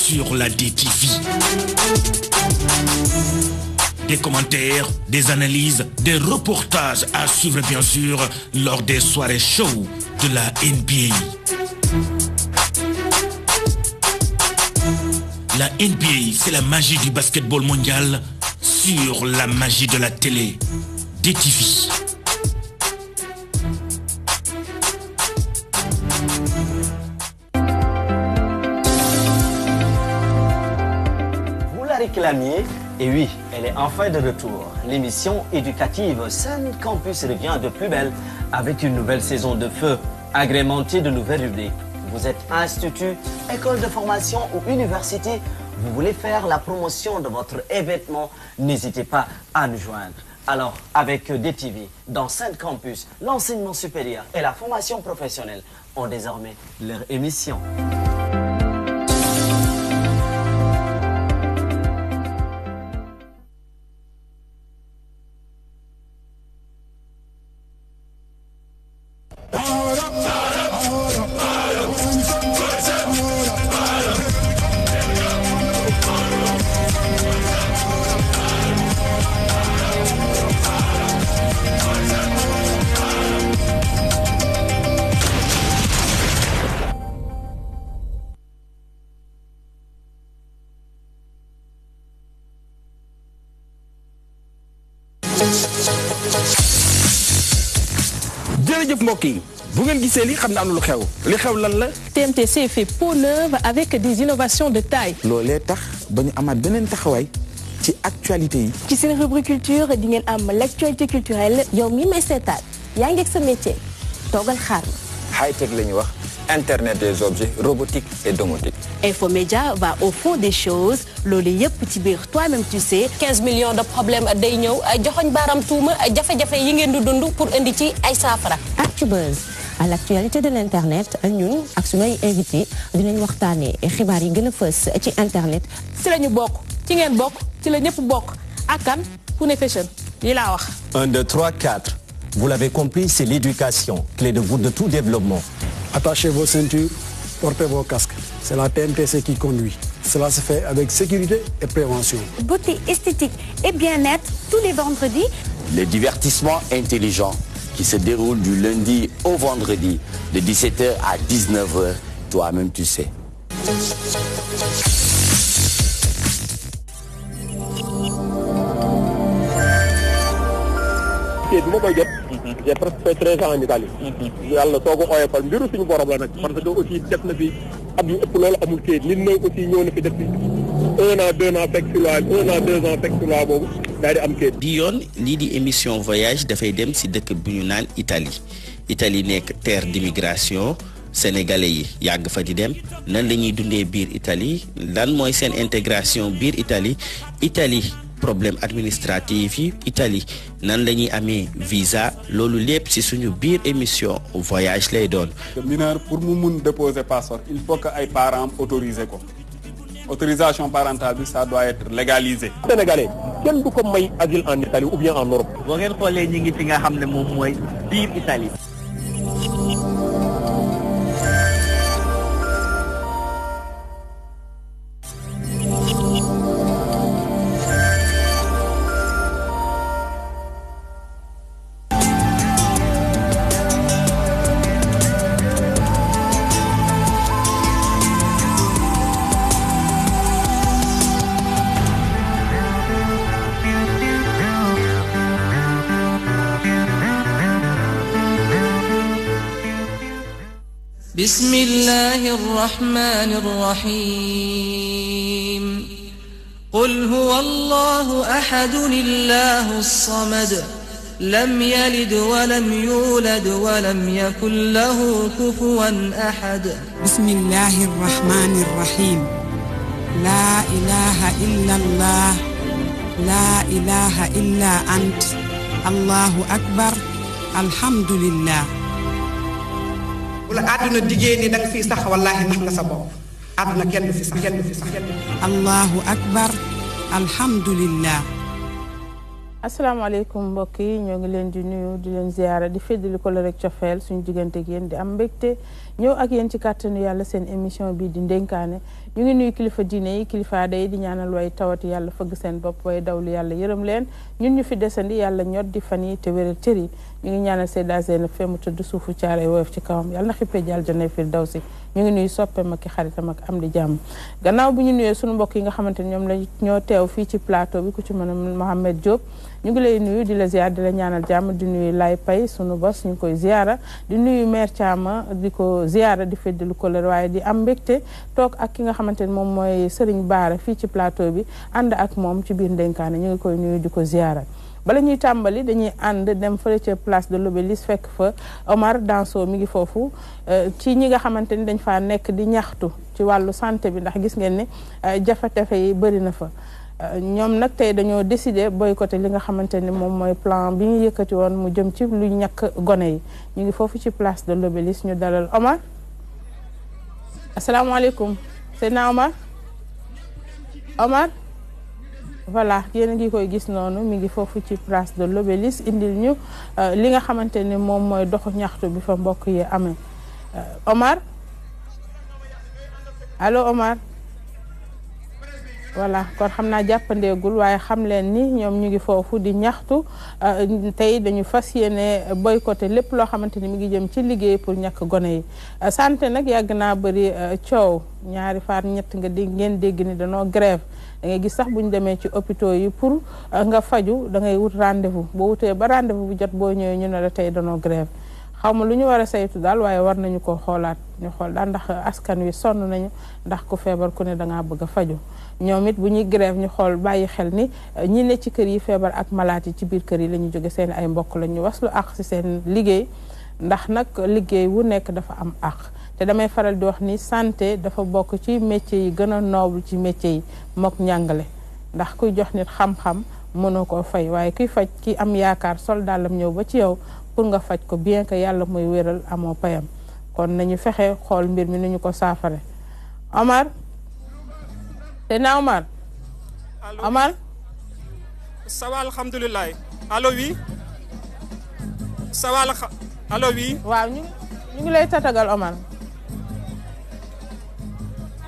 sur la DTV. Des commentaires, des analyses, des reportages à suivre bien sûr lors des soirées show de la NBA. La NBA, c'est la magie du basketball mondial sur la magie de la télé. DTV. Vous la réclamiez, et oui, elle est enfin de retour. L'émission éducative Sun Campus revient de plus belle avec une nouvelle saison de feu, agrémentée de nouvelles rubriques. Vous êtes institut, école de formation ou université, vous voulez faire la promotion de votre événement, n'hésitez pas à nous joindre. Alors, avec DTV, dans Sun Campus, l'enseignement supérieur et la formation professionnelle ont désormais leur émission. jërëjëf mbokk yi bu ngeen gisee li xam na am lu xew li xew lan la. TMTC fait peau neuve avec des innovations de taille. loolee tax ba ñu amaat beneen taxawaay ci actualité yi. ci seen rubrique culture di ngeen am l'actualité culturelle yow mi may seetaan yaa ngi ak sa métier toogal xaar ma. high tech la ñuy wax internet des objets robotique et domotique. Infomédia va au fond des choses loolu yëpp ci biir toi-même tu sais. 15 millions de problèmes day ñëw joxoñ baaram tuuma jafe-jafe yi ngeen di dund pour indi ci ay saafara. Actubuzz à l'actualité de l'internet ñun ak suñuy invité dinañ waxtaanee xibaar yi gën a fës ci internet. si la ñu bokk ci ngeen bokk ci la ñëpp bokk ak kan Kune Fashion lii laa wax. 1, 2, 3, 4. Vous l'avez compris, c'est l'éducation, clé de voûte de tout développement. Attachez vos ceintures, portez vos casques. C'est la TMTC qui conduit. Cela se fait avec sécurité et prévention. Beauté esthétique et bien-être tous les vendredis. Le divertissement intelligent qui se déroule du lundi au vendredi de 17h à 19h. Toi-même, tu sais. j'ai presque fait 13 ans en Italie. yàlla soo ko xoolee par mbiru suñu borom la nag. parce que aussi def na fi at yu ëpp loolu amul kayit nit ñi aussi ñëw na fi def fi 1 an 2 ans fekk si loi 1 an 2 ans fekk si loi boobu daal di am kayit. di yoon lii di émission voyage dafay dem si dëkk bu ñu naan Italie Italie nekk terre d'immigration sénégalais yi yàgg fa di dem nan la ñuy dundee biir Italie lan mooy seen intégration biir Italie problème administratif yi Italie nan la ñuy amee visa loolu lépp ci suñu biir émission voyage lay doon. mineur pour mu mun déposer passeport il faut que ay parents autoriser ko autorisation parentale bi ça doit être légalisé. Sénégalais kenn du ko may asile en Italie ou bien en Europe. boo ngeen xoolee ñi ngi fi nga xam ne moom mooy biir Italie. بسم الله الرحمن الرحيم قل هو الله أحد الله الصمد لم يلد ولم يولد ولم يكن له كفوا أحد بسم الله الرحمن الرحيم لا إله إلا الله لا إله إلا أنت الله أكبر الحمد لله wala àdduna diggée ni da nga fiy sax wallaahi nax nga sa bopp àdduna kenn du fi sax kenn du fi sax kenn du fi sax. allahu akbar alhamdulillah. asalaamaaleykum mbokk yi ñoo ngi leen di nuyu di leen ziyaara di feddali ko la rek cofeel suñu diggante ak yéen di am mbégte ñëw ak yéen ci kàttanu yàlla seen émission bi di ndénkaane ñu ngi nuyu kilifa diine yi kilifa day di ñaanal way tawati yàlla fëgg seen bopp way dawlu yàlla yërëm leen ñun ñu fi desandi yàlla ñot di fan yi te wéral cër yi ñu ngi ñaanal Seyda Zeynab fee mu tëdd suufu caare woyof ci kawam yàlla na xippee jàll jane fil daw si ñu ngi nuyu soppeem ak xaritam ak am di jàmm gannaaw bu ñu nuyee suñu mbokk yi nga xamante ni ñoom la ñoo teew fii ci plateau bi ku ci mën a Mohamed Diop ñu ngi lay nuyu di la ziar di la ñaanal jàmm di nuyu Lay Pay sunu bos ñu ngi koy ziara di nuyu maire Thiama di ko ziara di feddalu kolër waaye di am mbégte toog ak ki nga xamante ni moom mooy Serigne Bara fii ci plateau bi ànd ak moom ci biir ndenkaane ñu ngi koy nuyu di ko ziara bala ñuy tàmbali dañuy ànd dem fële ca place de l'Obélisque fekk fa Omar Danso mi ngi foofu ci ñi nga xamante ni dañ faa nekk di ñaxtu ci wàllu santé bi ndax gis ngeen ne jafe-jafe yi bëri na fa ñoom nag tey dañoo décider boycotter li nga xamante ni moom mooy plan bi ñu yëkkati woon mu jëm ci lu ñàkk gone yi ñu ngi foofu ci place de l'Obélisque ñu dalal Omar asalaamaaleykum Seydina Omar voilà yéen a ngi koy gis noonu mi ngi foofu ci place de l'Obélisque indil ñu li nga xamante ni moom mooy doxu ñaxtu bi fa mbokk yi amee Omar allo Omar voilà kon xam naa jàppandeegul waaye xam leen ni ñoom ñu ngi foofu di ñaxtu tey dañu fas yéene boycotté lépp loo xamante ni mi ngi jëm ci liggéey pour ñàkk gone yi santé nag yàgg naa bëri coow ñaari faar ñett nga dégg ngeen dégg ni danoo grève da ngay gis sax bu ñu demee ci hôpitaux yi pour nga faju da ngay wut rendez-vous boo wutee ba rendez-vous bu jot boo ñëwee ñu ne la tey danoo grève xaw ma lu ñu war a saytu daal waaye war nañu ko xoolaat ñu xool daal ndax askan wi sonn nañu ndax ku feebar ku ne dangaa bëgg a faju ñoom it bu ñuy grève ñu xool bàyyi xel ni ñi ne ci kër yi feebar ak malaat yi ci biir kër yi la ñu jóge seen ay mbokk la ñu waslu àq si seen liggéey ndax nag liggéey wu nekk dafa am àq te damay faral di wax ni santé dafa bokk ci métier yi gën a noble ci métier yi mook njàngale ndax kuy jox nit xam-xam mënoo koo fay waaye kuy faj ki am yaakaar sol daalam ñëw ba ci yow pour nga faj ko bien que yàlla mooy wéral amoo payam kon nañu fexe xool mbir mi nañu ko saafare Omar Seydina Omar Omar ça va alhamdulilah allo oui ça va allo oui waaw ñu ngi lay tatagal Omar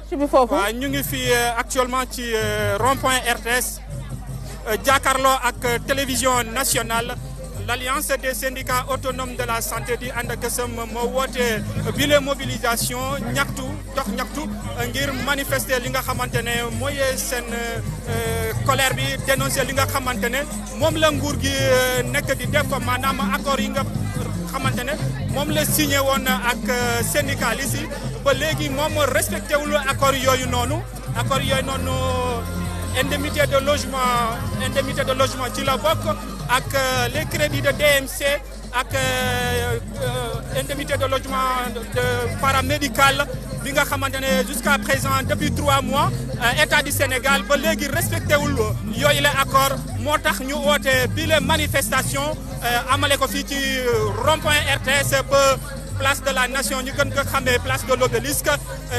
ci bi foofu waaw ñu ngi fi actuellement ci rond-point RTS jàkkaarloo ak télévision nationale l'alliance des syndicats autonomes de la santé di ànd ak gësëm moo woote bile mobilisation ñaxtu dox ñaxtu ngir manifester li nga xamante ne mooy seen colère bi dénoncer li nga xamante ne moom la nguur gi nekk di def maanaam accord yi nga xamante ne moom la signé woon ak syndicalistes yi ba léegi moom respecté wul accord yooyu noonu indemnité de logement ci la bokk ak les crédits de DMC ak indemnité de logement de paramédical bi nga xamante ne jusqu'à présent depuis 3 mois état du Sénégal ba léegi respecté wul yooyu la accord moo tax ñu woote bi les manifestations amale ko fii ci rond-point RTS ba place de la nation ñu gën ko xamee place de l'Obélisque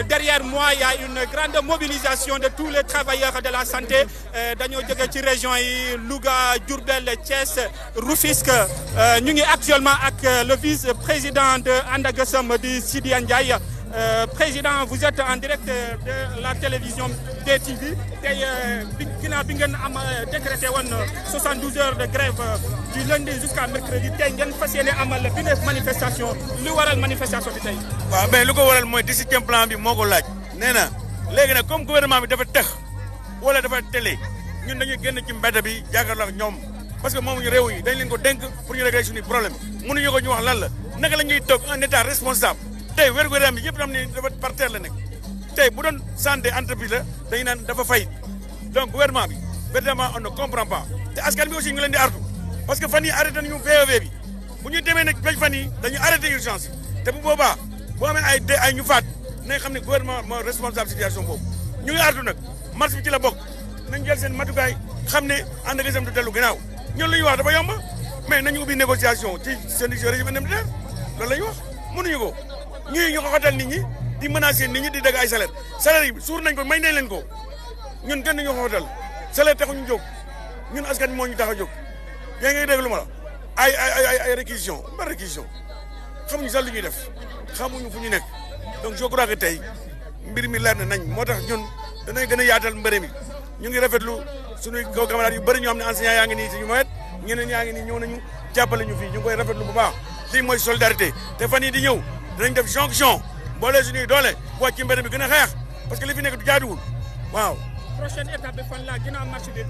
derrière moi il y a une grande mobilisation de tous les travailleurs de la santé dañoo jóge ci région yi Louga Diourbel Thiès Rufisque ñu ngi actuellement ak le vice-président de And Gueusseum di Sidia Ndiaye président vous êtes en direct de la télévision DTV tey ginnaaw bi ngeen am décrété woon 72 heures de grève du lundi jusqu'à mercredi tey ngeen fas yéene amal bi ne manifestation lu waral manifestation bi tey. waaw mais lu ko waral mooy 17e plan bi moo ko laaj nee na léegi nag comme gouvernement bi dafa tëx wala dafa télé ñun dañuy génn ci mbedd bi jàkkaarloo ak ñoom parce que moomuñu réew yi dañ leen ko dénk pour ñu régler suñu problème mënuñu ko ñu wax lan la naka la ñuy toog un état responsable. tey wér-gu-yaram bi yëpp xam ne dafa par terre la nekk tey bu doon santé entreprise la dañu naan dafa fay donc gouvernement bi vraiment on ne comprend pas te askan bi aussi ñu leen di artu parce que fan yi arrêté nañu VEV bi bu ñu demee nag bañ fan yi dañu arrêté urgence te bu boobaa boo amee ay ñu faat nañ xam ne gouvernement moo responsable situation boobu ñu ngi artu nag marche bi ci la bokk nañ jël seen matukaay xam ne And Gueusseum du dellu gannaaw ñun lu ñuy wax dafa yomb mais nañu ubbi négociation ci seen régime indemnitaire loolu la ñuy wax mënuñu ko ñii ñu xoxatal nit ñi di menacer nit ñi di dagg ay salaire yi suur nañ ko may nañ leen ko ñun kenn ñu xoxatal salaire taxuñu jóg ñun askan moo ñu tax a jóg yaa ngi dégg lu ma la ay réquisition xamuñu sax lu ñuy def xamuñu fu ñu nekk donc je crois que tey mbir mi leer na nañ moo tax ñun danañ gën a yaatal mbëre mi ñu ngi rafetlu suñuy kaw camarades yu bëri ñoo xam ne enseignants yaa ngi nii suñu moyet ñeneen yaa ngi nii ñëw nañu jàppale ñu fii ñu ngi koy rafetlu bu baax lii mooy solidarité te fan yii di ñëw dinañ def jonction boole suñuy doole wàcc ci mbëre mi gën a xeex parce que li fi nekk du jaaduwul waaw. prochaine étape bi fan la ginnaaw marché bi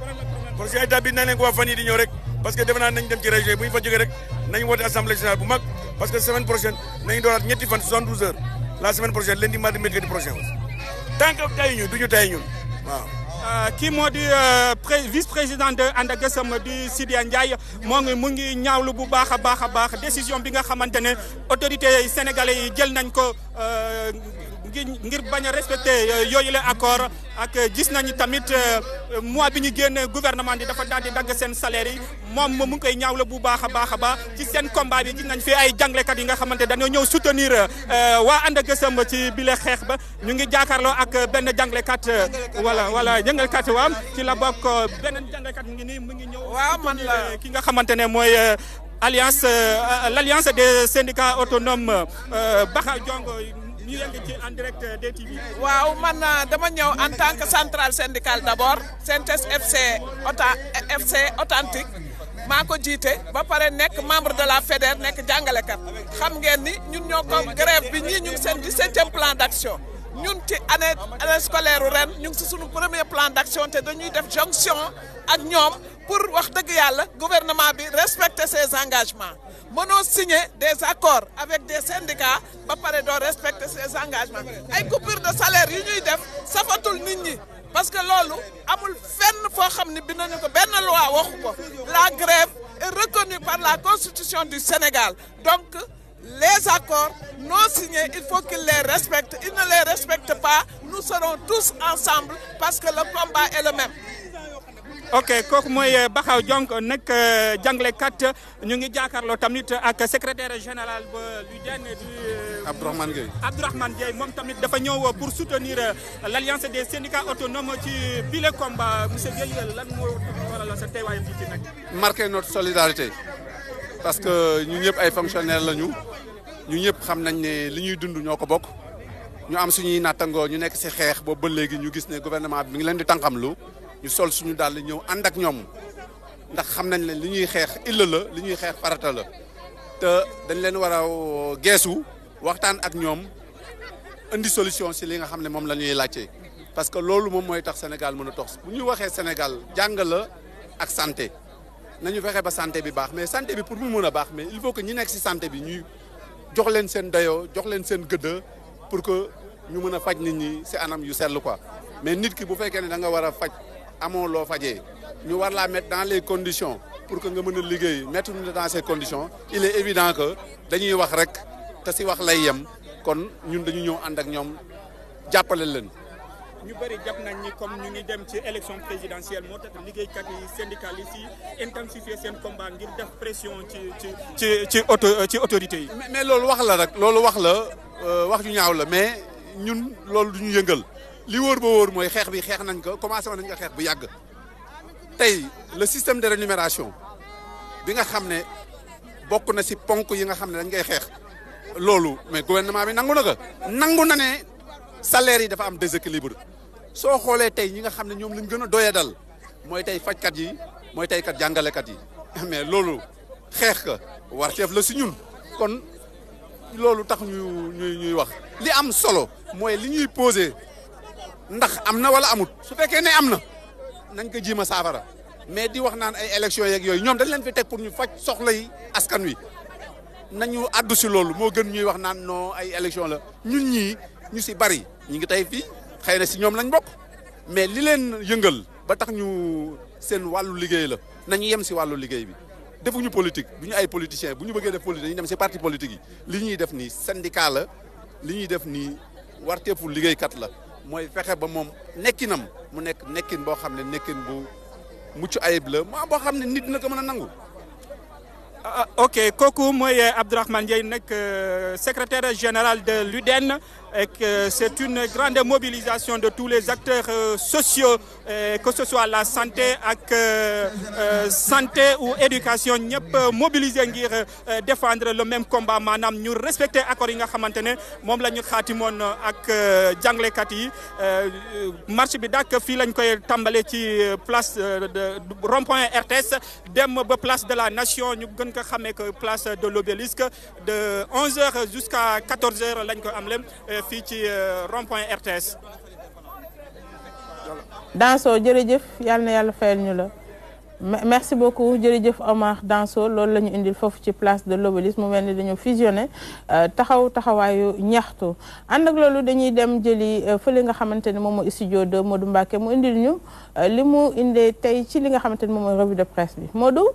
prochaine étape bi nañ leen ko wax fan yii di ñëw rek parce que defe naa nañ dem ci région bu ñu fa jógee rek nañ woote assemblée générale bu mag parce que semaine prochaine nañ dooraat ñetti fan 72 heures la semaine prochaine lundi mardi mercredi prochain tant que tey ñu duñu tey ñun waaw. kii moo di vice président de And Gueusseum di Sidya Ndiaye mu ngi ñaawlu bu baax a baax décision bi nga xamante ne autorités sénégalais yi jël nañ ko ngir bañ a respecter yooyu la accord ak gis nañu tamit mois bi ñu génn gouvernement bi dafa daal di dagg seen salaire yi moom mu ngi koy ñaawlu bu baax a baax ci seen combat bi gis nañ fi ay jàngalekat yi nga xamante dañoo ñëw soutenir waa And Gueusseum ci bile xeex ba ñu ngi jàkkaarloo ak benn jàngalekat wala jàngalekat waaw ci la bokk beneen jàngalekat mu ngi ñëw. waaw man la ki nga xamante ne mooy l'alliance des syndicats autonomes Bakha Diongo ñu yëngu ci en direct DTV. waaw man dama ñëw en tant que centrale syndicale d'abord CNTS FC authentique maa ko jiite ba pare nekk membre de la FEDER nekk jàngalekat xam ngeen ni ñun ñoo ko grève bi ñii ñu ngi seen 17e plan d'action ñun ci année scolaire ren ñu ngi si suñu premier plan d'action te dañuy def jonction ak ñoom pour wax dëgg yàlla gouvernement bi respecter ses engagements mënoo signer des accords avec des syndicats ba pare doo respecter ses engagements ay coupure de salaire yu ñuy def safatul nit ñi parce que loolu amul fenn foo xam ne bind nañu ko benn loi waxu ko la grève est reconnue par la constitution du Sénégal donc les accords non signés il faut qu'ils les respectent ils ne les respectent pas nous serons tous ensemble parce que le combat est le même. ok kooku mooy Bakha Diongo nekk jàngalekat ñu ngi jàkkaarloo tamit ak secrétaire général ba l'UDEN di Abdourahmane Gueye moom tamit dafa ñëw pour soutenir l'alliance des syndicats autonomes ci bile combat monsieur Gueye lan moo waral sa teewaayam fii ci nag. marquer notre solidarité parce que ñu ñëpp ay fonctionnaires lañu ñu ñëpp xam nañ ne li ñuy dund ñoo ko bokk ñu am suñuy nattangoo ñu nekk ci xeex boobu ba léegi ñu gis ne gouvernement bi mi ngi leen di tànqamlu ñu sol suñu daal ñëw ànd ak ñoom ndax xam nañ ne li ñuy xeex illa la li ñuy xeex farata la te dañ leen war a geesu waxtaan ak ñoom indi solution si li nga xam ne moom la ñuy laajte parce que loolu moom mooy tax Sénégal mën a tox bu ñu waxee Sénégal jàng la ak santé nañu fexe ba santé bi baax mais santé bi pour mu mën a baax mais il faut que ñi nekk si santé bi ñuy jox leen seen dayoo jox leen seen gëdd pour que ñu mën a faj nit ñi si anam yu sell quoi mais nit ki bu fekkee ne da nga war a faj amoo loo fajee ñu war laa mettre dans les conditions pour que nga mën a liggéey mettre ñu dans ces conditions il est évident que dañuy wax rek te si wax lay yem kon ñun dañu ñëw ànd ak ñoom jàppale leen. ñu bëri jàpp nañ ni comme ñu ngi dem ci élection présidentielle moo tax liggéeykat yi syndicalistes yi intensifier seen combat ngir def pression ci autorités yi. mais loolu wax la rek loolu wax la wax ju ñaaw la mais ñun loolu du ñu yëngal. li wóor ba wóor mooy xeex bi xeex nañ ko commencé woon nañ ko xeex bu yàgg tey le système de rémunération bi nga xam ne bokk na si ponk yi nga xam ne dañ koy xeex loolu mais gouvernement bi nangu na ko nangu na ne salaire yi dafa am déséquilibre soo xoolee tey ñi nga xam ne ñoom lañ gën a doyadal mooy tey fajkat yi mooy tey kat jàngalekat yi mais loolu xeex ka warteef la si ñun kon loolu tax ñuy wax li am solo mooy li ñuy posé. ndax am na wala amut su fekkee ne am na nañ ko jiima saafara mais di wax naan ay élections yeeg yooyu ñoom dañ leen fi teg pour ñu faj soxla yi askan wi nañu àddu si loolu moo gën ñuy wax naan non ay élections la ñun ñii ñu si bari ñu ngi tey fii xëy na si ñoom lañ bokk mais li leen yëngal ba tax ñu seen wàllu liggéey la nañu yem si wàllu liggéey bi defuñu politique bu ñu ay politiciens bu ñu bëggee def politique dañuy dem si parti politique yi li ñuy def nii syndicat la li ñuy def nii warteefu liggéeykat la. mooy fexe ba moom nekkinam mu nekk nekkin boo xam ne nekkin bu mucc ayib la boo xam ne nit na ko mën a nangu. ok kooku mooy Abdourahmane Ndiaye nekk secrétaire général de l'UDEN et que c'est une grande mobilisation de tous les acteurs sociaux, que ce soit la santé ak santé ou éducation ñëpp mobiliser ngir défendre le même combat maanaam ñu respecter accords yi nga xamante ne moom la ñu xaatimoon ak jàngalekat yi marche bi dak fii lañ koy tàmbale ci place de rond-point RTS dem ba place de la Nation ñu gën ko xamee que place de l'Obélisque de 11h jusqu'à 14h lañ ko am lem fii ci rond-point RTS. Danso jërëjëf yal na yàlla fayal ñu la merci beaucoup jërëjëf Omar Danso loolu la ñu indil foofu ci place de l'Obélisque mu mel ni dañoo fusionné taxawaayu ñaxtu ànd ak loolu dañuy dem jëli fële nga xamante ne moom mooy studio 2 Modou Mbacké mu indil ñu li mu indee tey ci li nga xamante ne moom mooy revue de presse bi Modou.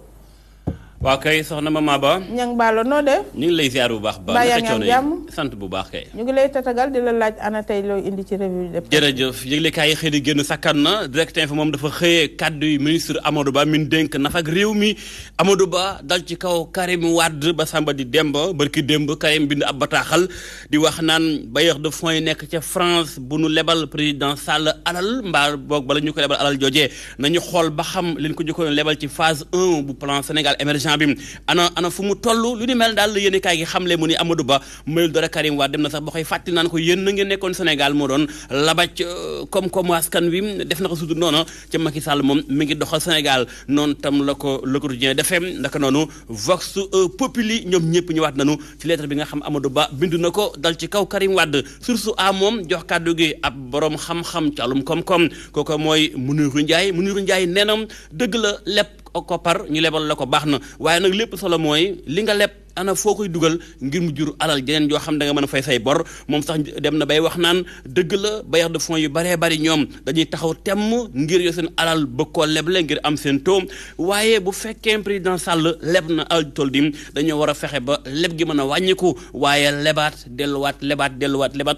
waaw kay soxna Mama Ba. ñang baalo noo def. ñu ngi lay ziar bu baax ba. yaa ngi am jàmm sant bu baax kay. ñu ngi lay tatagal di la laaj ana tey looy indi ci revue de presse. jërëjëf yëglekaay yi xëy di génn sakkan na Direct Info moom dafa xëyee kaddu yi ministre Amadou Ba min dénk nafak réew mi Amadou Ba dal ci kaw Karim Wade ba Samba di Demba barki démb Karim bind ab bataaxal di wax naan bailleur de fonds yi nekk ca France bu nu lebal président Sall alal mbaa boog bala ñu ko lebal alal joojee nañu xool ba xam leen ko jëkkoon lebal ci phase 1 bu plan Sénégal émergent bi ana fu mu toll lu ni mel daal yéen kaay gi xamle mu ni Amadou Ba mayul dara Karim Wade dem na sax ba koy fàttali naan ko yéen na ngeen nekkoon Sénégal moo doon labaj comme askan wi def na ko sudu noonu ca Macky Sall moom mi ngi doxal Sénégal noonu tam la ko Le Quotidien defee ndaka noonu Vox Populi ñoom ñëpp ñëwaat nañu ci lettre bi nga xam Amadou Ba bindu na ko dal ci kaw Karim Wade source a moom jox kàddu gi ab borom xam-xam ci àllum koom-koom kooku mooy Mounirou Ndiaye nee na dëgg la lépp koppar ñu lebal la ko baax na waaye nag lépp solo mooy li nga leb ana foo koy dugal ngir mu jur alal jeneen joo xam da nga mën a fay say bor moom sax dem na bay wax naan dëgg la bailleur de fonds yu baree bari ñoom dañuy taxaw temm ngir yo seen alal bëgg koo leble ngir am seen taux waaye bu fekkee président Sall leb na alal toll dim dañoo war a fexe ba leb gi mën a wàññiku waaye lebaat delluwaat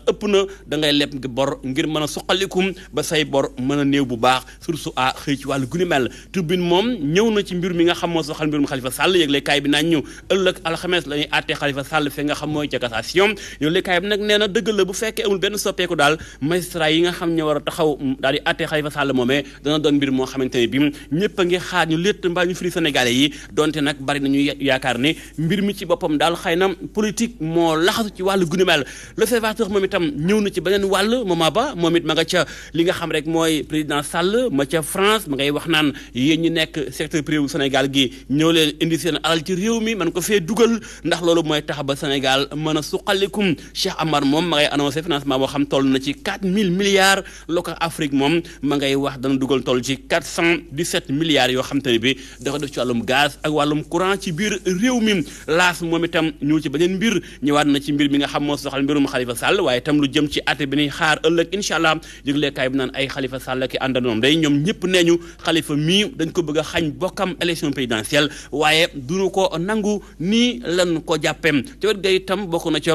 ëpp na da ngay leb ngi bor ngir mën a suqalikum ba say bor mën a néew bu baax surtout a xëy ci wàllu guni mel turbine moom ñëw na ci mbir mi nga xam moo soxal mbirum Khalifa Sall yëgle kaay bi naan ñu ëllëg alxames la ñuy àttee Khalifa Sall fi nga xam mooy ca cassation yëgle kaay bi nag nee na dëgg la bu fekkee amul benn soppeeku daal magistrat yi nga xam ñoo war a taxaw daal di àttee Khalifa Sall moomee dana doon mbir moo xamante ne bi ñëpp a ngi xaar ñu létt mbaa ñu firi sénégalais yi donte nag bari nañu yaakaar ne mbir mi ci boppam daal xëy na politique moo laxasu ci wàllu guni mel l'observateur moom itam ñëw na ci beneen wàll moment ba moom it ma nga ca li nga xam rek mooy président Sall ma ca France ma ngay wax naan yéen ñi nekk secteur privé bu Sénégal gi ñëw leen indi seen alal ci réew mi man ko fee dugal ndax loolu mooy tax ba Sénégal mën a suqalikum Cheikh Amar moom ma ngay annoncé financement boo xam toll na ci 4000 milliards local Afrique moom ma ngay wax dana dugal toll ci 417 milliards yoo xam te ne bi da ko def ci wàllum gaz ak wàllum courant ci biir réew mi laas moom itam ñëw ci beneen mbir ñëwaat na ci mbir mi nga xam moo soxal mbirum Khalifa Sall waaye itam lu jëm ci atte bi ni xaar ëllëg incha allah yëglekaay bi naan ay Khalifa Sall ki àndanoom day ñoom ñëpp nee ñu Khalifa mii dañ ko bëgg a xañ bokkam élection présidentielle waaye duñu ko nangu nii lan ko jàppeem ci wet ga itam bokk na ci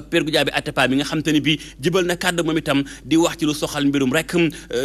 Père Goudiaby Atepa bi nga xam te ni bi jibal na kàddu moom itam di wax ci lu soxal mbirum rek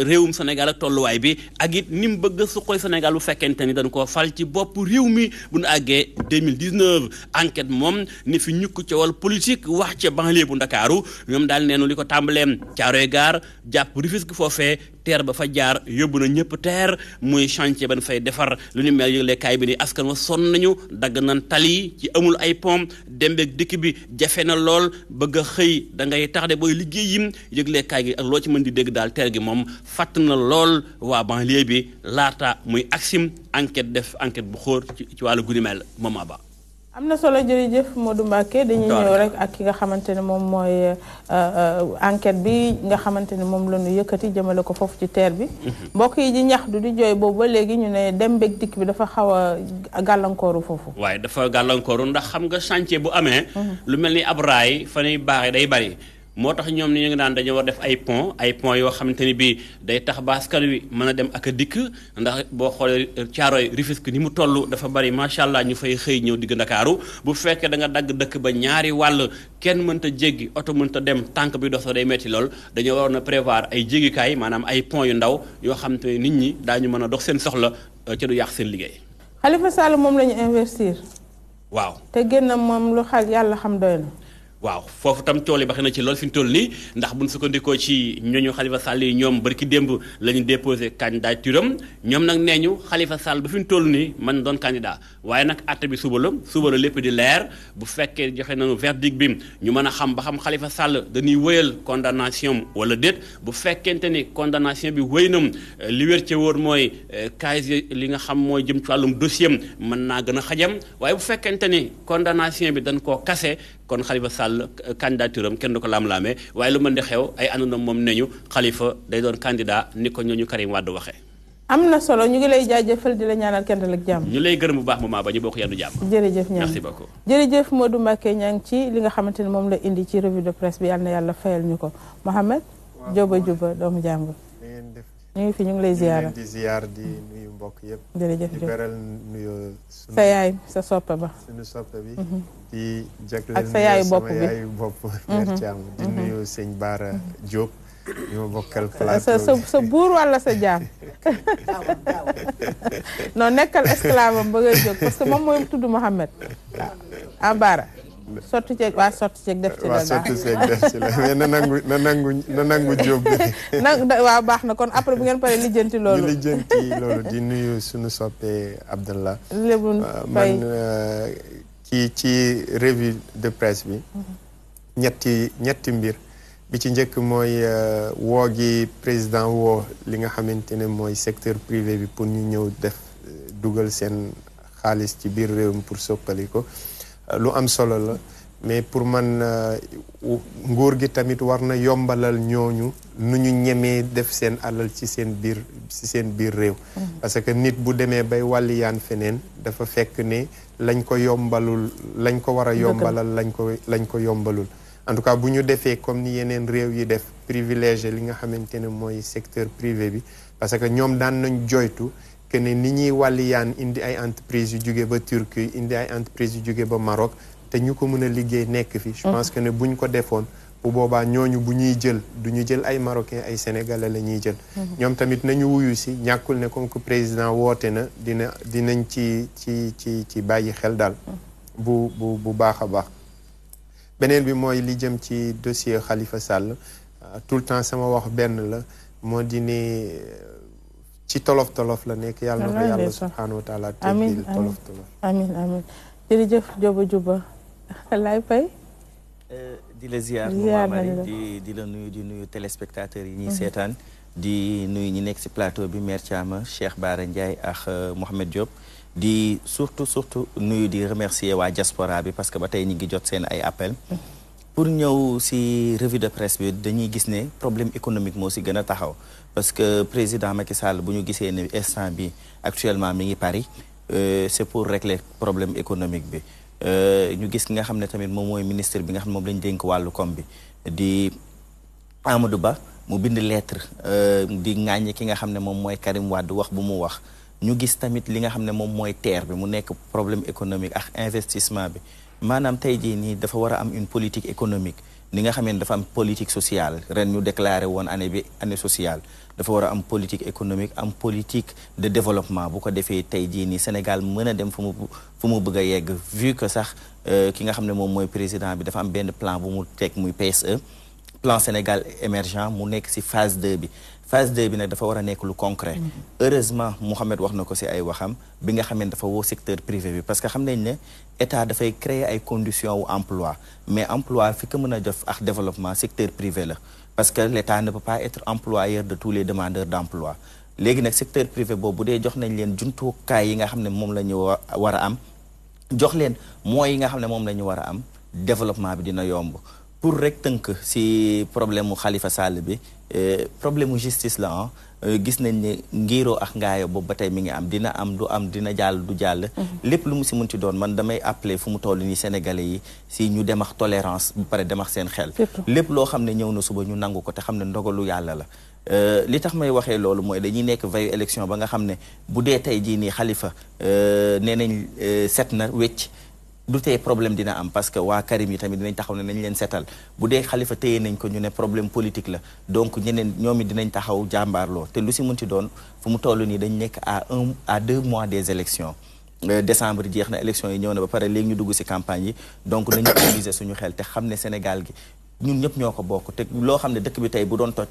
réewum Sénégal ak tolluwaay bi ak it ni mu bëgg a suqali Sénégal bu fekkente ni dañ koo fal ci bopp réew mi bu nu àggee 2019 enquête moom ni fi ñukk ca wàllu politique wax ca banlieue bu Ndakaaru ñoom daal neenu li ko tàmbaleem Caaroy Gaar jàpp Rufisque foofee teer ba fa jaar yóbbu na ñëpp teer muy chantier ban fay defar lu ñu mel yëgle kaay bi ni askan wa sonn nañu dagg nañ tali ci amul ay pont dembeeg dikk bi jafe na lool bëgg a xëy da ngay tax de booy liggéey yim yëgle kaay gi ak loo ci mën di dégg daal teer gi moom fàtt na lool waa banlieue bi laata muy aksim enquête def enquête bu xóor ci wàllu guni mel Mama Ba. am na solo jërëjëf Modou Mbacké dañuy ñëw rek ak ki nga xamante ne moom mooy enquête bi nga xamante ne moom la ñu yëkkati jëmale ko foofu ci terre bi mbokk yi di ñax du di jooy boobu ba léegi ñu ne dem beeg dikk bi dafa xaw a gàllankooru foofu waaye dafa gàllankooru ndax xam nga chantier bu amee lu mel ni ab raay fa nuy baaxee day bari moo tax ñoom ni ñu ngi daan dañoo war def ay pont yoo xamante ni bii day tax ba askan wi mën a dem ak a dikk ndax boo xoolee Caaroy Rufisque ni mu toll dafa bari macha allah ñu fay xëy ñëw digg Ndakaaru bu fekkee da nga dagg dëkk ba ñaari wàll kenn mënta jéggi oto mënta dem tànk bi dox sax day metti lool dañoo waroon a prévoir ay jéggikaay maanaam ay pont yu ndaw yoo xamante ne nit ñi daañu mën a dox seen soxla ca du yàq seen liggéey. Khalifa Sall moom la ñu investir. waaw te génn moom lu xal yàlla xam doy na. waaw foofu tam tool yi baxee na ci loolu fi ñu toll nii ndax buñ sukkandikoo ci ñooñu Khalifa Sall yi ñoom barki démb la ñu déposé candidature am ñoom nag nee ñu Khalifa Sall ba fi ñu toll nii man doon candidat waaye nag àtte bi suba la lépp di leer bu fekkee joxe nañu verdict bi ñu mën a xam ba xam Khalifa Sall dañuy wëyal condamnation wala déet bu fekkente ni condamnation bi wëy na li wér ca wóor mooy casier li nga xam mooy jëm ci wàllum dossier mën naa gën a xajam waaye bu fekkente ni condamnation bi dañ koo kase kon Khalifa Sall candidature am kenn du ko laam-laamee waaye lu mën di xew ay àndoona moom ne ñu Khalifa day doon candidat ni ko ñooñu Karim Wade waxee. am na solo ñu ngi lay jaajëfal di la ñaanal kenn ak jàmm. ñu lay gërëm bu baax maman ba ñu bokk yendu jàmm. jërëjëf ñaan merci beaucoup. jërëjëf Modou Mbacké ñaa ci li nga xamante ne moom la indi ci revue de presse bi yàlla na yàlla fayal ñu ko Mohamed. Jóoba Juba doomu jàmbur. ñu ngi fi ñu ngi lay ziyaara. di ziyaar di nuyu mbokk yëpp. jërëjëf di beral nuyu. sa yaay sa soppe ba. suñu soppe bi. di jagleel ak sa yaayu bopp bi sama yaayu bopp. Mère Thiam di nuyu sëñ Baara Diop. ñu ma bokkal plateau sa buur wala sa jaam. non nekkal esclave am ba ngay jóg parce que moom mooy tudd Mohamed. ah Baara. sotti ceeg def ci la mais na nangu Diop bi. waaw baax na kon après bu ngeen paree lijjanti loolu. di nuyu suñu soppee Abdallah. lébu fay man ci revue de presse bi. ñetti mbir. bi ci njëkk mooy woo gi président woo li nga xamante ne mooy secteur privé bi pour ñu ñëw def dugal seen xaalis ci biir réew mi pour soppali ko lu am solo la mais pour man nguur gi tamit war na yombalal ñooñu nu ñu ñemee def seen alal ci seen biir réew parce que nit bu demee bay wàlliyaan feneen dafa fekk ne lañ ko yombalul lañ ko war a yombalal lañ ko yombalul en tout cas bu ñu defee comme ni yeneen réew yi def privilégié li nga xamante ne mooy secteur privé bi parce que ñoom daan nañ joytu que ne ni ñuy wàlliyaan indi ay entreprises yu jóge ba Turquie indi ay entreprises yu jóge ba Maroc te ñu ko mën a liggéey nekk fi je pense que ne buñ ko defoon bu boobaa ñooñu bu ñuy jël du ñu jël ay Marocains ay Sénégalais la ñuy jël ñoom tamit nañu wuyu si ñàkkul ne comme que président woote na dinañ ci bàyyi xel daal bu baax a baax beneen bi mooy li jëm ci dossier Khalifa Sall tout le temps sama wax benn la moo di ne ci tolof la nekk yàlla na ko yàlla subhanahu wa taala teggil tolof amiin jërëjëf Jóoba Juba lay fay di la ziar Marie di la nuyu di nuyu téléspectateurs yi ñuy seetaan di nuyu ñi nekk ci plateau bi Mère Thiama Cheikh Bara Ndiaye ak Mohamed Diop di surtout nuyu di remercier waa diaspora bi parce que ba tey ñi ngi jot seen ay appel pour ñëw ci revue de presse bi dañuy gis ne problème économique moo ci gën a taxaw parce que président Macky Sall bu ñu gisee ne instant bi actuellement mi ngi Paris c'est pour régler problème économique bi ñu gis ki nga xam ne tamit moom mooy ministre bi nga xam ne moom lañu dénk wàllu koom bi di Amadou Ba mu bind lettre di ŋàññi ki nga xam ne moom mooy Karim Wade wax bu mu wax ñu gis tamit li nga xam ne moom mooy terre bi mu nekk problème économique ak investissement bi maanaam tey jii nii dafa war a am une politique économique ni nga xam ne dafa am politique sociale ren ñu déclaré woon année sociale dafa war a am politique économique am politique de développement bu ko defee tey jii nii Sénégal mën a dem fu mu bëgg a yegg vu que sax ki nga xam ne moom mooy président bi dafa am benn plan bu mu teg muy PSE plan Sénégal émergent mu nekk ci phase 2 bi phase 2 bi nag dafa war a nekk lu concret heureusement Mouhamed wax na ko ci ay waxam bi nga xam ne dafa woo secteur privé bi parce que xam nañ ne état dafay créer ay conditions wu emploi mais emploi fi ko mën a def ak développement secteur privé la parce que l'état ne peut pas être employeur de tous les demandeurs d'emploi léegi nag secteur privé boobu bu dee jox nañ leen jumtukaay yi nga xam ne moom la ñu war a am jox leen moyens yi nga xam ne moom la ñu war a am développement bi dina yomb pour rek tënk ci problème mu Khalifa Sall bi problème mu justice la gis nañ ne ngiroo ak ngaayo boobu ba tey mi ngi am du am dina jàll du jàll lépp lu mu ci munti doon man damay appeler fu mu toll nii sénégalais yi ci ñu dem ak tolérance bu pare dem ak seen xel lépp loo xam ne ñëw na suba ñu nangu ko te xam ne ndogalu yàlla la li tax may waxee loolu mooy dañuy nekk veille élection ba nga xam ne bu dee tey jii nii Khalifa nee nañ set na wecc du tey problème dina am parce que waa Karim yi tamit dinañ taxaw ne nañ leen setal bu dee Khalifa téye nañ ko ñu ne problème politique la donc ñeneen ñoom it dinañ taxaw jàmbaarloo te lu ci munti doon fu mu toll nii dañ nekk à 2 mois des élections décembre jeex na élection yi ñëw na ba pare léegi ñu dugg ci campagne yi donc nañu utiliser suñu xel te xam ne Sénégal gi ñun ñëpp ñoo ko bokk te loo xam ne dëkk bi tey bu doon toj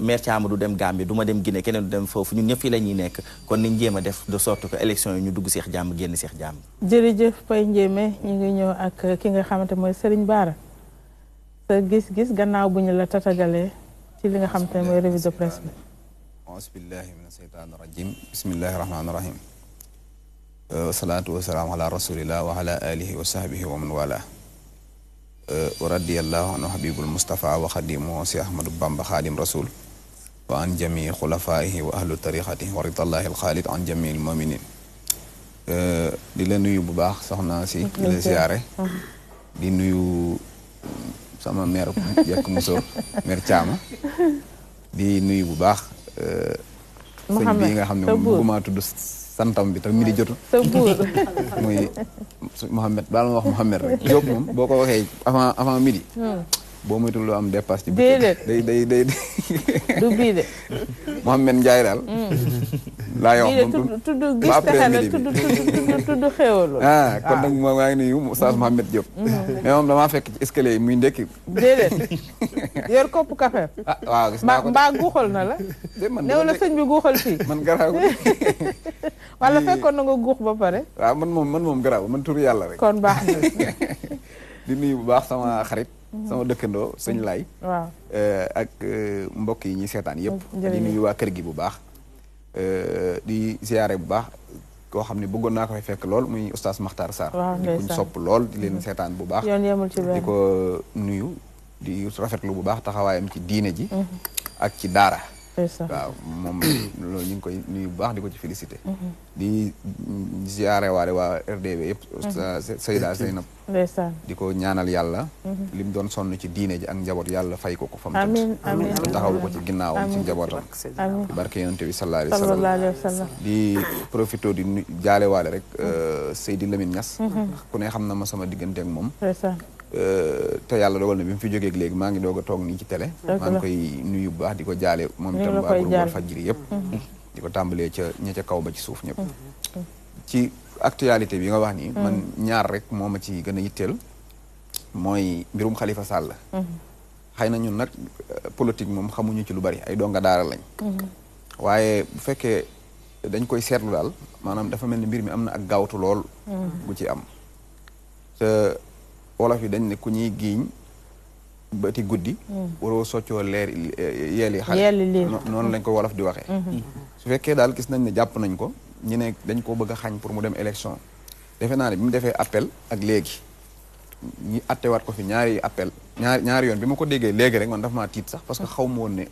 maire Thiam du dem Gambie du ma dem Guinée keneen du dem foofu ñun ñëpp fii la ñuy nekk kon niñ jéem a def de sorte que élection yi ñu dugg seex jàmm génn seex jàmm. jërëjëf Paye Ndiémé ñu ngi ñëw ak ki nga xamante mooy Serigne Bara sa gis-gis gannaaw bu ñu la tatagalee ci li nga xamante ne mooy revue de presse bi. auzu billahi mina seytaani rajim bismillahi rahmaani rahim wasalaatu wasalaamu ala rasulillah wa ala alihi wa sahbihi wa man wala wa radiyallahu anhu habibul mustafa wa xadimu si ahmadu bamba xaadim rasul wa an jamii xulafaihi wa ahlu tariqatihi wa ridallahi alxaalid an jamii almuminin di la nuyu bu baax soxna si di la siyaare di nuyu sama mère yekk musóor mère Thiama di nuyu bu baax sëñ bi nga xam ne moom bëgguma tudd santam bi tam mi di jotu muy Mouhamed baal ma wax Mouhamed rek Diop moom boo ko waxee avant midi boo moytul loo am dépasse ci bëccëg day du bii de Mouhamed Ndiaye daal laa yox tudd gis taxana tudd xéwalu kon nag moo maa ngi nuyu Oustaz Mouhamed Diop mais moom damaa fekk ci escalier yi muy ndekki déedéet yor kopp café waaw gis naa ko mbaa guuxal na la néew la sëñ bi guuxal fii man garaaw wala fekkoon na nga guux ba pare waaw man moom garaaw man turu yàlla rek kon baax na di nuyu bu baax sama xarit sama dëkkandoo sëñ Lay waaw ak mbokk yi ñuy seetaan yëpp di nuyu waa kër gi bu baax di ziyaare bu baax koo xam ne bëggoon naa ko fay fekk lool muy oustaz Makhtar Sarr di kuñ sopp lool di leen seetaan bu baax di ko nuyu di rafetlu bu baax taxawaayam ci diine ji ak ci daara waaw moom loolu ñu ngi koy nuyu bu baax di ko ci félicité di ziyaare waale waa RDV yëpp Seyda Zeynab di ko ñaanal yàlla li mu doon sonn ci diine ji ak njaboot yàlla fay ko ko fam tëdd taxawlu ko ci ginnaawam ci njabootam barke yonent bi sallallahu alayhi wa sallam di profito di jaale waale rek Seydi Lamine Niass ku ne xam na ma sama diggante ak moom te yàlla dogal na bi mu fi jógeeg léegi maa ngi doog a toog nii ci télé maa ngi koy nuyu bu baax di ko jaale moom itam waa groupe Walfadjri yëpp di ko tàmbalee ca ña ca kaw ba ci suuf ñëpp ci actualité bi nga wax nii man ñaar rek moo ma ci gën a yitteel mooy mbirum Khalifa Sall xëy na ñun nag politique moom xamuñu ci lu bari ay donga daara lañ waaye bu fekkee dañ koy seetlu daal maanaam dafa mel ni mbir mi am na ak gaawtu lool bu ci am te wolof yi dañ ne ku ñuy giiñ bëti guddi waroo soccoo leer yeeli xale noonu lañ ko wolof di waxee su fekkee daal gis nañ ne jàpp nañ ko ñu ne dañ ko bëgg a xañ pour mu dem élection defe naa ne bi mu defee appel ak léegi ñi attewaat ko fi ñaari yoon bi ma ko déggee léegi rek man dafa maa tiit sax parce que xaw ma woon ne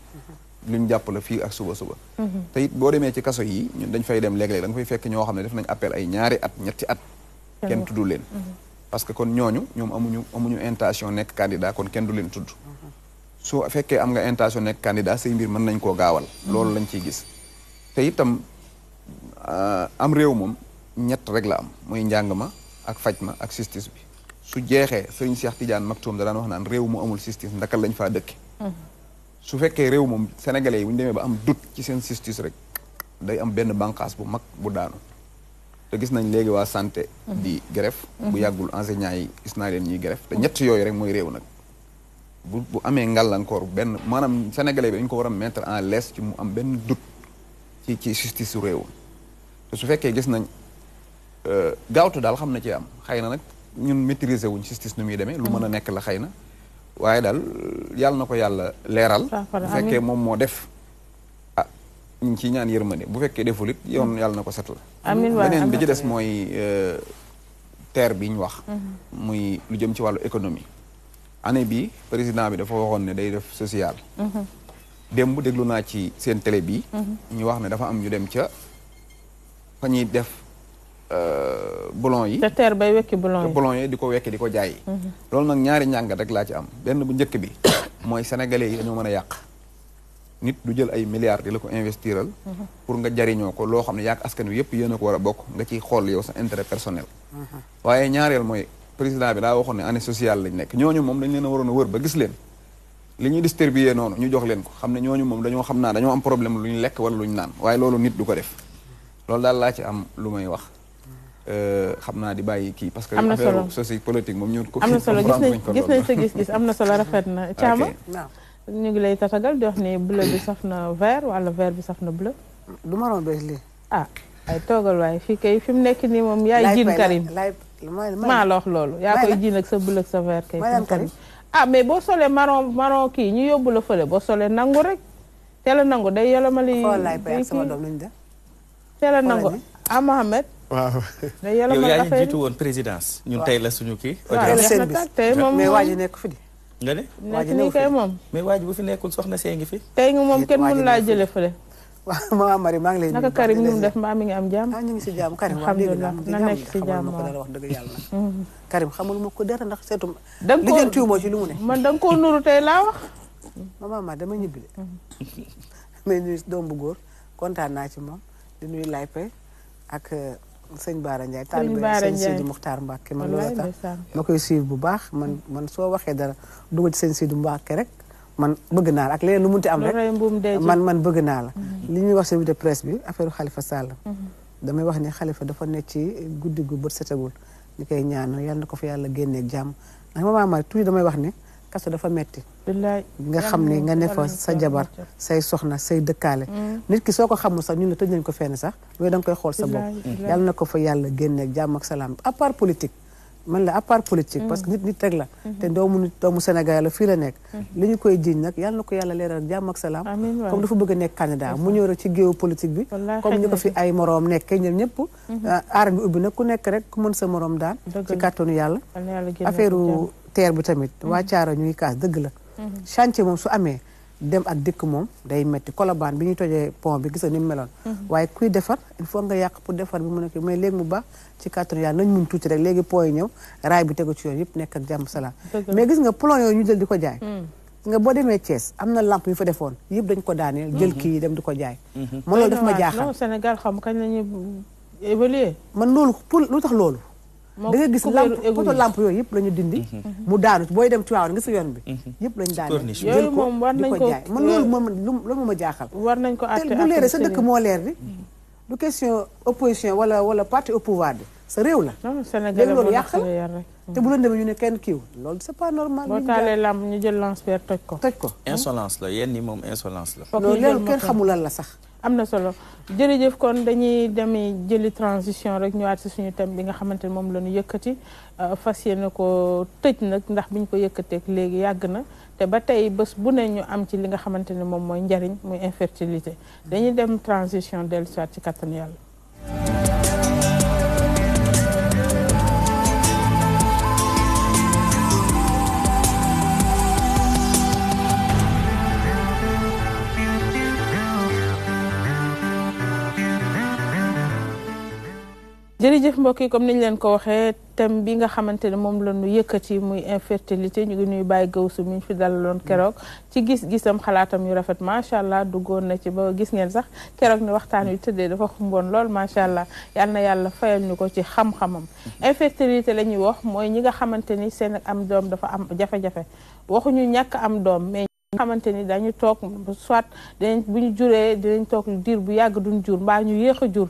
lu ñu jàpp la fii ak suba te it boo demee ci kaso yi ñun dañ fay dem léeg-léeg da nga fay fekk ñoo xam ne def nañ appel ay ñaari at ñetti at kenn tudd leen parce que kon ñooñu ñoom amuñu intention nekk candidat kon kenn du leen tudd su fekkee am nga intention nekk candidat say mbir mën nañ koo gaawal loolu lañ ciy gis te itam am réew moom ñett rek la am muy njàng ma ak faj ma ak justice bi su jeexee sëriñ Cheikh Tidiane Maktoum da daan wax naan réew mu amul justice ndaka lañ faa dëkke su fekkee réew moom sénégalais yi bu ñu demee ba am doute ci seen justice rek day am benn bànqaas bu mag bu daanu te gis nañ léegi waa santé di grève bu yàggul enseignants yi gis naa leen ñuy grève te ñett yooyu rek mooy réew nag bu amee ngàllankoor benn maanaam sénégalais bi dañ ko war a mettre en l'aise ci mu am benn doute ci justice su réew te su fekkee gis nañ gaawtu daal xam na ci am xëy na nag ñun maîtriser wuñ justice nu muy demee lu mën a nekk la xëy na waaye daal yàlla na ko yàlla leeral bu fekkee moom moo def ñu ngi ciy ñaan yërmande bu fekkee deful it yoon yàlla na ko setal beneen bi ci des mooy terre bi ñu wax muy lu jëm ci wàllu économie année bi président bi dafa waxoon ne day def social démb déglu naa ci seen télé bi ñu wax ne dafa am ñu dem ca fa ñuy def boulon yi te terre bay wekki boulon yi di ko wekki di ko jaay loolu nag ñaari njàngat rek laa ci am benn bu njëkk bi mooy sénégalais yi dañoo mën a yàq nit du jël ay milliards di la ko investiral pour nga jariñoo ko loo xam ne yaak askan wi yëpp yéen a ko war a bokk nga ciy xool yow sa intérêt personnel waaye ñaareel mooy président bi daa waxoon ne année sociale lañ nekk ñooñu moom dañ leen a waroon a wër ba gis leen li ñuy distribuer noonu ñu jox leen ko xam ne ñooñu moom dañoo xam naa dañoo am problème lu ñu lekk wala lu ñu naan waaye loolu nit du ko def loolu daal laa ci am lu may wax xam naa di bàyyi kii parce que am na solo affaire socio politique moom ñun ko am na solo gis nañ sa gis-gis am na solo rafet na Thiama ñu ngi lay tatagal di wax ni bleu bi saf na vert wala vert bi saf na bleu du ma romb lii ah ay toogal waaye fii kay fi mu nekk nii moom yaay jiin Karim maa la wax loolu yaa koy jiin ak sa bleu ak sa vert kay ah mais boo solee marron kii ñu yóbbu la fële boo solee nangu rek teel a nangu day yolomali teel a nangu ah Mohamed waaw day yolomal yow yaa affaire jiitu woon présidence ñun tey la suñu kii tey moom mais waa ji nekk fi di nga ne nekk nii kay moom mais waa ji bu fi nekkul soxna see ngi fi tey nga moom kenn mënu laa jële fële waaw Mama Marie maa ngi lay naka Karim ni mu def mbaa mi ngi am jàmm ñu ngi si jàmm Karim alhamdulilah na nekk si jàmm ko dara wax dëgg yàlla Karim xamul ma ko dara ndax seetum da nga li jël tuumoo ci lu mu ne man da nga koo nuru tey laa wax Mama Marie dama ñibbi de mais nuyu doom bu góor kontaan naa ci moom di nuyu Lay Pay ak sëñ Baara Ndiaye taalibe sëñ Sidi Muxtaar Mbàkke man loolu tax ma koy suivre bu baax man soo waxee dara dugal ci sëñ Sidi Mbàkke rek man bëgg naa la ak leneen lu munti am rek man bëgg naa la li ñuy wax ci de presse bi affaire Khalifa Sall damay wax ni Khalifa dafa nekk ci guddi gu bët setagul ñu koy ñaanal yal na ko fi yàlla génneeg jàmm ndax Mama Marie toujours damay wax ni kaso dafa metti nga xam ne nga ne fa sa jabar say soxna say dëkkaale nit ki soo ko xamul sax ñun la tëj nañ ko fenn sax yooyu da nga koy xool sa bopp yàlla na ko fa yàlla génneeg jàmm ak salaam à part politique man la à part politique parce que nit rek la te doomu Sénégal la fii la nekk li ñu koy jiiñ nag yàlla na ko yàlla leeral ak jàmm ak salaam comme dafa bëgg a nekk candidat mu ñëw rek ci géewu politique bi comme ñu ko fi ay moroom nekkee ñoom ñëpp aar bi ubbi nag ku nekk rek ku mën sa moroom daan ci kàttanu yàlla affaire terre bi tamit waa Caaro ñu ngi kaas dëgg la chantier moom su amee dem ak dikk moom day metti Colobane bi ñuy tojee pont bi gis nga ni mu meloon waaye kuy defar il faut nga yàq pour defar bi mu nekk mais léegi mu baax ci kàttanu yàlla nañ mun tuuti rek léegi pont yi ñëw raay bi tegu ci yoon yëpp nekk ak jàmm salaam mais gis nga plan yooyu ñu jël di ko jaay nga boo demee Thiès am na lampe yu fa defoon yëpp dañ ko daaneel jël kii yi dem di ko jaay man loolu daf ma jaaxal Sénégal xam kañ lañuy évaluer man loolu pour lu tax loolu da nga gis poto lampe yooyu yëpp la ñu dindi mu daanu booy dem Tivaouane nga si yoon bi yëpp lañu daanu jël ko di ko jaay man loolu ma jaaxal war nañ ko àtte bu leeree sa dëkk moo leer di du question opposition wala parti au pouvoir bi sa réew la léegi loolu yàqal te bu leen demee ñu ne kenn kiiw loolu c'est pas normal boo taalee lampe ñu jël lance-pierre toj ko insolence la yenn ni moom insolence la loolu kenn xamulal la sax am na solo jërëjëf kon dañuy demi jëli transition rek ñëwaat si suñu thème bi nga xamante ne moom la ñu yëkkati fas yéene ko tëj nag ndax bi ñu ko yëkkateeg léegi yàgg na te ba tey bés bu ne ñu am ci li nga xamante ne moom mooy njariñ muy infertilité dañuy dem transition dellu siwaat ci kattanu yàlla jërëjëf mbokk yi comme niñ leen ko waxee thème bi nga xamante ne moom la ñu yëkkati muy infertilité ñu ngi nuy bàyyi gawsu mi ñu fi dalaloon keroog ci gis-gisam xalaatam yu rafet macha allah duggoon na ci ba gis ngeen sax keroog ni waxtaan wi tëddee dafa xumboon lool macha allah yal na yàlla fayal ñu ko ci xam-xamam. infertilité la ñuy wax mooy ñi nga xamante ni seen am doom dafa am jafe-jafe waxuñu ñàkk am doom mais ñi nga xamante ni dañu toog soit dinañ bu ñu juree dinañ toog diir bu yàgg duñ jur mbaa ñu yéex a jur.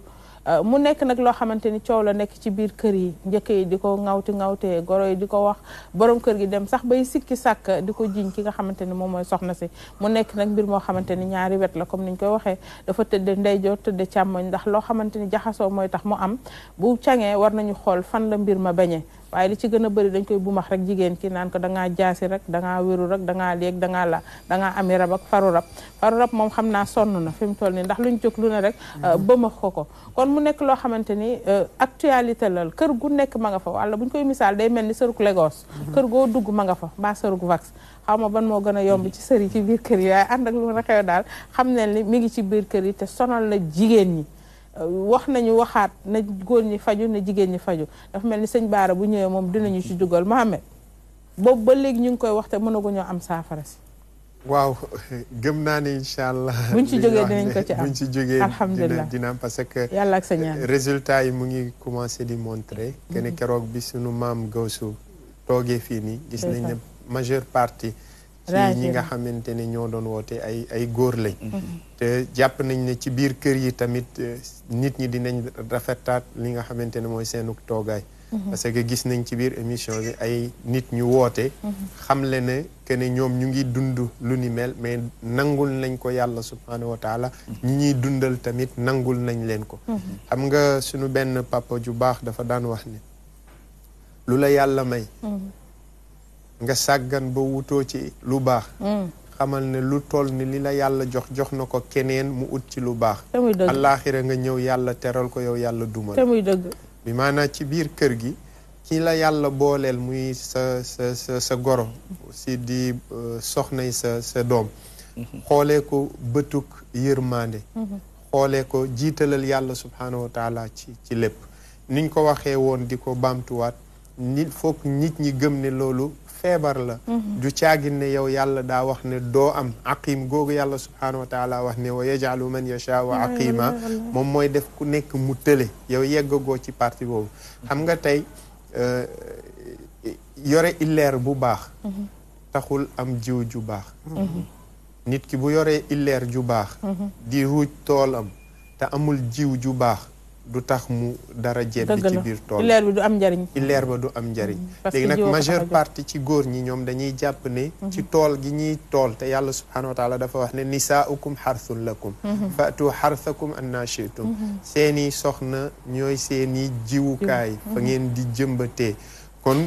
mu nekk nag loo xamante ni coow la nekk ci biir kër yi njëkk yi di ko ŋawtee goro yi di ko wax borom kër gi dem sax bay sikki sàkk di ko jiñ ki nga xamante ni moom mooy soxna si mu nekk nag mbir moo xamante ni ñaari wet la comme niñ koy waxee dafa tëdde ndeyjoor tëdde càmmoñ ndax loo xamante ni jaxasoo mooy tax mu am bu cangee war nañu xool fan la mbir ma bañee waaye li ci gën a bëri dañ koy bumax rek jigéen ki naan ko dangaa jaasi rek dangaa wéru rek dangaa léeg dangaa ami rab ak faru rab moom xam naa sonn na fi mu toll nii ndax luñ jóg lu ne rek bëmax ko kon mu nekk loo xamante ni actualité la kër gu nekk ma nga fa wala buñ koy misaal day mel ni sëruk Lagos kër goo dugg ma nga fa mbaa sëruk vax xaw ma ban moo gën a yomb ci sër yi ci biir kër yi waaye ànd ak lu xew daal xam ne ni mi ngi ci biir kër yi te sonal la jigéen ñi wax nañu waxaat na góor ñi faju na jigéen ñi faju dafa mel ni sëñ Baara bu ñëwee moom dinañu ci dugal Mohamed boobu ba léegi ñu ngi koy wax te mënaguñoo am saafara si. waaw gëm naa ne incha allah. buñ ci jógee dinañ ko ci am buñ ci jógee alhamdulilah dina am parce que. yàlla ak sa ñaan résultat yi mu ngi commencé di montrer. que ne keroog bi sunu maam Gawsu toogee fii nii. gis nañ ne majeure partie ci ñi nga xamante ne ñoo doon woote ay góor lañ te jàpp nañ ne ci biir kër yi tamit nit ñi dinañ rafetaat li nga xamante ne mooy seenuk toogaay parce que gis nañ ci biir émission bi ay nit ñu woote xamle ne que ne ñoom ñu ngi dund lu ni mel mais nangul nañ ko yàlla subhanahu wa taala ñi ñuy dundal tamit nangul nañ leen ko xam nga suñu benn papa ju baax dafa daan wax ne lu la yàlla may nga sàggan ba wutoo ci lu baax xamal ne lu toll ni li la yàlla jox na ko keneen mu ut ci lu baax allaaxira nga ñëw yàlla teral ko yow yàlla duma te muy dëgg bi maanaam ci biir kër gi ci la yàlla booleel muy sa goro si di soxnay sa doom xoolee ko bëtuk yërmande xoolee ko jiitalal yàlla subhaanahu wa taala ci lépp niñ ko waxee woon di ko baamtuwaat nit foog nit ñi gëm ne loolu feebar la du caagin ne yow yàlla daa wax ne doo am aqim googu yàlla subhaanahu wa taala wax ne wa yajalu man yasha wa aqima moom mooy def ku nekk mu tële yow yeggagoo ci parti boobu xam nga tey yore illeer bu baax taxul am jiw ju baax nit ki bu yoree illeer ju baax di ruuj toolam te amul jiw ju baax du tax mu dara jebbi ci biir tool illeer bi du am njariñ illeer ba du am njariñ léegi nag majeure partie ci góor ñi ñoom dañuy jàpp ne ci tool gi ñuy tool te yàlla subhanahu wa taala dafa wax ne nisaaukum xarthun lakum fatu xarthakum anna shi'tum seeni soxna ñooy seeni jiwukaay fa ngeen di jëmbatee kon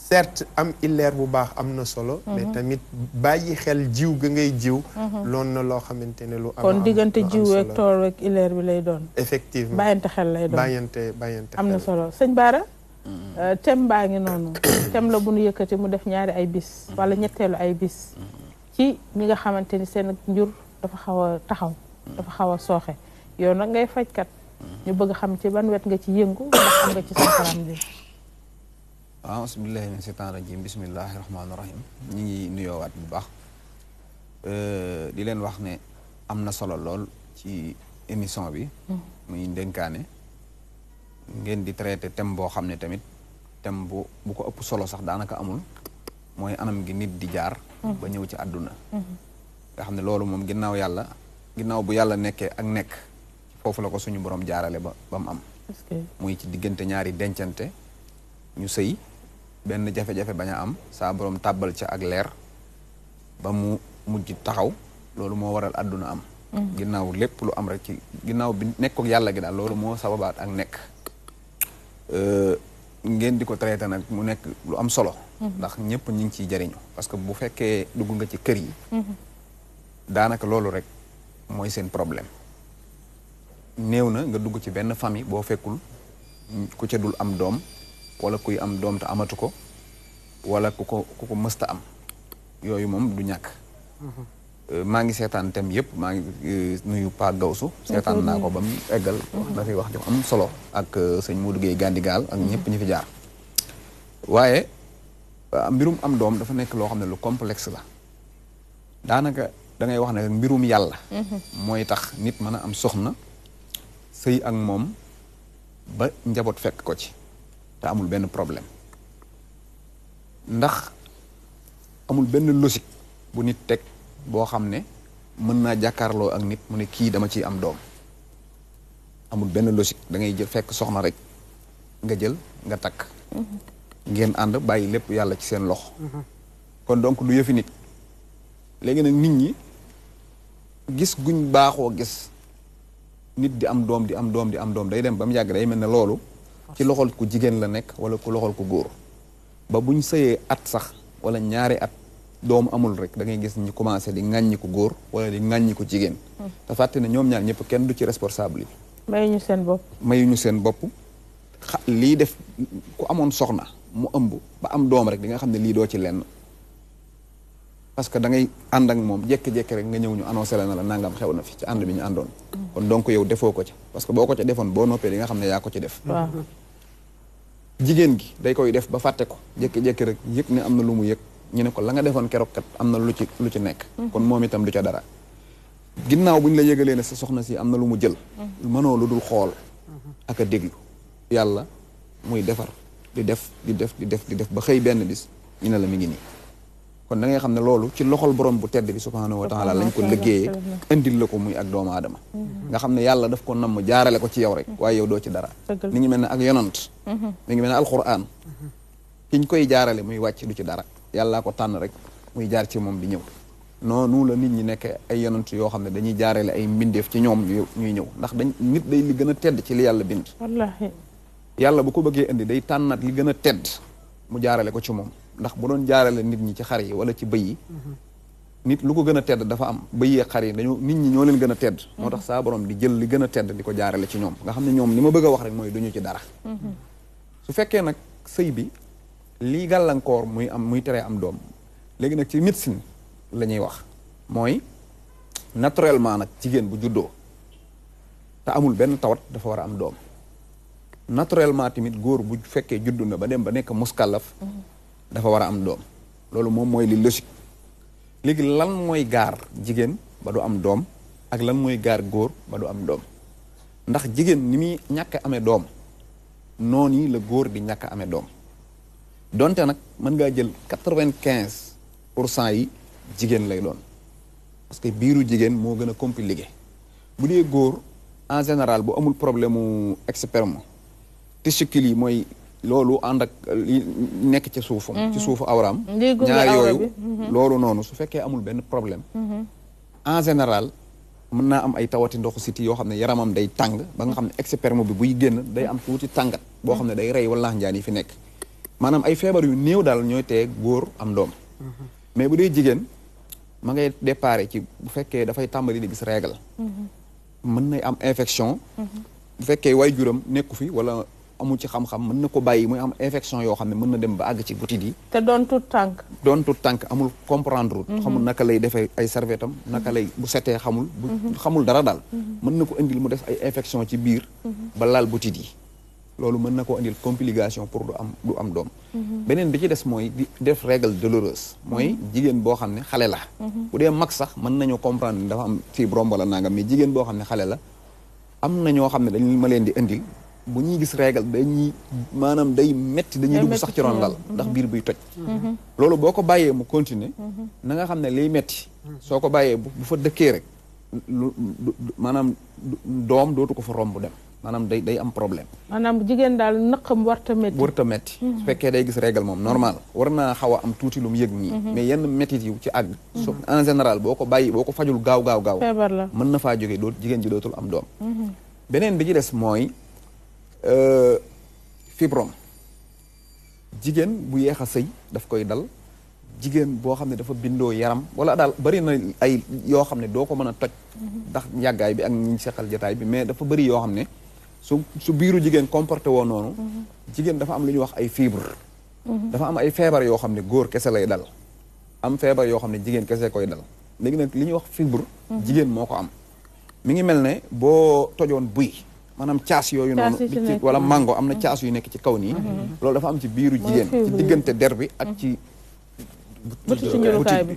certes am illeer bu baax am na solo mais tamit bàyyi xel jiw ga ngay jiw loon na loo xamante ne lu am kon diggante jiw ak tool ak illeer bi lay doon effectivement bàyyante xel lay doon bàyyante am na solo sëñ Bara thème baa ngi noonu thème la bu nu yëkkati mu def ñaari ay bis wala ñetteelu ay bis ci ñi nga xamante ni seen njur dafa xaw a taxaw dafa xaw a sooxe yow nag ngay fajkat ñu bëgg xam ci ban wet nga ci yëngu ndax am nga ci santaram bi waaw bismillahi min seytaan rajim bismillahi rahmaani rahim ñi ngi nuyoowaat bu baax di leen wax ne am na solo lool ci émission bi muy ndénkaane ngeen di traité thème boo xam ne tamit thème bu ko ëpp solo sax daanaka amul mooy anam gi nit di jaar ba ñëw ci àdduna nga xam ne loolu moom ginnaaw bu yàlla nekkee ak nekk foofu la ko suñu borom jaarale ba mu am muy ci diggante ñaari dencante ñu sëy benn jafe-jafe bañ a am saa borom tàbbal ca ak leer ba mu mujj taxaw loolu moo waral àdduna am ginnaaw lépp lu am rek ci ginnaaw bi nekk ak yàlla gi daal loolu moo sababaat ak nekk ngeen di ko traité nag mu nekk lu am solo ndax ñëpp ñu ngi ciy jariñu parce que bu fekkee dugg nga ci kër yi daanaka loolu rek mooy seen problème néew na nga dugg ci benn famille boo fekkul ku ca dul am doom wala kuy am doom te amatu ko wala ku ko mësta am yooyu moom du ñàkk maa ngi seetaan thème yëpp maa ngi nuyu Pa Gawsu seetaan naa ko ba mu eggal wax na fi wax ju am solo ak sëñ Modou Gueye Gandigal ak ñëpp ñu fi jaar waaye mbirum am doom dafa nekk loo xam ne lu complexe la daanaka da ngay wax ne mbirum yàlla mooy tax nit mën a am soxna sëy ak moom ba njaboot fekk ko ci te amul benn problème ndax amul benn logique bu nit teg boo xam ne mën naa jàkkaarloo ak nit mu ne kii dama ciy am doom amul benn logique da ngay jël fekk soxna rek nga jël nga takk ngeen ànd bàyyi lépp yàlla ci seen loxo kon donc du yëfi nit léegi nag nit ñi gis guñ baaxoo gis nit di am doom di am doom di am doom day dem ba mu yàgg day mel ne loolu ci loxol ku jigéen la nekk wala ku loxol ku góor ba buñ sëyee at sax wala ñaari at doom amul rek da ngay gis ñu commencé di ŋàññi ko góor wala di ŋàññi ko jigéen te fàtte ne ñoom ñaar ñëpp kenn du ci responsable yi mayuñu seen bopp mayuñu seen bopp lii def ku amoon soxna mu ëmb ba am doom rek di nga xam ne lii doo ci lenn parce que da ngay ànd ak moom jékki-jékki rek nga ñëw ñu annoncé la na la nangam xew na fi ci ànd bi ñu àndoon kon donc yow defoo ko ci parce que boo ko ci defoon boo noppee di nga xam ne yaa ko ci def jigéen gi day koy def ba fàtte ko jékki-jékki rek yëg ne am na lu mu yëg ñu ne ko la nga defoon keroog kat am na lu ci nekk kon moom itam du ca dara ginnaaw bu ñu la yëgalee ne sa soxna si am na lu mu jël mënoo lu dul xool ak a déglu yàlla muy defar di def ba xëy benn bis ñu ne la mi ngi nii kon da ngay xam ne loolu ci loxol borom bu tedd bi subhanahu wa taala lañ ko liggéeyee indil la ko muy ak doomu aadama nga xam ne yàlla daf ko namm jaarale ko ci yow rek waaye yow doo ci dara mi ngi mel ne ak yonant mi ngi mel ne alquran ki ñu koy jaarale muy wàcc du ci dara yàllaa ko tànn rek muy jaar ci moom di ñëw noonu la nit ñi nekk ay yonant yoo xam ne dañuy jaarale ay mbindeef ci ñoom ñuy ñëw ndax nit day li gën a tedd ci li yàlla bind wallaahi yàlla bu ko bëggee indi day tànnat li gën a tedd mu jaarale ko ci moom ndax bu doon jaarale nit ñi ci xar yi wala ci bëy yi nit lu ko gën a tedd dafa am bëy yi xar yi dañoo nit ñi ñoo leen gën a tedd moo tax saa borom di jël li gën a tedd di ko jaarale ci ñoom nga xam ne ñoom li ma bëgg a wax rek mooy duñu ci dara su fekkee nag sëy bi lii gàllankoor muy teree am doom léegi nag ci médecine la ñuy wax mooy naturellement nag jigéen bu juddoo te amul benn tawat dafa war a am doom naturellement tamit góor bu fekkee juddu na ba dem ba nekk muskàllaf dafa war a am doom loolu moom mooy li logique léegi lan mooy gaar jigéen ba du am doom ak lan mooy gaar góor ba du am doom ndax jigéen ni muy ñàkk amee doom noonu yi la góor di ñàkk amee doom donte nag mën ngaa jël 95% yi jigéen lay doon parce que biiru jigéen moo gën a compliqué bu dee góor en général bu amul problème mu sperme testicule yi mooy loolu ànd ak li nekk ci suufam ci suufu awraam ñaar yooyu loolu noonu su fekkee amul benn problème en général mën naa am ay tawati ndoxu siti yoo xam ne yaramam day tàng ba nga xam ne sperme bi buy génn day am tuuti tàngat boo xam ne day rey wala njaan yi fi nekk maanaam ay feebar yu néew daal ñooy tee góor am doom mais bu dee jigéen ma ngay déparé ci bu fekkee dafay tàmbali di gis règle mën nay am infection bu fekkee waajuram nekku fi wala amul ci xam-xam mën na ko bàyyi muy am infection yoo xam ne mën na dem ba àgg ci butit yi te doon tut tànk amul comprendre xamul naka lay defee ay serviette am naka lay bu setee xamul dara daal mën na ko indil mu def ay infection ci biir ba laal butit yi loolu mën na koo indil complication pour du am doom beneen bi ci des mooy di def règle douloureuse mooy jigéen boo xam ne xale la bu dee mag sax mën nañoo comprendre ni dafa am fibrome wala nangam mais jigéen boo xam ne xale la am na ñoo xam ne dañu ma leen di indil bu ñuy gis règle dañuy maanaam day metti dañuy dugg sax ci ron lal ndax biir buy toj loolu boo ko bàyyee mu continuer na nga xam ne liy metti soo ko bàyyee bu fa dëkkee rek maanaam doom dootu ko fa romb dem maanaam day am problème maanaam jigéen daal nëqam warta metti su fekkee day gis règle moom normal war naa xaw a am tuuti lu mu yëg nii mais yenn métit yu ci àgg so en général boo ko bàyyi boo ko fajul gaaw feebar la mën na faa jógee jigéen ji dootul am doom beneen bi ci des mooy fibrome jigéen bu yeex a sëy daf koy dal jigéen boo xam ne dafa bindoo yaram wala daal bari na ay yoo xam ne doo ko mën a toj ndax yàggaay bi ak ñi seqal jataay bi mais dafa bari yoo xam ne su biiru jigéen comporté woo noonu jigéen dafa am lu ñuy wax ay fibre dafa am ay feebar yoo xam ne góor kese lay dal am feebar yoo xam ne jigéen kese koy dal léegi nag li ñuy wax fibre jigéen moo ko am mi ngi mel ne boo tojoon buy maanaam caas yooyu noonu wala mango am na caas yu nekk ci kaw nii loolu dafa am ci biiru jigéen ci diggante der bi ak ci butit bi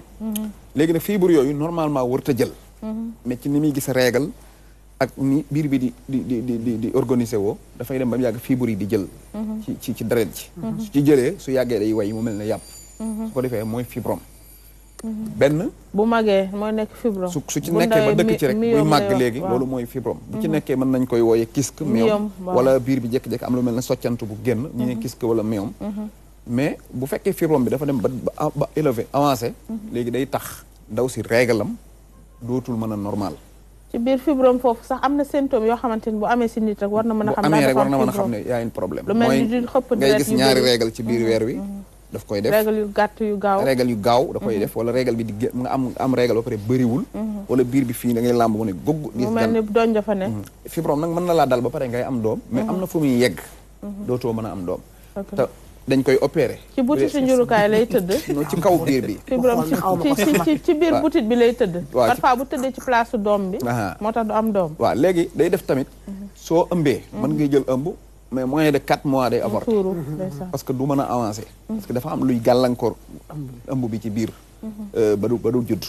léegi nag fibre yooyu normalement warut a jël mais ci ni muy gis règle ak ni biir bi di organiser woo dafay dem ba mu yàgg fibre yi di jël ci deret ji su ci jëlee su yàggee day way mu mel ne yàpp su ko defee mooy fibrome benn bu màggee mooy nekk fibrome su ci nekkee ba dëkk ci rek buy màgg léegi loolu mooy fibrome bu ci nekkee mën nañ koy wooye kyste myome wala biir bi jékki-jékki am lu mel ne soccantu bu génn ñu ne kyste wala myome mais bu fekkee fibrome bi dafa dem ba élevé avancé léegi day tax ndaw si règle am dootul mën a normal ci biir fibrome foofu sax am na symptôme yoo xamante ni bu amee si nit rek war na mën a xam amee rek war na mën a xam ne yaa une problème mooy ngay gis ñaari règle ci biir weer wi daf koy def règle yu gàtt yu gaaw règle yu gaaw da koy def wala règle bi di nga am règle ba pare bëriwul wala biir bi fii da ngay làmb mu ne gogg mu mel ni doñ dafa ne fibrome nag mën na laa dal ba pare ngay am doom mais am na fu muy yegg dootoo mën a am doom te dañ koy opéré ci butit si njurukaay lay tëdd ci kaw biir bi fibrome ci biir butit bi lay tëdd parfois bu tëddee ci place doom bi moo tax du am doom waaw léegi day def tamit soo ëmbee mën ngay jël ëmb mais moins de 4 mois day avorté parce que du mën a avancer parce que dafa am luy gàllankoor ëmb bi ci biir ba du judd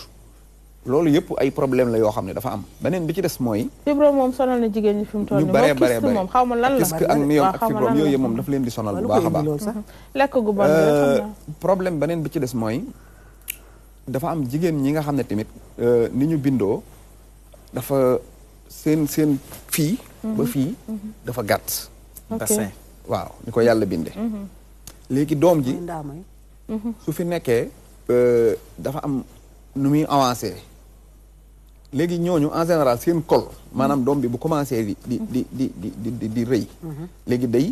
loolu yëpp ay problème la yoo xam ne dafa am beneen bi ci des mooy fibrome moom sonal na jigéen ñi fi mu toll nii bare moom xaw ma lan la kyste ak myome ak fibrome yooyu yëpp moom dafa leen di sonal bu baax a baax lekk gu bon problème beneen bi ci des mooy dafa am jigéen ñi nga xam ne tamit ni ñu bindoo dafa seen fii ba fii dafa gàtt bassin waaw ni ko yàlla binde léegi doom ji su fi nekkee dafa am nu muy avancé léegi ñooñu en général seen col maanaam doom bi bu commencé di rëy léegi day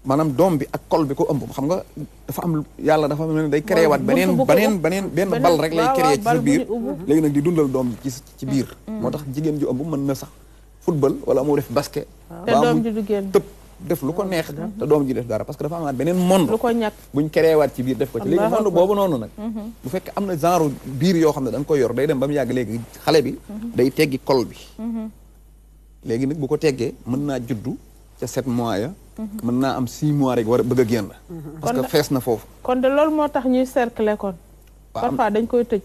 maanaam doom bi ak col bi ko ëmb xam nga dafa am yàlla dafa mel ne day créé waat benn bal rek lay créé ci sa biir léegi nag di dundal doom bi ci biir moo tax jigéen ju ëmb mën na sax football wala moo def basket te doom ji du génn tëb def lu ko neex te doom ji def dara parce que dafa amaat beneen monde lu ko ñàkk buñ créé waat ci biir def ko ci léegi monde boobu noonu nag bu fekkee am na genre biir yoo xam ne da nga koy yor day dem ba mu yàgg léegi xale bi day teggi col bi léegi nag bu ko teggee mën naa juddu ca 7 mois ya mën naa am 6 mois rek war a bëgg a génn parce que fees na foofu kon de loolu moo tax ñuy cercler kon parfois dañ koy tëj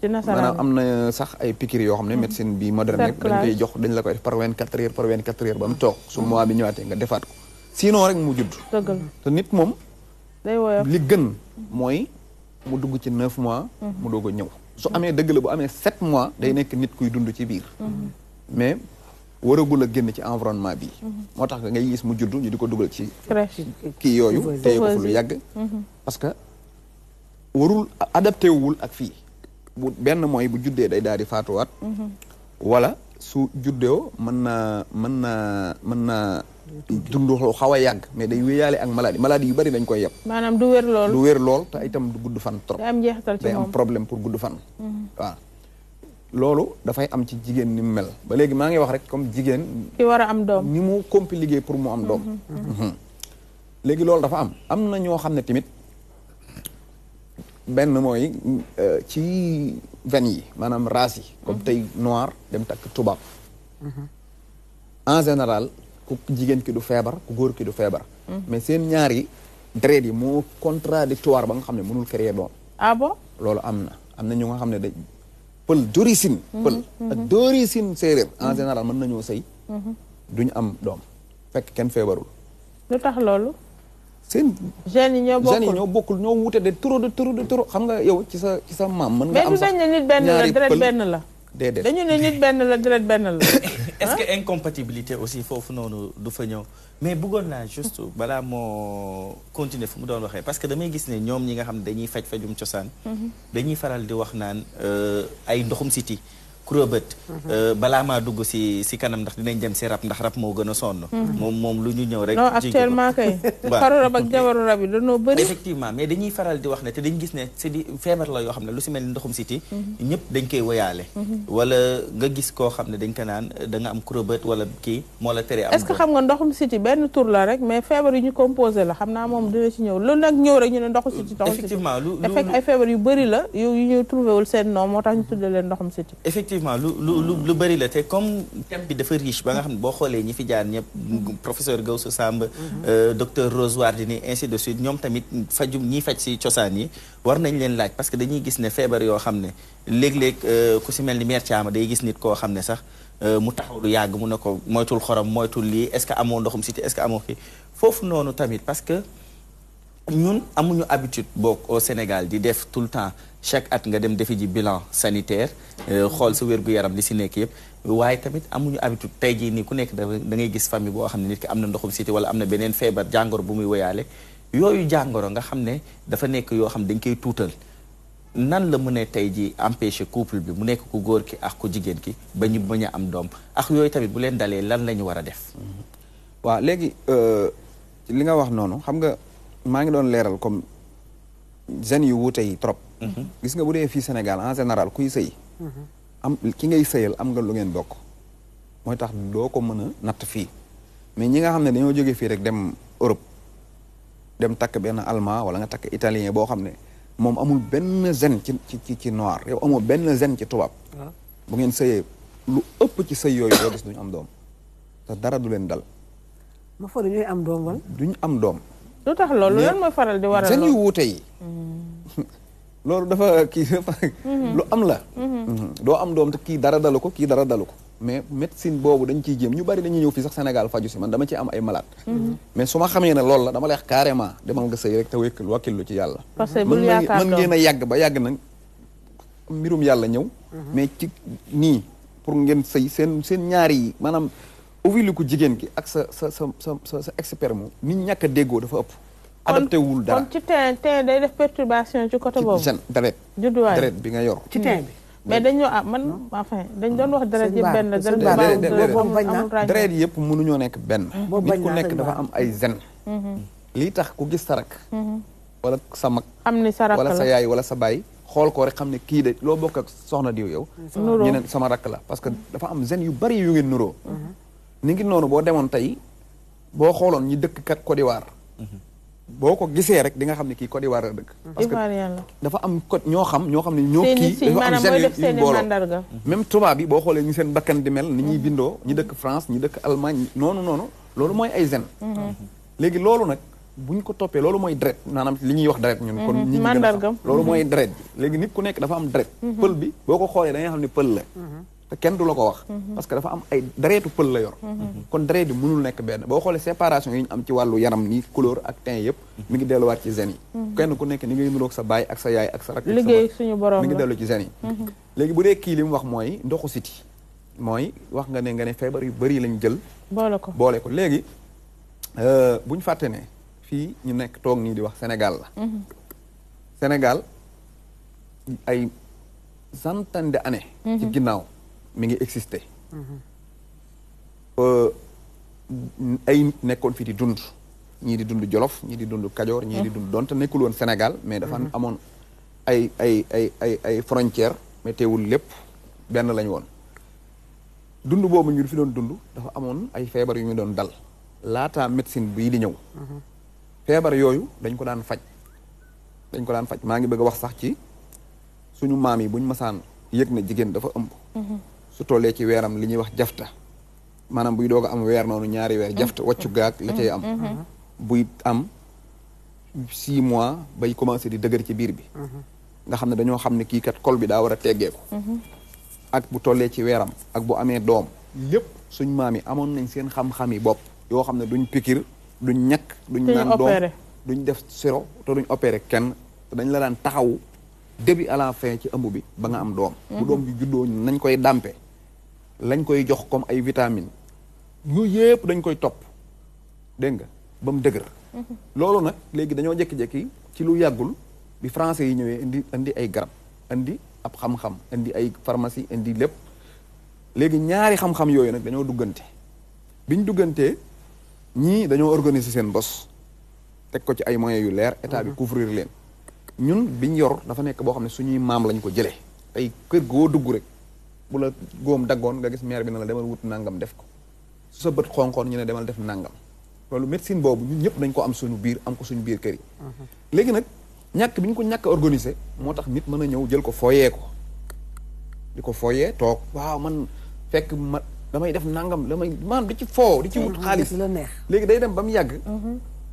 ci nasaraan maanaam am na sax ay piqûre yoo xam ne médecine bi moderne dañ koy jox dañ la koy def par 24 heures ba mu toog su mois bi ñëwaatee nga defaat ko sinon rek mu judd te nit moom day woyof li gën mooy mu dugg ci 9 mois mu doog a ñëw su amee dëgg la bu amee 7 mois day nekk nit kuy dund ci biir mais waragul a génn ci environnement bi moo tax ngay gis mu judd ñu di ko dugal ci kii yooyu téye ko fu lu yàgg parce que warul adapté wul ak fii bu benn mooy bu juddee day daal di faatuwaat wala su juddoo mën naa dund xaw a yàgg mais day wéyaale ak maladie yu bari dañ koy yeb maanaam du wér lool te itam du gudd fan trop day am njeexital ci moom day am problème pour gudd fan waaw loolu dafay am ci jigéen ni mu mel ba léegi maa ngi wax rek comme jigéen ki war a am doom ni mu compliqué pour mu am doom léegi loolu dafa am na ñoo xam ne tamit benn mooy ci veine yi maanaam race yi comme tey noir dem takk tubaab en général ku jigéen ki du feebar ku góor ki du feebar mais seen ñaar yi deret yi moo contradictoire ba nga xam ne mënul créer doom ah bon loolu am na ñu nga xam ne pël d'origine pël ak d'origine séeréer en général mën nañoo sëy duñu am doom fekk kenn feebarul lu tax loolu seen gènes yi ñoo bokkul ñoo wute de trop xam nga yow ci sa maam mën nga am sax mais du dañ ne nit benn la deret benn la déedéet dañu ne nit benn la deret benn la est-ce que incompatibilité aussi foofu noonu du fa ñëw mais bëggoon naa juste balaa moo continuer fu mu doon waxee parce que damay gis ne ñoom ñi nga xam ne dañuy fajum cosaan dañuy faral di wax naan ay ndoxum siti kurobët balaa maa dugg si kanam ndax dinañ dem si rab ndax rab moo gën a sonn moom lu ñu ñëw rek non actuellement kay faru rab ak jabaru rab yi dañoo bëri effectivement mais dañuy faral di wax ne te dañ gis ne c'est di feebar la yoo xam ne lu si mel ni ndoxum siti ñëpp dañ koy woyaale wala nga gis koo xam ne dañ ko naan da nga am kurobët wala kii moo la teree am est-ce que xam nga ndoxum siti benn tur la rek mais feebar yu ñu composé la xam naa moom dina ci ñëw loolu nag ñëw rek ñu ne ndoxum siti effectivement te fekk ay feebar yu bëri la yu ñu trouvé wul seen nom moo tax ñu tuddee leen ndoxum siti lu bëri la te comme thème bi dafa riche ba nga xam ne boo xoolee ñi fi jaar ñëpp professeur Gawsu Samb docteur Rose Wardini ainsi de suite ñoom tamit ñiy faj si cosaan yi war nañ leen laaj parce que dañuy gis ne feebar yoo xam ne léeg-léeg ku si mel ni mère Thiama day gis nit koo xam ne sax mu taxaw lu yàgg mu ne ko moytul xorom moytul lii est-ce que amoo ndoxum siti est-ce que amoo kii foofu noonu tamit parce que ñun amuñu habitude bokk au Sénégal di def tout le temps chaque at nga dem defi ji bilan sanitaire xool sa wér-gu-yaram li si nekk yëpp waaye tamit amuñu habitude tey jii nii ku nekk da ngay gis famille boo xam ne nit ki am na ndoxum siti wala am na beneen feebar jàngoro bu muy woyaale yooyu jàngoro nga xam ne dafa nekk yoo xam dañ koy tuutal nan la mën a tey ji empêcher couple bi mu nekk ku góor ki ak ku jigéen ki ba ñu bañ a am doom ak yooyu tamit bu leen dalee lan la ñu war a def waaw léegi li nga wax noonu xam nga maa ngi doon leeral comme jeunes yu wuute yi trop gis nga bu dee fii Sénégal en général kuy sëy am ki ngay sëyal am nga lu ngeen bokk mooy tax doo ko mën a natt fii mais ñi nga xam ne dañoo jógee fii rek dem Europe dem takk benn allemand wala nga takk italien boo xam ne moom amul benn gène ci noir yow amoo benn gène ci tubaab bu ngeen sëyee lu ëpp ci sëy yooyu doo gis duñu am doom te dara du leen dal ma fa ñuy am doom wala duñu am doom lu tax loolu lan mooy faral di waral seen yu wuute yi loolu dafa kii lu am la doo am doom te kii dara dalu ko kii dara dalu ko mais médecine boobu dañ ciy jéem ñu bari dañuy ñëw fii sax Sénégal faju si man dama ci am ay malade mais su ma xamee ne loolu la dama lay wax carrément demal nga sëy rek te wakkillu ci yàlla mën ngeen a yàgg ba yàgg nag mbirum yàlla ñëw mais ci nii pour ngeen sëy seen ñaari yi maanaam ovule ku jigéen ki ak sa expert mu nit ñàkk a déggoo dafa ëpp adapté wul dara kon ci teen day def perturbation ci côté boobu ci deret judduwaay deret bi nga yor ci teen bi mais dañoo man enfin dañ doon wax deret yëpp benn deret yëpp mënuñoo nekk benn nit ku nekk dafa am ay zen lii tax ku gis sa rak wala sa mag xam ni sa rak wala sa yaay wala sa baay xool ko rek xam ne kii de loo bokk ak soxna diw yow ñu ne sama rakk la parce que dafa am zen yu bari yu ngeen nuroo ni ngi noonu boo demoon tey boo xooloon ñi dëkk kat Côte d'Ivoire boo ko gisee rek di nga xam ne kii Côte d'Ivoire la dëkk parce que dafa am code ñoo xam ne ñoo kii dafa am zen yu booloo même tubaab bi boo xoolee ñu seen bakkan di mel ni ñuy bindoo ñi dëkk France ñi dëkk Allemagne noonu loolu mooy ay zen léegi loolu nag buñ ko toppee loolu mooy deret maanaam li ñuy wax deret ñun kon ñi gën a xam loolu mooy deret bi léegi nit ku nekk dafa am deret pël bi boo ko xoolee da nga xam ne pël la te kenn du la ko wax parce que dafa am ay deretu pël la yor kon deret bi mënul nekk benn boo xoolee séparation yi ñu am ci wàllu yaram ni couleur ak teint yëpp mi ngi delluwaat ci zen yi kenn ku nekk ni ngay nuroog sa baay ak sa yaay ak sa rak liggéey suñu borom mi ngi dellu ci zen yi léegi bu dee kii li mu wax mooy ndoxu siti mooy wax nga ne feebar yu bëri lañ jël boole ko léegi buñ fàtte ne fii ñu nekk toog nii di wax Sénégal la Sénégal ay centaine d'années ci ginnaaw mi ngi existé ay nekkoon fii di dund ñii di dund Jolof ñii di dund Kajoor ñii di dund donte nekkul woon Sénégal mais dafa amoon ay frontière mais teewul lépp benn lañ woon dund boobu ñu fi doon dund dafa amoon ay feebar yu ñu doon dal laataa médecine bii di ñëw feebar yooyu dañ ko daan faj maa ngi bëgg a wax sax ci suñu maam yi buñ masaan yëg na jigéen dafa ëmb su tollee ci weeram li ñuy wax jafta maanaam buy doog a am weer noonu ñaari weer jafta wàccu gaag la cay am buy am 6 mois bay commencé di dëgër ci biir bi nga xam ne dañoo xam ne kii kat col bi daa war a teggeeku ak bu tollee ci weeram ak bu amee doom lépp suñ maam yi amoon nañ seen xam-xam yi bopp yoo xam ne duñ pikir duñ ñàkk duñ naan doom duñ def siro te duñ opéré kenn dañ la daan taxaw début à la fin ci ëmb bi ba nga am doom bu doom bi juddoo nañ koy dàmpe lañ koy jox comme ay vitamines yooyu yëpp dañ koy topp dégg nga ba mu dëgër loolu nag léegi dañoo jékki-jékki ci lu yàggul bi français yi ñëwee indi ay garab indi ab xam-xam indi ay pharmacie indi lépp léegi ñaari xam-xam yooyu nag dañoo duggante biñ duggantee ñii dañoo organiser seen bos teg ko ci ay moyens yu leer état bi couvrir leen ñun biñ yor dafa nekk boo xam ne suñuy maam lañ ko jëlee tey kër goo dugg rek bu la góom daggoon nga gis maire bi na la demal wut nangam def ko su sa bët xonkoon ñu ne demal def nangam loolu médecine boobu ñun ñëpp dañ ko am suñu biir am ko suñu biir kër yi léegi nag ñàkk bi ñu ko ñàkk a organiser moo tax nit mën a ñëw jël ko fooyee ko di ko fooyee toog waaw man fekk ma damay def nangam damay maanaam di ci foo di ci wut xaalis léegi day dem ba mu yàgg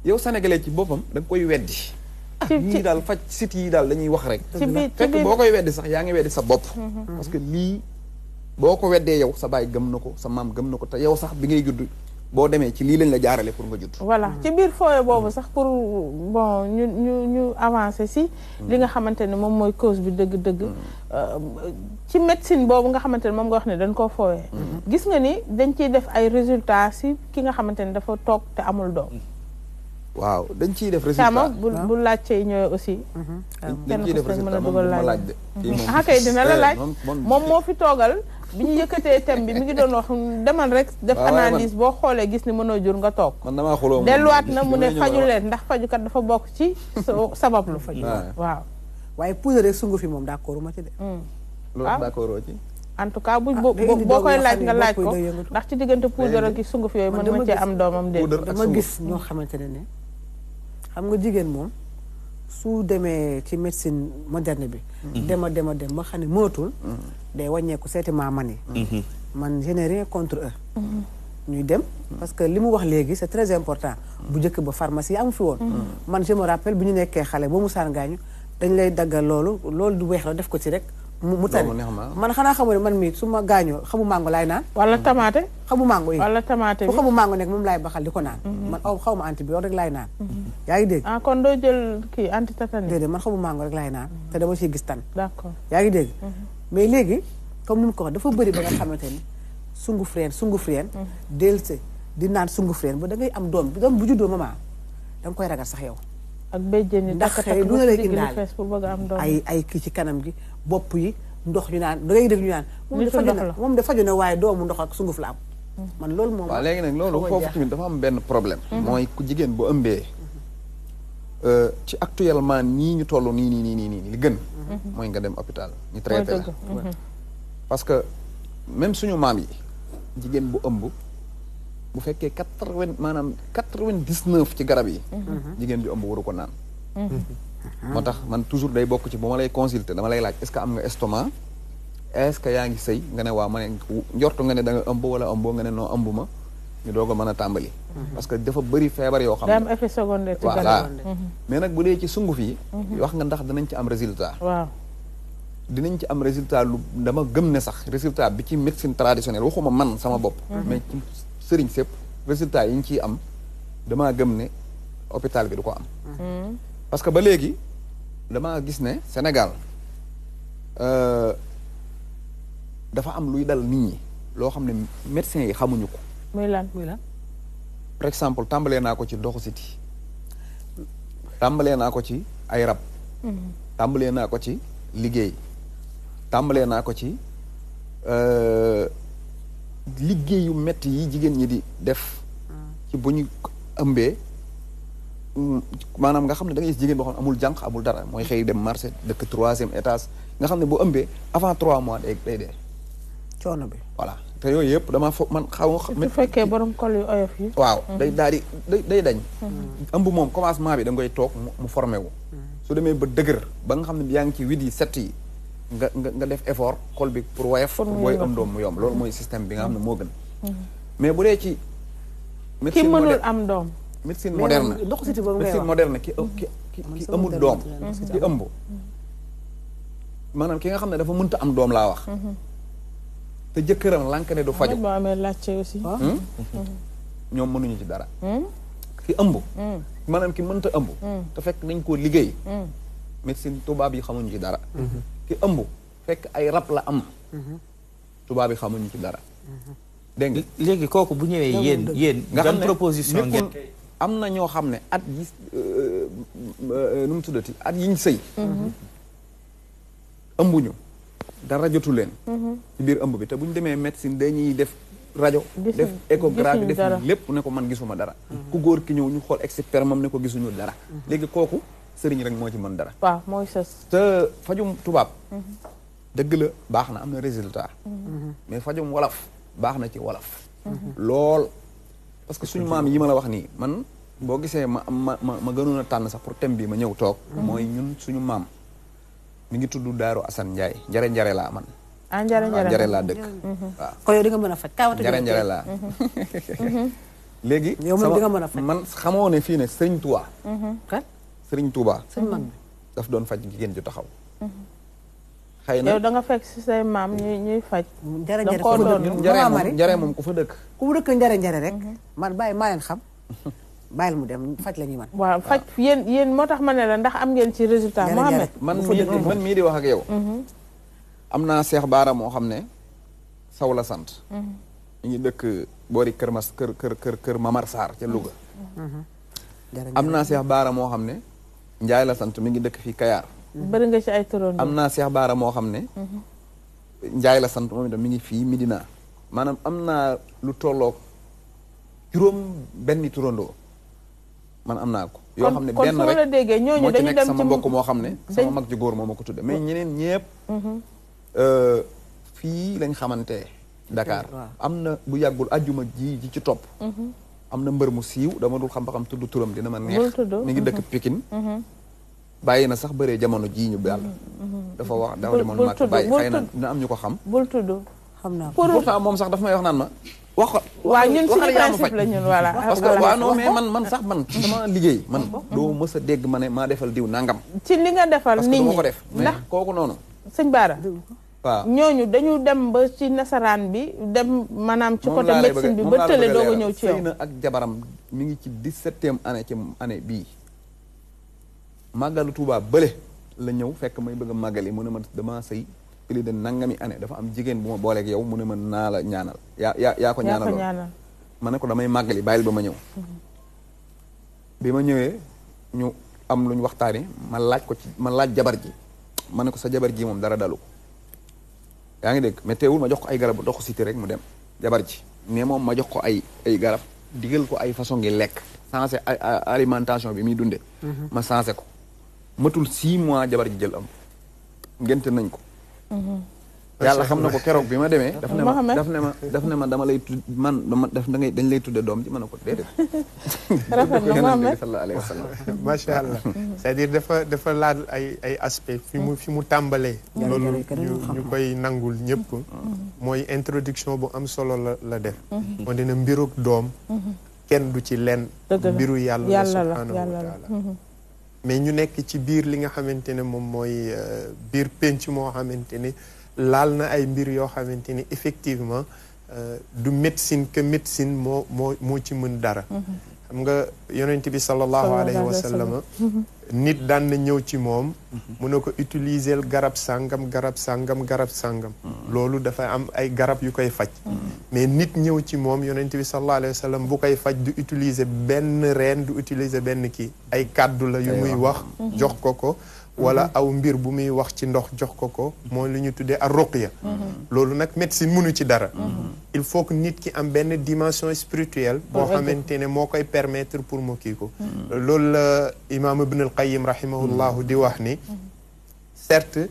yow sénégalais ci boppam da nga koy weddi ñii daal faj site yi daal dañuy wax rek fekk boo koy weddi sax yaa ngi weddi sa bopp parce que lii boo ko weddee yow sa baay gëm na ko sa maam gëm na ko te yow sax bi ngay judd boo demee ci lii lañ la jaarale pour nga judd voilà ci biir fooye boobu sax pour bon ñu avancer si li nga xamante ne moom mooy cause bi dëgg-dëgg ci médecine boobu nga xamante ne moom nga wax ne dañ koo fooyee gis nga ni dañ ciy def ay résultats si ki nga xamante ne dafa toog te amul doom waaw dañ ciy def résultat bu laajte yi ñëwee aussi dañ ciy def résultat moom laaj de kay dina la laaj moom moo fi toogal bi ñu yëkkatee thème bi mi ngi doon wax demal rek def analyse boo xoolee gis ni mënoo jur nga toog man damaa xuloo delluwaat na mu ne faju leen ndax fajukat dafa bokk ci sabab lu faju waaw waaye poudre rek sungu fi moom d'accord ma ci de loolu d'accord ci en tout cas boo koy laaj nga laaj ko ndax ci diggante poudre ak sunguf yooyu mën ma cee am doomam de dama gis ñoo xamante ne xam nga jigéen moom su demee ci médecine moderne bi dem ba xam ne mënatul day wàññeeku seeti maaman yi man je n'ai rien contre eux ñuy dem parce que li mu wax léegi c'est très important bu njëkk ba pharmacie yi amu fi woon man je me rappelle bu ñu nekkee xale ba mu saan gaañu dañ lay daggal loolu du weex la def ko ci rek mu tane man xanaa xamu ne man mii su ma gaañoo xamu mango laay naan wala tamaate xamu mango yi wala tamaate bi fu xamu mango nekk moom laay baxal di ko naan man xaw ma antibiotique rek laay naan yaa ngi dégg kon doo jël kii antitétanique déedéet man xamu mango rek laay naan te dama siy gis tan d'accord yaa ngi dégg mais léegi comme ni mu ko wax dafa bëri ba nga xamante ni sunguf reen dellusi di naan sunguf reen ba da ngay am doom bu juddoo maman da nga koy ragal sax yow ak béjjén yi ndax lu la lay indaale ay kii ci kanam gi bopp yi ndox ñu naan da ngay dégg ñu naan moom da faju na waaye doomu ndox ak sunguf la am man loolu moom waaw léegi nag loolu foofu tamit dafa am benn problème mooy ku jigéen bu ëmbee ci actuellement nii ñu toll nii li gën mooy nga dem hôpital ñu traité la parce que même suñu maam yi jigéen bu ëmb bu fekkee 99 ci garab yi jigéen bi ëmb waru ko naan moo tax man toujours day bokk ci bu ma lay consulter dama lay laaj est-ce que am nga estomac est-ce que yaa ngi sëy nga ne waaw ma ne njortu nga ne da nga ëmb wala ëmboo nga ne noo ëmb ma ñu doog a mën a tàmbali parce que dafa bëri feebar yoo xam ne am effet secondaire ci voilà mais nag bu dee ci sunguf yi wax nga ndax danañ ci am résultat waaw dinañ ci am résultat lu dama gëm ne sax résultat bi ci médecine traditionnelle waxuma man sama bopp mais ci sëriñ sépp résultat yi ñu ciy am damaa gëm ne hôpital bi du ko am parce que ba léegi damaa gis ne Sénégal dafa am luy dal nit ñi loo xam ne médecins yi xamuñu ko muy lan par exemple tàmbalee naa ko ci ndoxu siti tàmbalee naa ko ci ay rab tàmbalee naa ko ci liggéey tàmbalee naa ko ci liggéeyu metti yi jigéen ñi di def ci bu ñu ëmbee maanaam nga xam ne da ngay gis jigéen boo xam ne amul jànq amul dara mooy xëy dem marché dëkk 3e étage nga xam ne bu ëmbee avant 3 mois day dee coono bi voilà te yooyu yëpp damaa foog man xaw su fekkee borom kol yu oyof yi waaw day daal di day dañ ëmb moom commencement bi da ngay toog mu formé wu su demee ba dëgër ba nga xam ne yaa ngi ci 8 yi 7 yi nga def effort xol bi pour woyof booy am doom mu yomb loolu mooy système bi nga xam ne moo gën mais bu dee ci ki mënul am doom médecine moderne médecine moderne ki amul doom ki ëmb maanaam ki nga xam ne dafa mënta am doom laa wax te jëkkëram lànk ne du faju boo amee laajte aussi ñoom mënuñu ci dara ki ëmb maanaam ki mënta ëmb te fekk nañ koo liggéey médecine tubaab yi xamuñu ci dara ki ëmb fekk ay rab la am tubaab yi xamuñu ci dara dégg nga léegi kooku bu ñëwee yéen nga xam ne proposition ngeen am na ñoo xam ne at yi nu mu tuddati at yiñ sëy ëmbuñu dara jotu leen ci biir ëmb bi te bu ñu demee médecine dañuy def rajo def échographie def lépp ne ko man gisuma dara ku góor ki ñëw ñu xool expert moom ne ko gisuñu dara léegi kooku sëriñ rek moo ci mën dara waaw mooy sës te fajum tubaab dëgg la baax na am na résultat mais fajum wolof baax na ci wolof lool parce que suñu maam yi ma la wax nii man boo gisee ma gënoon a tànn sax pour thème bi ma ñëw toog mooy ñun suñu maam mi ngi tudd Daaru Assane Ndiaye njare laa man njare laa dëkk waaw ko yow di nga mën a faj kaawata njare laa léegi yow moom di nga mën a faj man xamoo ne fii ne Sëriñ Touba kan Sëriñ Touba sëñ mag bi daf doon faj jigéen ju taxaw xëy na yow da nga fekk si say maam ñuy faj njare moom ku fa dëkk ku mu dëkk njare rek man bàyyi maa leen xam bàyyil mu dem faj la ñuy man waaw faj yéen moo tax ma ne la ndax am ngeen ci résultat Mohamed man mii di wax ak yow am naa Cheikh Baara moo xam ne Saw la sant ñu ngi dëkk boori kër Mamar Sarr ca Louga am naa Cheikh Baara moo xam ne Njaay la sant mi ngi dëkk fii Kayaar bëri nga ci ay turandoo am naa Cheikh Baara moo xam ne Njaay la sant moom itam mi ngi fii Medina maanaam am naa lu tolloog juróom benni turandoo man am naa ko yoo xam ne benn rek moo ci nekk sama mbokk moo xam ne sama mag ju góor moo ma ko tudde mais ñeneen ñëpp fii lañ xamante Dakar am na bu yàggul ajjuma ji ci topp am na mbër mu siiw dama dul xam ba xam tudd turam dina ma neex mi ngi dëkk Pikine bàyyi na sax bëree jamono jii ñu yàlla dafa wax dafa demoon mag bàyyi xëy na dina am ñu ko xam bul tudd xam naa pourtant moom sax dafa may wax naan ma wax ko waaw ñun suñu principe la ñun voilà parce que waaw non mais man sax man sama liggéey man doo mës a dégg ma ne maa defal diw nangam ci li nga defal nit ñi parce que du ma ko def mais kooku noonu sëñ Bara waaw ñooñu dañu dem ba ci nasaraan bi dem maanaam ci côté médecine bi ba tële doog a ñëw ci yow. sëy na ak jabaram mi ngi ci 17e année ci année bii màggalu Tuubaa bële la ñëw fekk may bëgg a màggali mu ne ma dama sëy plus de nangami année dafa am jigéen bu ma booleeg yow mu ne ma naa la ñaanal yaa ko ñaanal ma ne ko damay màggali bàyyil ba ma ñëw bi ma ñëwee ñu am lu ñu waxtaane ma laaj jabar ji ma ne ko sa jabar ji moom dara dalu ko yaa ngi dégg mais teewul ma jox ko ay garab dox ko siti rek mu dem jabar ji mais moom ma jox ko ay garab digal ko ay façon ngi lekk sensé alimentation bi muy dunde ma sensé ko matul 6 mois jabar ji jël am ngénte nañ ko yàlla xam na ko keroog bi ma demee daf ne ma dama lay dañ lay tudde doom ji ma ne ko déedéet rafet na Mohamed sallallahu alayhi wa sallam macha allah c'est-à-dire dafa laal ay aspect fi mu tàmbalee loolu ñu koy nangul ñëpp mooy introduction bu am solo la def moo dina mbiruk doom kenn du ci lenn mbiru yàlla subhanahu wa taala mais ñu nekk ci biir li nga xamante ne moom mooy biir penc moo xamante ni laal na ay mbir yoo xamante ni effectivement du médecine que médecine moo ci mën dara xam nga yonent bi sallallahu alayhi wa sallam nit daan na ñëw ci moom mu ne ko utiliser garab sàngam loolu dafay am ay garab yu koy faj mais nit ñëw ci moom yonent bi sallallahu alayhi wa sallam bu koy faj du utiliser benn reen du utiliser benn kii ay kàddu la yu muy wax jox ko wala aw mbir bu muy wax ci ndox jox ko mooy lu ñu tuddee ar ruqya loolu nag médecine mënu ci dara il faut que nit ki am benn dimension spirituelle boo xamante ne moo koy permettre pour mu kii ko loolu la imaam ibn al qayyim rahimahullahu di wax ni certes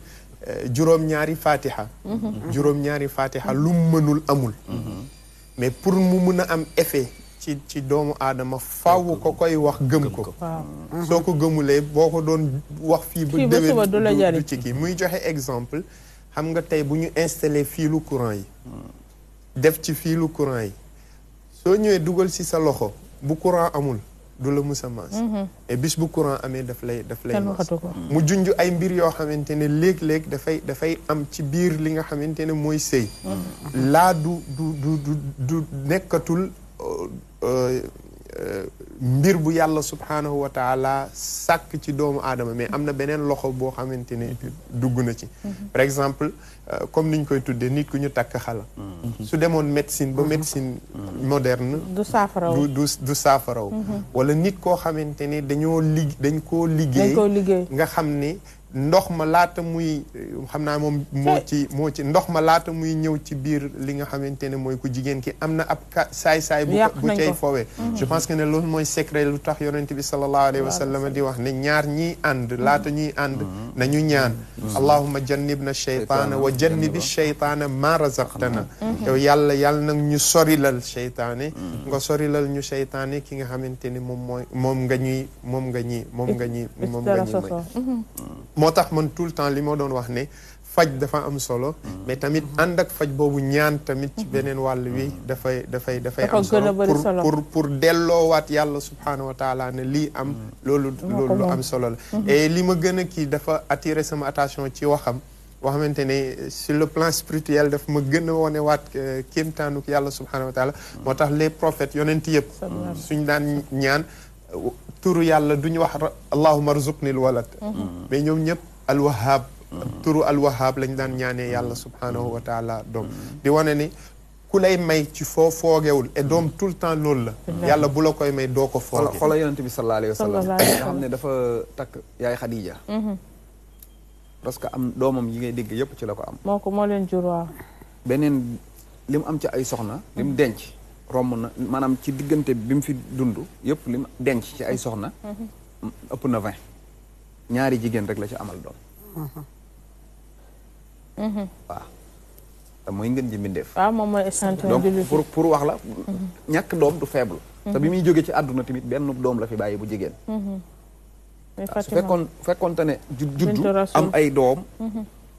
juróom-ñaari fatiha lu mu mënul amul mais pour mu mun a am effet ci doomu aadama faaw ko koy wax gëm ko soo ko gëmulee boo ko doon wax fii ba déwén du ci kii muy joxe exemple xam nga tey bu ñu installé fiilu courant yi def ci fiilu courant yi soo ñëwee dugal ci sa loxo bu courant amul du la musa maas et bis bu courant amee daf lay maas mu junj ay mbir yoo xamante ne léeg-léeg dafay am ci biir li nga xamante ne mooy sëy laa du nekkatul mbir bu yàlla subhanahu wa taala sàkk ci doomu aadama mais am na beneen loxo boo xamante ne dugg na ci par exemple comme niñ koy tuddee nit ku ñu takk xala su demoon médecine ba médecine moderne du saafaraw wala nit koo xamante ne dañ koo liggéey nga xam ne ndox ma laata muy xam naa moom moo ci ndox ma laata muy ñëw ci biir li nga xamante ne mooy ku jigéen ki am na ab saay-saay bu cay foowee je pense que ne loolu mooy secret lu tax yonent bi sallallahu alayhi wa sallam di wax ne ñaar ñiy ànd laata ñuy ànd nañu ñaan allahumma jannibna shaytaana wa jannibi shaytaana ma razaqtana yow yàlla nag ñu sorilal shaytaane nga sorilal ñu shaytaane ki nga xamante ne moom nga ñuy moo tax man tout le temps li ma doon wax ne faj dafa am solo mais tamit ànd ak faj boobu ñaan tamit ci beneen wàll wi dafay am solo pour delloowaat yàlla subhanahu wa taala ne lii am loolu lu am solo la et li ma gën a kii dafa attirer sama attention ci waxam boo xamante ne sur le plan spirituel daf ma gën a wone waat kéemtaanuk yàlla subhanahu wa taala moo tax les prophètes yonent yëpp suñ daan ñaan turu yàlla duñu wax allahumma arzuqnil walad mais ñoom ñëpp alwahab turu alwahab lañ daan ñaanee yàlla subhanahu wa taala doom di wane ni ku lay may ci foo foogewul et doom tout le temps loolu la yàlla bu la koy may doo ko fooge xoola yonent bi sallallahu alayhi wa sallam nga xam ne dafa takk yaay Xadija parce que am doomam yi ngay dégg yëpp ci la ko am moo leen jur waaw beneen li mu am ci ay soxna li mu denc romb na maanaam ci diggante bi mu fi dund yëpp li mu denc ci ay soxna ëpp na 20 ñaari jigéen rek la ci amal doom waaw te mooy ngeen ji mbindeef waaw moom mooy échantillon donc pour wax la ñàkk doom du faible te bi muy jóge ci àdduna tamit benn doom la fi bàyyi bu jigéen su fekkoonte ne juddu am ay doom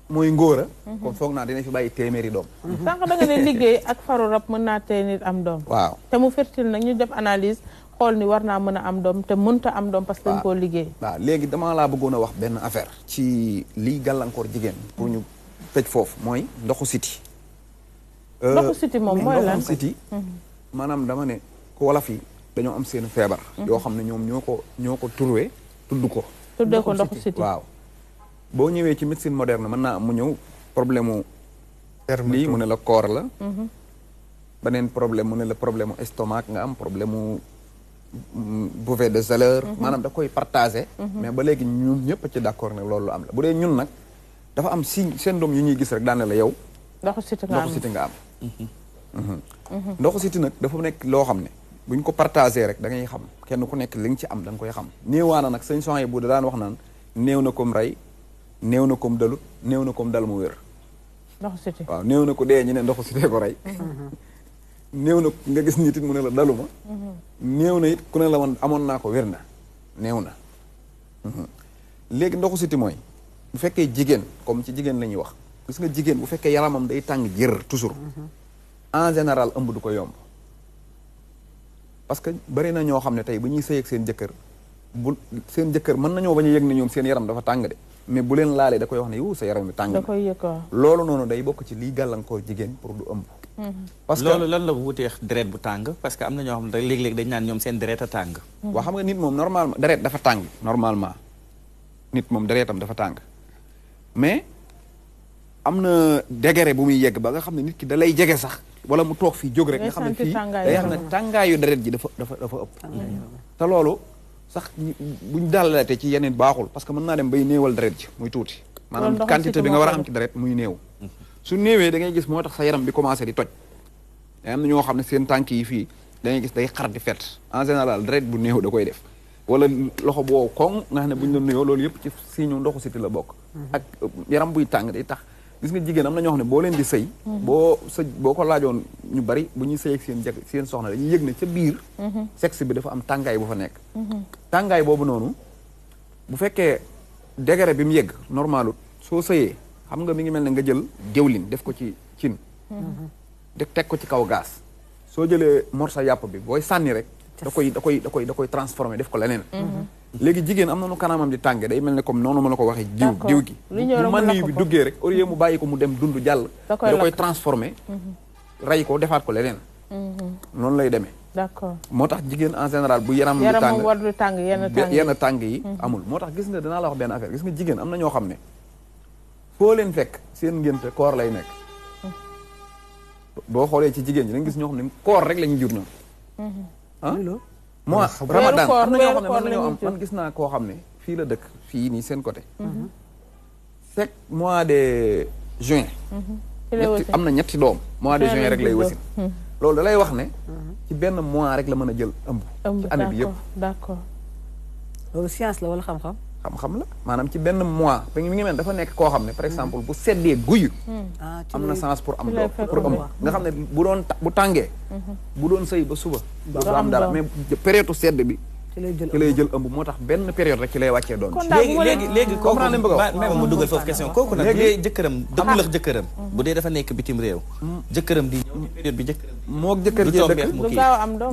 mooy ngóora kon foog naa dina fi bàyyi téeméeri doom sànq da nga ne liggéey ak faru rab mën naa tee nit am doom waaw te mu fertile nag ñu def analyse xool ni war naa mën a am doom te mënta am doom parce que dañ koo liggéey. waaw léegi damaa laa bëggoon a wax benn affaire ci liy gàllankoor jigéen pour ñu tëj foofu mooy ndoxu siti. ndoxu siti moom mooy lan ndoxu siti maanaam dama ne ko wolof yi dañoo am seen feebar. yoo xam ne ñoom ñoo ko turwee tudd ko. tuddee ko ndoxu siti waaw. boo ñëwee ci médecine moderne mën naa am mu ñëw problème mu. lii mu ne la koor la. beneen problème mu ne la problème mu estomac nga am problème mu bouvet de chaleur. maanaam da koy partagé. mais ba léegi ñun ñëpp ci d'accord ne loolu am la bu dee ñun nag dafa am signe seen doom yu ñuy gis rek daane la yow. ndoxu siti nga am ndoxu siti nag dafa nekk loo xam ne buñ ko partagé rek da ngay xam kenn ku nekk li nga ci am da nga koy xam. néewaana nag sëñ Sohaybu bu daan wax naan néew na comme rey néew na comme dalut néew na comme dal mu wér. ndoxu siti waaw néew na ko dee ñu ne ndoxu sitee ko rey. néew na nga gis nit it mu ne la daluma. néew na it ku ne la man amoon naa ko wér na néew na. léegi ndoxu siti mooy bu fekkee jigéen comme ci jigéen la ñuy wax gis nga jigéen bu fekkee yaramam day tàng jër toujours en général ëmb du ko yomb parce que bari na ñoo xam ne tey bu ñuy sëy ak seen jëkkër bu seen jëkkër mën nañoo bañ a yëg ne ñoom seen yaram dafa tàng de mais bu leen laalee da koy wax ne yow sa yaram bi tàng na da koy yëg waaw loolu noonu day bokk ci liy gàllankoor jigéen pour du ëmb. parce que loolu lan la wuteex deret bu tàng parce que am na ñoo xam ne léeg-léeg dañ naan ñoom seen deret a tàng. waa xam nga nit moom normalement deret dafa tàng normalement nit moom deretam dafa tàng mais am na degré bu muy yegg ba nga xam ne nit ki da lay jege sax wala mu toog fii jóg rek nga xam ne fii day xam ne tàngaayu deret ji dafa ëpp. te loolu sax buñ dalalate ci yeneen baaxul parce que mën naa dem bay néewal deret ji muy tuuti. maanaam quantité bi nga war a am ci deret muy néew. su néewee da ngay gis moo tax sa yaram bi commencé di toj. am na ñoo xam ne seen tànk yi fii da ngay gis day xar di fet en général deret bu néew da koy def. wala loxo boo koŋ nga xam ne buñ la nuyoo loolu yëpp ci signe ndoxu siti la bokk. ak yaram buy tàng day tax gis nga jigéen am na ñoo xam ne boo leen di sëy. boo ko laajoon ñu bari bu ñuy sëy ak seen soxna dañuy yëg ne ca biir. sexe bi dafa am tàngaay bu fa nekk. tàngaay boobu noonu bu fekkee degré bi mu yegg normalut soo sëyee xam nga mi ngi mel ne nga jël diwlin def ko ci cin. teg ko ci kaw gaz. soo jëlee morsa yàpp bi booy sànni rek. da koy transformé def ko leneen. léegi jigéen am na nu kanamam di tànge day mel ne comme noonu ma la ko waxee diw gi bu mën bi duggee rek au lieu mu bàyyi ko mu dem dund jàll da koy transformé rey ko defaat ko leneen noonu lay demee d'accord moo tax jigéen en général bu yaram war du tàng yenn tàng yi amul moo tax gis nga dinaa la wax benn affaire gis nga jigéen am na ñoo xam ne foo leen fekk seen ngénte koor lay nekk boo xoolee ci jigéen ñi da nga gis ñoo xam ne koor rek la ñuy jur ñoom moi Ramadan am na ñoo xam ne mën nañoo am man gis naa koo xam ne fii la dëkk fii nii seen côté chaque mois de juin am na ñetti doom mois de juin rek lay wasin loolu da lay wax ne ci benn mois rek la mën a jël ëmb ci année bi yëpp d'accord loolu science la wala xam-xam xam-xam la maanaam ci benn mois mi ngi mel dafa nekk koo xam ne par exemple bu seddee guyu am na chance pour am doom pour ëmb nga xam ne bu tàngee bu doon sëy ba suba du am dara mais période sedd bi ci lay jël ëmb moo tax benn période rek ci lay wàccee doom léegi kooku même mu dugal foofu question kooku nag léegi jëkkëram dëggulax jëkkëram bu dee dafa nekk bitim réew jëkkëram di ñëw période bi jëkkëram mook jëkkër ji dëkk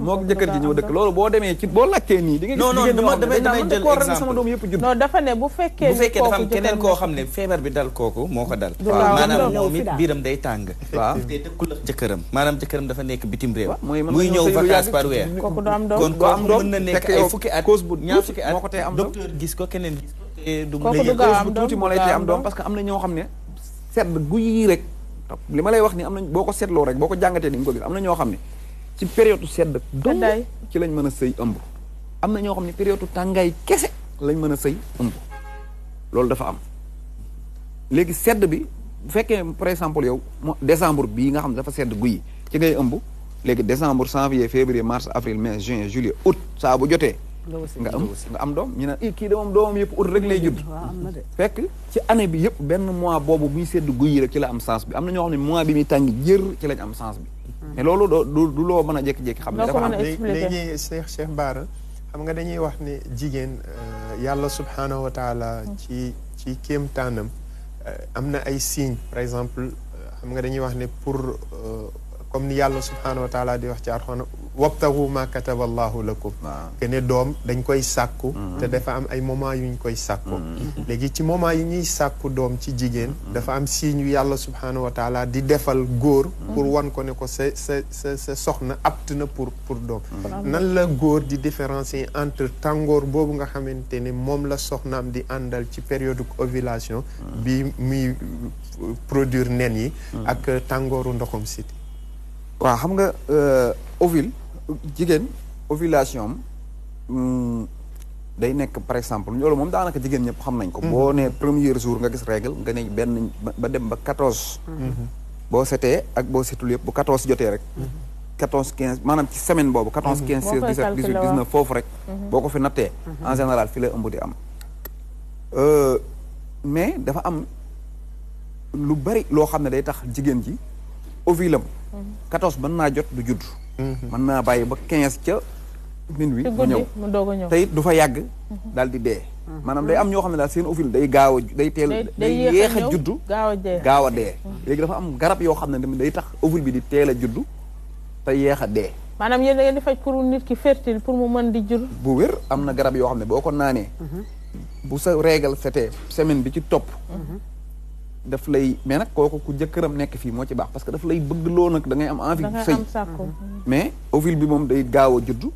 mook jëkkër ji ñëw dëkk loolu boo demee ci boo lakkee nii di nga gis damay jël exemple sama doom yëpp judd non dafa ne bu fekkee dafa am keneen koo xam ne feebar bi dal kooku moo ko dal maanaam moom it biiram day tàng waaw te dëggulax jëkkëram maanaam jëkkëram dafa nekk bitim réew muy ñëw vacances par weer kooku du am doom kon kooku mën na nekk ay fukki at ñaar fukki at moo ko tee am doom docteur gis ko keneen gis ko te du bu tuuti moo lay tee am doom parce que am na ñoo xam ne sedd guy rek li ma lay wax ni am na boo ko seetloo rek boo ko jàngatee ni nga ko gis am na ñoo xam ne ci période sedd dong ci lañ mën a sëy ëmb am na ñoo xam ne période tàngaay kese lañ mën a sëy ëmb loolu dafa am léegi sedd bi bu fekkee par exemple yow décembre bii nga xam ne dafa sedd guy ci ngay ëmb léegi décembre janvier février mars avril mai juin juillet août saa bu jotee nga am doom ñu ne kii de moom doomam yëpp août rek lay judd fekk ci année bi yëpp benn mois boobu muy sedd guy rek ci la am sens bi am na ñoo xam ne mois bi muy tàng jër ci lañ am sens bi mais loolu du loo mën a jékki-jékki xam ne dafa am léegi Cheikh Bara xam nga dañuy wax ne jigéen yàlla subhanahu wa taala ci kéemtaanam am na ay signes par exemple xam nga dañuy wax ne pour comme ni yàlla subhanahu wa taala di wax ci Alxuraan wabtagu ma kataba allahu lakum que ne doom dañ koy sàkku te dafa am ay moment yuñ koy sàkku léegi ci moment yi ñuy sàkku doom ci jigéen dafa am signe yu yàlla subhanahu wa taala di defal góor pour wan ko ne ko sa soxna apte na pour doom nan la góor di différencier entre tàngoor boobu nga xamante ne moom la soxnaam di àndal ci période ovulation bi muy produire nen yi ak tàngooru ndoxum siti waaw xam nga jigéen ovulation day nekk par exemple loolu moom daanaka jigéen ñëpp xam nañ ko boo nee premier jour nga gis règle nga ne benn ba dem ba 14 boo setee ak boo setul yëpp bu 14 jotee rek 14 15 maanaam ci semaine boobu 14 15 16 17 18 19 foofu rek boo ko fi nattee en général fi la ëmb di am mais dafa am lu bari loo xam ne day tax jigéen ji ovulam 14 mën naa jot du judd mën naa bàyyi ba 15 ca minuit mu ñëw te it du fa yàgg daal di dee maanaam day am ñoo xam ne daal seen ovule day gaaw a day teel day yéex a juddu gaaw a dee léegi dafa am garab yoo xam ne day tax ovule bi di teel a juddu te yéex a dee maanaam yéen da ngeen di faj pour nit ki fertile pour mu mën di jur bu wér am na garab yoo xam ne boo ko naanee bu sa règle setee semaine bi ci topp daf lay mais nag kooku ku jëkkëram nekk fii moo ci baax parce que daf lay bëgg loo nag da ngay am envie sëy mais ovule bi moom day gaaw a juddu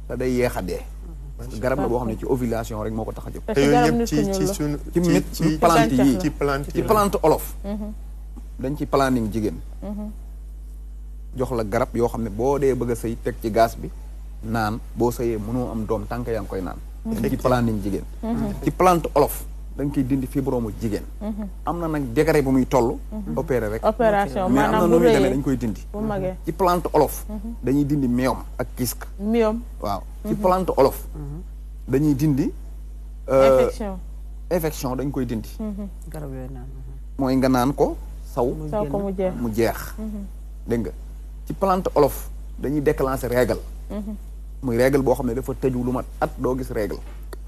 te day yeex a dee garab la boo xam ne ci ovulation rek moo ko tax a jóg te yooyu yëpp ci plante yi ci plante olof dañ ci planning jigéen jox la garab yoo xam ne boo dee bëgg a sëy teg ci gaz bi naan boo sëyee mënoo am doom tànk yaa ngi koy naan dañ ci planning jigéen ci plante olof da nga koy dindi fibrome jigéen am na nag degré bu muy toll opéré rek opération mais am na maanaam nu bu muy rëyee demee dañ koy dindi bu magee ci plante olof dañuy dindi myome ak kyste myome waaw ci plante olof dañuy dindi infection dañ koy dindi garab yooyu naan mooy nga naan ko saw ko mu jeex dégg nga ci plante olof dañuy déclencher règle muy règle boo xam ne dafa tëju lu mat at doo gis règle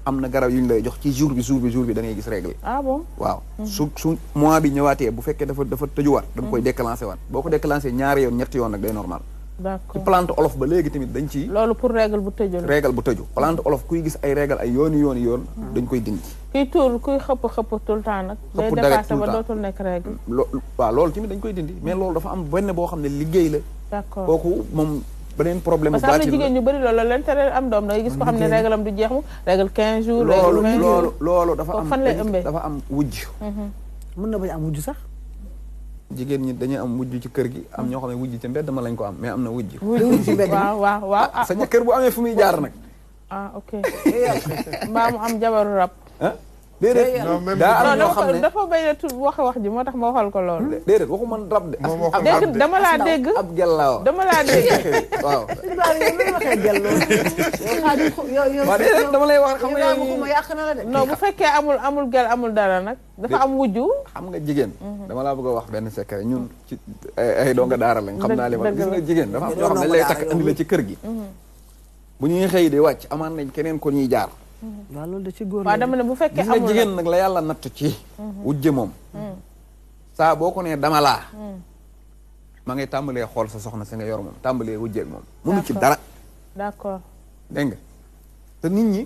am na garab yu ñu lay jox ci jour bi da ngay gis règle ah bon waaw su mois bi ñëwaatee bu fekkee dafa tëjuwaat da nga koy déclencher waat boo ko déclencher ñaari yoon ñetti yoon nag day normal d'accord ci plante olof ba léegi tamit dañ ci loolu pour règle bu tëju règle bu tëju plante olof kuy gis ay règle ay yoon dañ koy dindi kuy tuur kuy xëpp tout le temps nag day dépassé ba dootul nekk règle waaw loolu tamit dañ koy dindi mais loolu dafa am benn boo xam ne liggéey la d'accord kooku moom beneen problème bu parce que am na baatin jigéen ñu bëri loolu leen tere am doom da ngay gis ko xam ne règle am du jeex mu règle 15 jours règle 20 jours loolu dafa am fan lay ëmbee dafa am wujj mën na bañ am wujj sax jigéen ñi dañuy am wujj ci kër gi am ñoo xam ne wujj ci mbedd ma lañ ko am mais am na wujj waaw sa kër bu amee fu muy jaar nag ah ok mbaa mu am jabaru rab déedéet daa am ñoo xam ne dafa bañ a wax ji moo tax ma waxal ko loolu déedéet waxu man rab de dégg dama laa dégg ab gel laa dama laa dégg waaw waaw déedéet dama lay wax xam nga ma yàq na la de non bu fekkee amul gel amul dara nag dafa am wujju xam nga jigéen dama laa bëgg a wax benn secret ñun ci ay donga daara lañ xam naa li ma gis nga jigéen dafa am ñoo xam ne lay takk andi la ci kër gi bu ñuy xëy di wàcc amaan nañ keneen ko ñuy jaar waaw loolu da ci góor waaw dama ne bu fekkee gis nga jigéen nag la yàlla natt ci wujje moom saa boo ko nee dama laa ma ngay tàmbalee xool sa soxna si nga yor moom tàmbalee wujjeeg moom munu ci dara d'accord dégg nga te nit ñi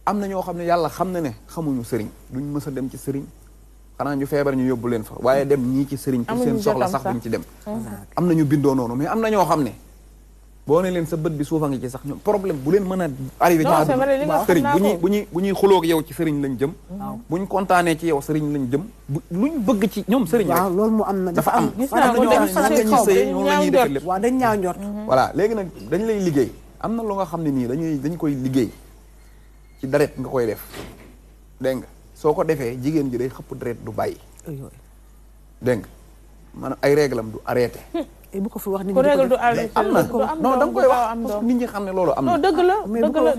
am na ñoo xam ne yàlla xam na ne xamuñu sëriñ duñ mës a dem ci sëriñ xanaa ñu feebar ñu yóbbu leen fa waaye dem ñii ci sëriñ pour seen soxla sax duñ ci dem am na ñu bindoo noonu mais am na ñoo xam ne boo ne leen sa bët bi suufa ngi ci sax ñoom problème bu leen mën a arrivé ci sëriñ bu ñuy xuloog yow ci sëriñ lañ jëm buñ kontaanee ci yow sëriñ lañ jëm luñ bëgg ci ñoom sëriñ waaw loolu mu am na dafa am am na ñoo xam ne ñuy sëy noonu la ñuy defee lépp waaw dañ ñaaw njort voilà léegi nag dañ lay liggéey am na lu nga xam ne nii dañ koy liggéey ci deret nga koy def dégg nga soo ko defee jigéen ji day xëpp deret du bàyyi dégg nga maanaam ay réglam du arrêté bu ko fi wax nit ñi règle du arrêté am na non da nga koy wax nit ñi xam ne loolu am na non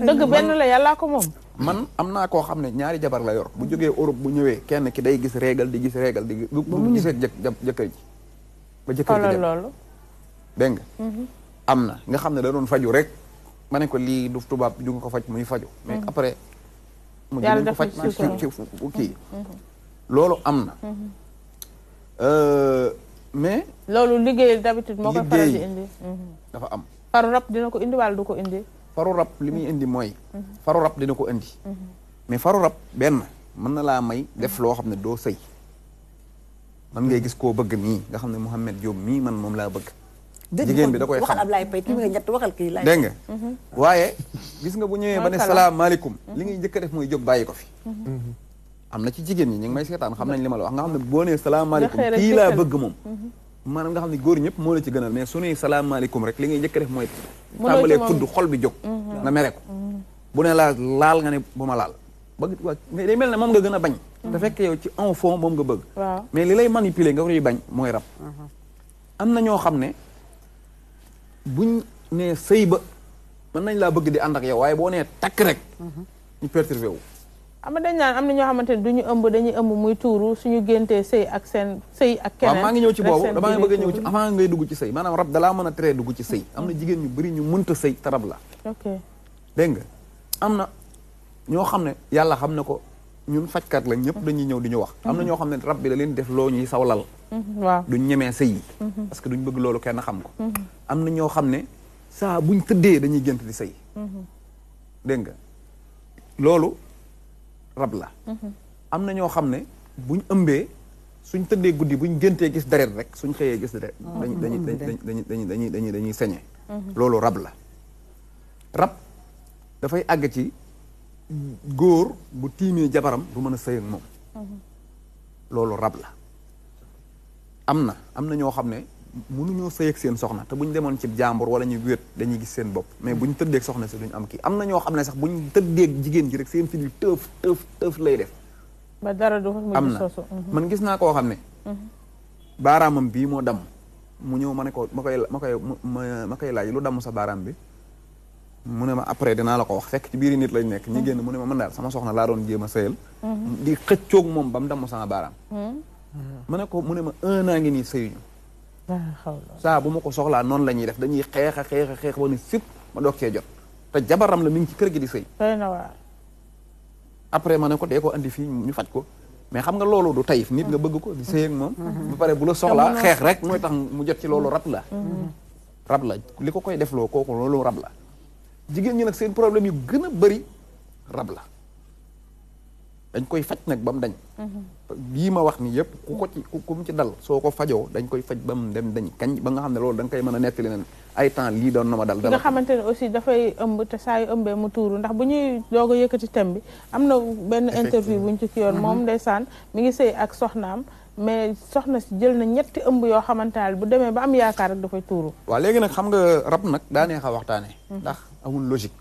dëgg benn la yàllaa ko moom man am naa koo xam ne ñaari jabar la yor bu jógee Europe bu ñëwee kenn ki day gis régal di gis régal di gis bu gisee jëkkër ji ba jëkkër ji dem loolu dégg nga am na nga xam ne da doon faju rek ma ne ko lii du tubaab ju nga ko faj muy faju mais après mu jël ko faj ci kii loolu am na mais loolu liggéey d'habitude moo koy faral di indi dafa am faru rab dina ko indi wala du ko indi. faru rab li muy indi mooy. faru rab dina ko indi. mais faru rab benn mën na laa may def loo xam ne doo sëy. man ngay gis koo bëgg mii nga xam ne Mouhamed Diop mii man moom laa bëgg. jigéen bi da koy xam waxal Ablaye Paye nga ñett waxal kii laay. dégg nga waaye gis nga bu ñëwee ba ne salaamaaleykum li ngay njëkk a def mooy jóg bàyyi ko fi. am na ci jigéen ñi ñu ngi may seetaan xam nañ li ma la wax nga xam ne boo nee salaamaaleykum kii laa bëgg moom. maanaam nga xam ne góor ñëpp moo la ci gënal mais su nee salaamaaleykum rek li ngay njëkk a def mooy. tàmbalee fudd xol bi jóg. nga mere ko. bu ne laa laal nga ne bu ma laal. bëgg waa mais day mel ne moom nga gën a bañ. te fekk yow ci en fond moom nga bëgg. mais li lay manipuler nga koy bañ mooy rab. am na ñoo xam ne buñ nee sëy ba mën nañ laa bëgg di ànd ak yow waaye boo nee takk rek. ñu perturbé wu. am na dañ naan am na ñoo xamante ne du ñu ëmb dañuy ëmb muy tuuru suñu géntee sëy ak seen sëy ak keneen. waaw maa ngi ñëw ci boobu damaa bëgg a ñëw ci avant ngay dugg ci sëy maanaam rab dalaa mën a teree dugg ci sëy am na jigéen ñu bëri ñu mënta sëy te rab la. ok dégg nga am na ñoo xam ne yàlla xam na ko ñun fajkat la ñëpp dañuy ñëw di ñu wax. am na ñoo xam ne rab bi da leen def loo ñuy sawlal. waaw duñ ñemee sëy yi. parce que duñ bëgg loolu kenn xam ko. am na ñoo xam ne saa buñ tëddee dañuy gént di sëy. dégg nga loolu rab la. am na ñoo xam ne buñ ëmbee suñ tëddee guddi buñ géntee gis deret rek suñ xëyee gis deret. dañuy sañe. loolu rab la. rab dafay àgg ci góor bu tiimee jabaram du mën a sëy ak moom. loolu rab la. am na ñoo xam ne mënuñoo sëy ak seen soxna te buñ demoon ci jàmbur wala ñu wéet dañuy gis seen bopp mais buñ tëddeeg soxna si duñ am kii am na ñoo xam ne sax buñ tëddeeg jigéen ji rek seen fit bi tëf lay def. ba dara du am na man gis naa koo xam ne. baaraamam bii moo damm mu ñëw ma ne ko ma koy laaj lu damm sa baaraam bi. mu ne ma après dinaa la ko wax fekk ci biir nit lañ nekk ñi génn mu ne ma man daal sama soxna laa doon jéem a sëyal. di xëccoog moom ba mu damm sama baaraam. mu ne ma 1 an ngi nii sëyuñu. saa bu ma ko soxlaa noonu la ñuy def dañuy xeex a xeex ba ni sip ma doog cee jot te jabaram la mi ngi ci kër gi di sëy. après ma ne ko dee ko andi fii ñu faj ko mais xam nga loolu du tayif nit nga bëgg ko di sëy ak moom. ba pare bu la soxlaa xeex rek mooy tax mu jot ci loolu rab la. rab la li ko koy defloo kooku loolu rab la. jigéen ñi nag seen problème yu gën a bëri rab la dañ koy faj nag ba mu dañ. bii ma wax ni yëpp ku mu ci dal soo ko fajoo dañ koy faj ba mu dem dañ kañ ba nga xam ne loolu da nga koy mën a nettali leen ay temps lii doon na ma dal. nga xamante ne aussi dafay ëmb te saa yu ëmbee mu tuuru ndax bu ñuy doog a yëkkati thème bi am na benn interview bu ñu ci kii yoon moom ndeysaan mi ngi sëy ak soxnaam mais soxna si jël na 3 ëmb yoo xamante ne bu demee ba am yaakaar rek dafay tuuru. waaw léegi nag xam nga rab nag daa neex a waxtaanee. ndax amul logique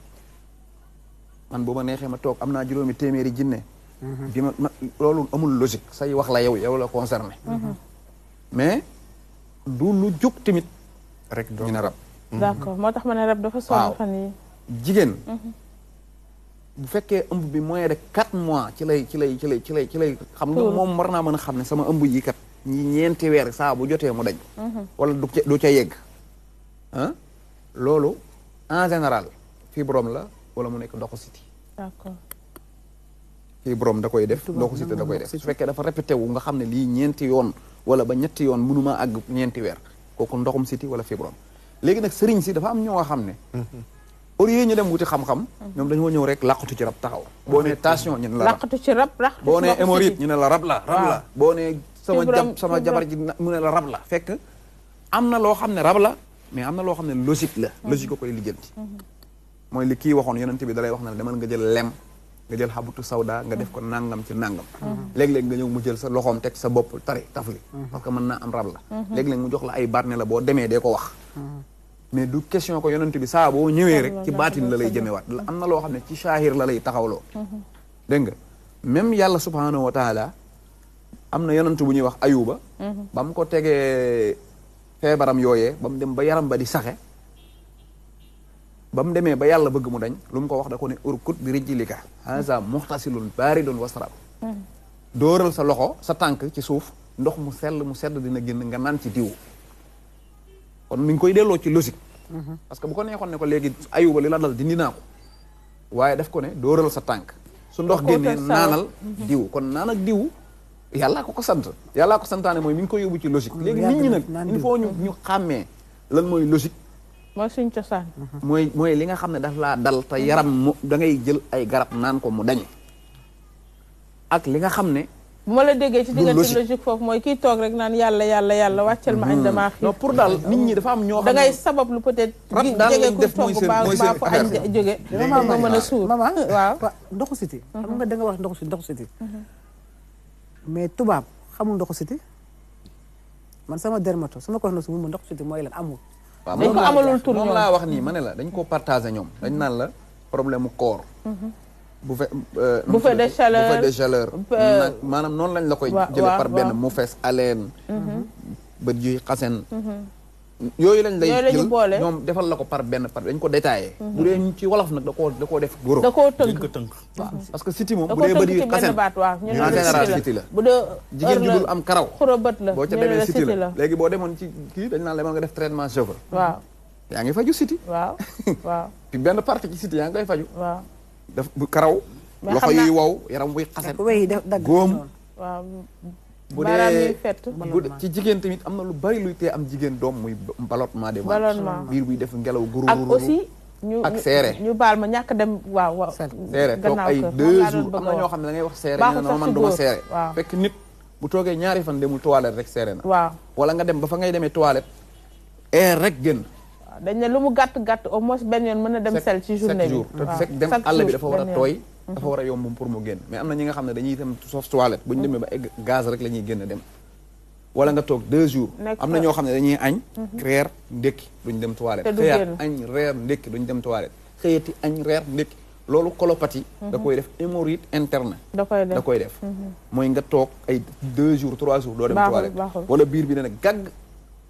man bu ma neexee ma toog am naa 5 téeméeri jinne di ma loolu amul logique say wax la yow la concerné. mais du lu jóg tamit rek ñu ne rab. d'accord moo tax ma ne rab dafa sonn fan yi jigéen bu fekkee ëmb bi moins de 4 mois ci lay xam nga moom war naa mën a xam ne sama ëmb yi kat ñi 4 weer saa bu jotee mu dañ. wala du ca yegg loolu en général fibrome la wala mu nekk ndoxu siti. d'accord. fibrome da koy def ndoxu siti da koy def su fekkee dafa répété wu nga xam ne lii 4 yoon wala ba 7 yoon mënuma àgg 4 weer kooku ndoxum siti wala fibrome léegi nag sëriñ si dafa am ñoo xam ne. au lieu ñu dem wuti xam-xam. ñoom dañoo ñëw rek làqatu ci rab taxaw. boo nee tension ñu ne la rab làqatu ci rab boo nee hémorroïde ñu ne la rab la. boo nee sama jabar ji mu ne la rab la. fekk am na loo xam ne rab la mais am na loo xam ne logique la. logique ko koy lijjanti. mooy li kii waxoon yonent bi dalay wax na demal nga jël lem nga jël xabutu sawda nga def ko nangam ci nangam. léeg-léeg nga ñëw mu jël sa loxoom teg sa bopp tafli. parce que mën naa am rab la. léeg-léeg mu jox la ay baat ne la boo demee dee ko wax. mais du question ko yonent bi saa boo ñëwee rek ci baatin la lay jëmewaat am na loo xam ne ci saahir la lay taxawloo. dégg nga même yàlla subhanahu wa taala am na yonent bu ñuy wax ayuba. ba mu ko tegee feebaram yooyee ba mu dem ba yaram ba di saxe ba mu demee ba yàlla bëgg mu dañ lu mu ko wax da ko ne urkut bi rijlika haza muxtasilun baaridun wasrab dóoral sa loxo sa tànk ci suuf ndox mu sedd dina génn nga naan ci diw. kon mi ngi koy delloo ci logique. parce que bu ko neexoon ne ko léegi ayuba li la dal dindi naa ko waaye daf ko ne dóoral sa tànk su ndox génnee naanal diw kon naan ak diw yàllaa ko sant yàllaa ko santaane mooy mi ngi koy yóbbu ci logique léegi nit ñi nag il faut ñu xàmmee lan mooy logique mooy suñ cosaan. mooy li nga xam ne daf laa dal te yaram mu da ngay jël ay garab naan ko mu dañ. ak li nga xam ne. bu ma la déggee ci diggante logique foofu mooy kii toog rek naan yàlla wàccal ma añ damaa xiif. non pour daal nit ñi dafa am ñoo xam ne da ngay sabab lu peut-être. rab daal lañ def jege ku togg baa fu añ jóge. nga mën a suur maman waaw. ndoxu siti xam nga da nga wax ndoxu siti mais tubaab xamul ndoxu siti man sama dermato sama ko wax na su mu ndoxu siti mooy lan amul. dañ ko amalul tur ñoom moom laa wax nii ma ne la dañ ko partagé ñoom dañ naan la problème mu koor. bouffée de chaleur maanaam noonu lañ la koy jëlee par benn mu fees haleine bët yuy xasen yooyu lañ lay jël ñoom defal la ko par benn par dañ ko détaillé bu dee ci wolof nag da koo def góor da koo tënk waaw parce que siti moom bu dee bët yuy xasen en général siti la bu dee jigéen ji dul am karaw xurobët la boo ca demee siti la léegi boo demoon ci kii dañ naan la nga def traitement cheveux waaw yaa ngi faju siti waaw puis benn partie ci siti yaa ngi koy faju waaw daf bu karaw loxo yuy wow yaram wuy xasen góom waaw bu dee ci jigéen tamit am na lu bari luy tee am jigéen doom muy ballonnement des ventres biir buy def ngelaw guru ak aussi ak seere ñu baal ma ñàkk dem waaw seere toog ay 2 jours am na ñoo xam ne da ngay wax seere ñu ne man duma seere fekk nit bu toogee ñaari fan demul toilette rek seere na waaw wala nga dem ba fa ngay demee toilette air rek génn dañ ne lu mu gàtt au moins benn yoon mën na dem sel ci journée bi te fekk dem àll bi dafa war a tooy dafa war a yomb pour mu génn mais am na ñi nga xam ne dañuy dem sauf toilette bu ñu demee ba egg gaz rek la ñuy génn dem wala nga toog 2 jours am na ñoo xam ne dañuy añ reer ndékki duñ dem toilette xëyaat añ reer ndékki duñ dem toilette xëyati añ reer ndékki loolu colopathie da koy def hémorroïde interne da koy def mooy nga toog ay 2 jours 3 jours doo dem toilette wala biir bi ne nag gàgg